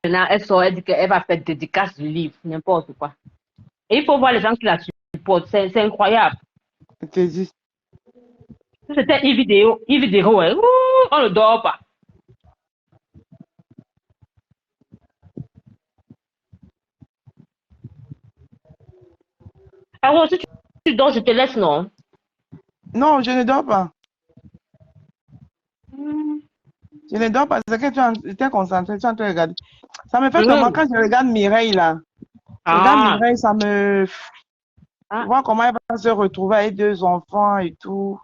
maintenant, elle sort, elle dit qu'elle va faire dédicace du livre, n'importe quoi. Et il faut voir les gens qui la supportent, c'est incroyable. C'était une vidéo, ouais. On ne dort pas. Alors, si tu dors, je te laisse, non? Non, je ne dors pas. Je ne dors pas, c'est que tu es concentré, tu es en train de regarder. Ça me fait comment quand je regarde Mireille là. Je regarde Mireille, ça me. Voir comment elle va se retrouver avec 2 enfants et tout.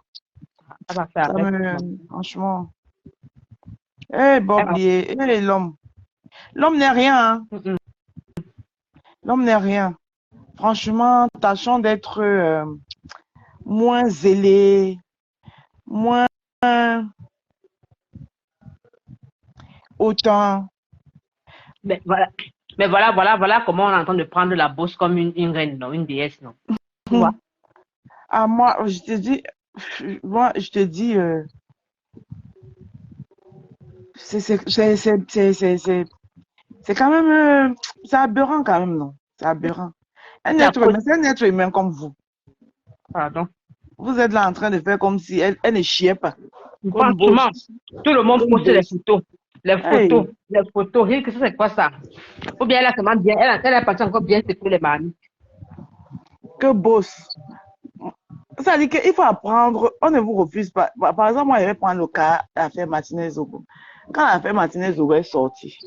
Ça va faire franchement. Boblier, l'homme. L'homme n'est rien. L'homme n'est rien. Franchement, tâchons d'être moins zélé, moins autant. Mais voilà comment on entend de prendre la bosse comme une reine, non, une déesse, non. Tu vois? Ah, moi, je te dis, moi, je te dis, c'est c'est- c'est- c'est- c'est- c'est- c'est- c'est quand même, c'est aberrant quand même, non? C'est aberrant. Un La être faute, humain, c'est un être humain comme vous. pardon. Vous êtes là en train de faire comme si elle ne chiait pas. Comme Franchement, boss. tout le monde Comme poste les boss. photos. Les photos, Hey, les photos. Rien que ça, c'est quoi ça? Ou bien elle a seulement bien, elle a parti encore bien secouer les mamies. que boss. Ça dit qu'il faut apprendre, on ne vous refuse pas. Par exemple, moi, je vais prendre le cas de l'affaire Martinez-Zogo. Quand l'affaire Martinez-Zogo est sortie,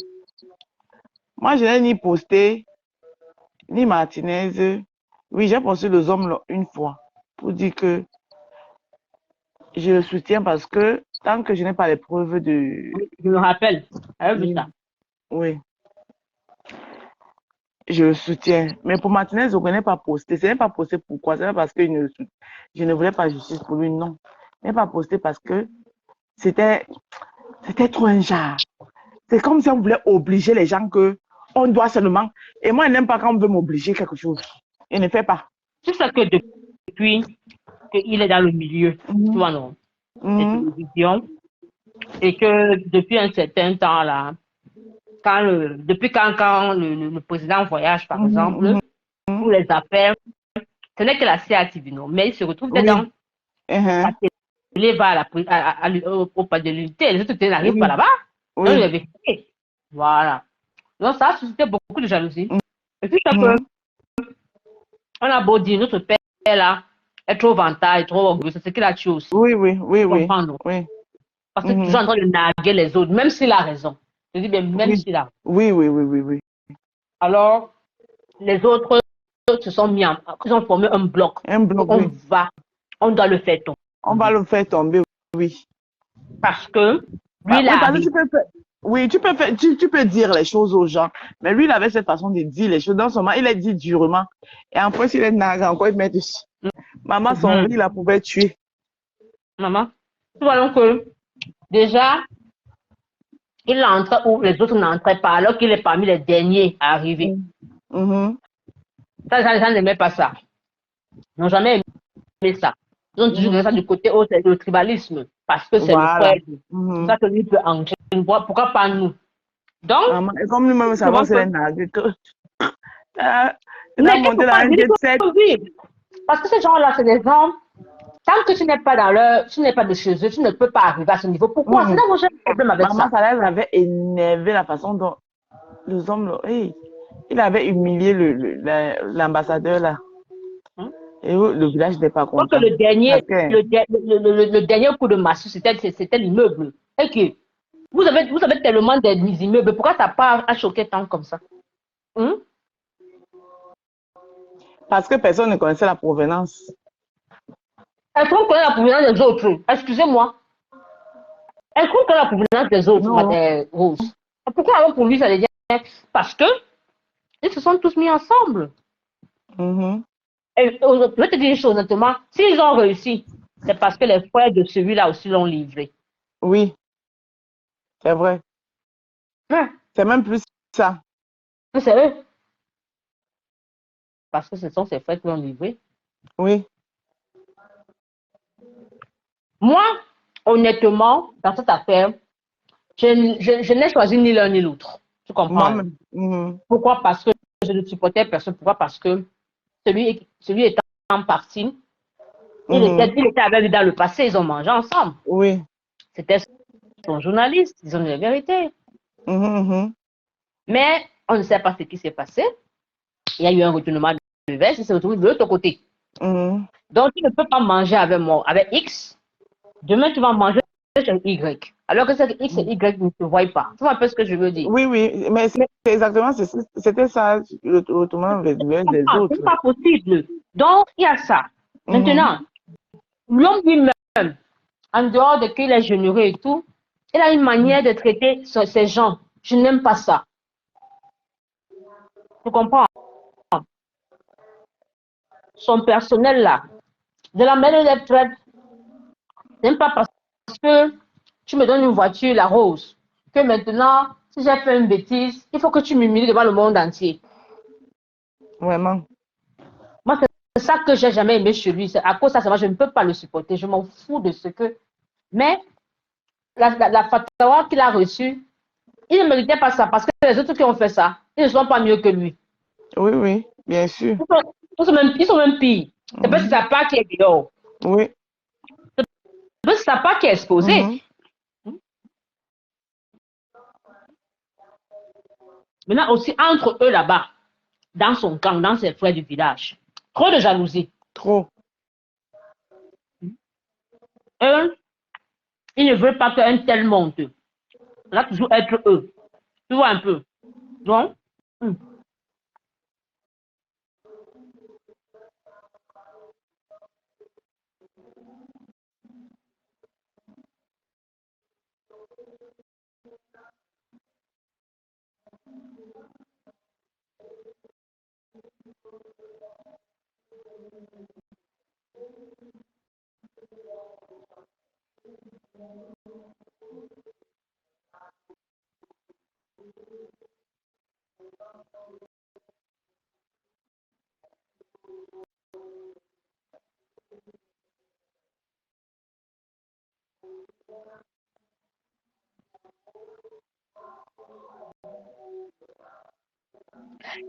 moi, je n'ai ni posté, ni Martinez. Oui, j'ai posté les hommes une fois pour dire que je le soutiens parce que tant que je n'ai pas les preuves de... Oui, je me rappelle. Elle a vu ça. Oui, je le soutiens. Mais pour Martinez-Zogo, je n'ai pas posté. Ce n'est pas posté pourquoi? Ce n'est pas parce que je ne voulais pas justice pour lui, non. Je n'ai pas posté parce que c'était trop un genre. C'est comme si on voulait obliger les gens que on doit seulement. Et moi, je n'aime pas quand on veut m'obliger quelque chose. Je ne fais pas. C'est ça que depuis qu'il est dans le milieu, tu vois, non, des télévisions, et que depuis un certain temps là, depuis quand le président voyage, par exemple, pour les affaires, ce n'est que la CATV, non, mais il se retrouve dedans. Oui. La télé va au pas de l'unité, les autres télés n'arrivent pas Oui. là-bas. Donc, il Oui. est vérifié. Voilà. Donc, ça a suscité beaucoup de jalousie. Et puis, ça que, on a beau dire, notre père là est trop vantage, trop orgueilleux, c'est ce qu'il a tué aussi. Oui, oui, oui, oui. Comprendre. Oui. Parce que toujours en train de narguer les autres, même s'il a raison. Je dis bien, même Oui. s'il a. Oui, oui, oui, oui, oui. Alors, les autres se sont mis en. Ils ont formé un bloc. Un bloc, On oui. on doit le faire tomber. On va le faire tomber, oui. Parce que lui, il Oui, a parce que arrivé. tu peux faire. Oui, tu peux dire les choses aux gens. Mais lui, il avait cette façon de dire les choses. Dans son moment, il a dit durement. Et en plus, il est nargué encore, il met dessus. Maman, son vie, il la pouvait tuer. Maman, tu vois donc que déjà, il entre où les autres n'entraient pas, alors qu'il est parmi les derniers à arriver. Ça, les gens n'aimaient pas ça. Ils n'ont jamais aimé ça. Ils ont toujours fait ça du côté haut, c'est le tribalisme. Parce que c'est le Voilà. frère. C'est ça que lui peut entrer. Pourquoi pas nous? Donc, Maman, et comme lui-même savait c'est les nargués que. Il a mais qu'il ne monté faut dans pas un dire jet set. vivre. Parce que ces gens-là, c'est des gens, tant que tu n'es pas tu n'es pas de chez eux, tu ne peux pas arriver à ce niveau. Pourquoi? Sinon, vous avez un problème avec Maman, ça. ça les avait énervé la façon dont les hommes, hey, il avait humilié l'ambassadeur là. Et le village n'était pas Donc, content. le dernier, Parce que, le dernier coup de massue, c'était l'immeuble. Et que vous avez tellement d'immeubles, pourquoi ça part à choquer tant comme ça? parce que personne ne connaissait la provenance. Est-ce qu'on connaît la provenance des autres? Excusez-moi. Est-ce qu'on connaît la provenance des autres, Rose? Pourquoi alors pour lui, ça devient. Parce que ils se sont tous mis ensemble. Et je vais te dire une chose, honnêtement, s'ils ont réussi, c'est parce que les frères de celui-là aussi l'ont livré. Oui, c'est vrai. Ouais. C'est même plus ça. C'est eux. Parce que ce sont ses frères qui l'ont livré. Oui. Moi, honnêtement, dans cette affaire, je n'ai choisi ni l'un ni l'autre. Tu comprends? Pourquoi? Parce que je ne supportais personne. Pourquoi? Parce que celui étant parti, il était avec lui dans le passé, ils ont mangé ensemble. Oui. C'était son journaliste, ils ont dit la vérité. Mais on ne sait pas ce qui s'est passé. Il y a eu un retournement de veste, il s'est retrouvé de l'autre côté. Donc, tu ne peux pas manger avec moi, avec X. Demain, tu vas manger avec Y. Alors que c'est X et Y ne se voient pas. Tu vois un peu ce que je veux dire? Oui, oui, mais c'est exactement, c'était ça, le retournement des autres. C'est pas possible. Donc, il y a ça. Maintenant, l'homme lui-même, en dehors de qu'il est généreux et tout, il a une manière de traiter ces gens. Je n'aime pas ça. Tu comprends? Son personnel là, de la manière d'être traite, n'aime pas parce que tu me donnes une voiture, la rose, que maintenant, si j'ai fait une bêtise, il faut que tu m'humilies devant le monde entier. Vraiment. Moi, C'est ça que j'ai jamais aimé chez lui. À cause de ça, je ne peux pas le supporter. Je m'en fous de ce que... Mais la fatwa qu'il a reçue, il ne méritait pas ça parce que les autres qui ont fait ça, ils ne sont pas mieux que lui. Oui, oui, bien sûr. Ils sont même pires. C'est parce que sa part qui est dehors. Oui. C'est parce que sa part qui est exposée. Maintenant aussi, entre eux là-bas, dans son camp, dans ses frères du village, trop de jalousie. Trop. Eux, ils ne veulent pas qu'un tel monte. Ça va toujours être eux. Tu vois un peu. Donc,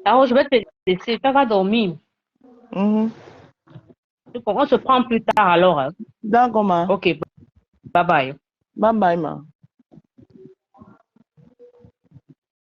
alors je vais te laisser. Tu vas dormir. On se prend plus tard alors. Hein. D'accord, ma. Ok, bye bye. Bye bye, ma.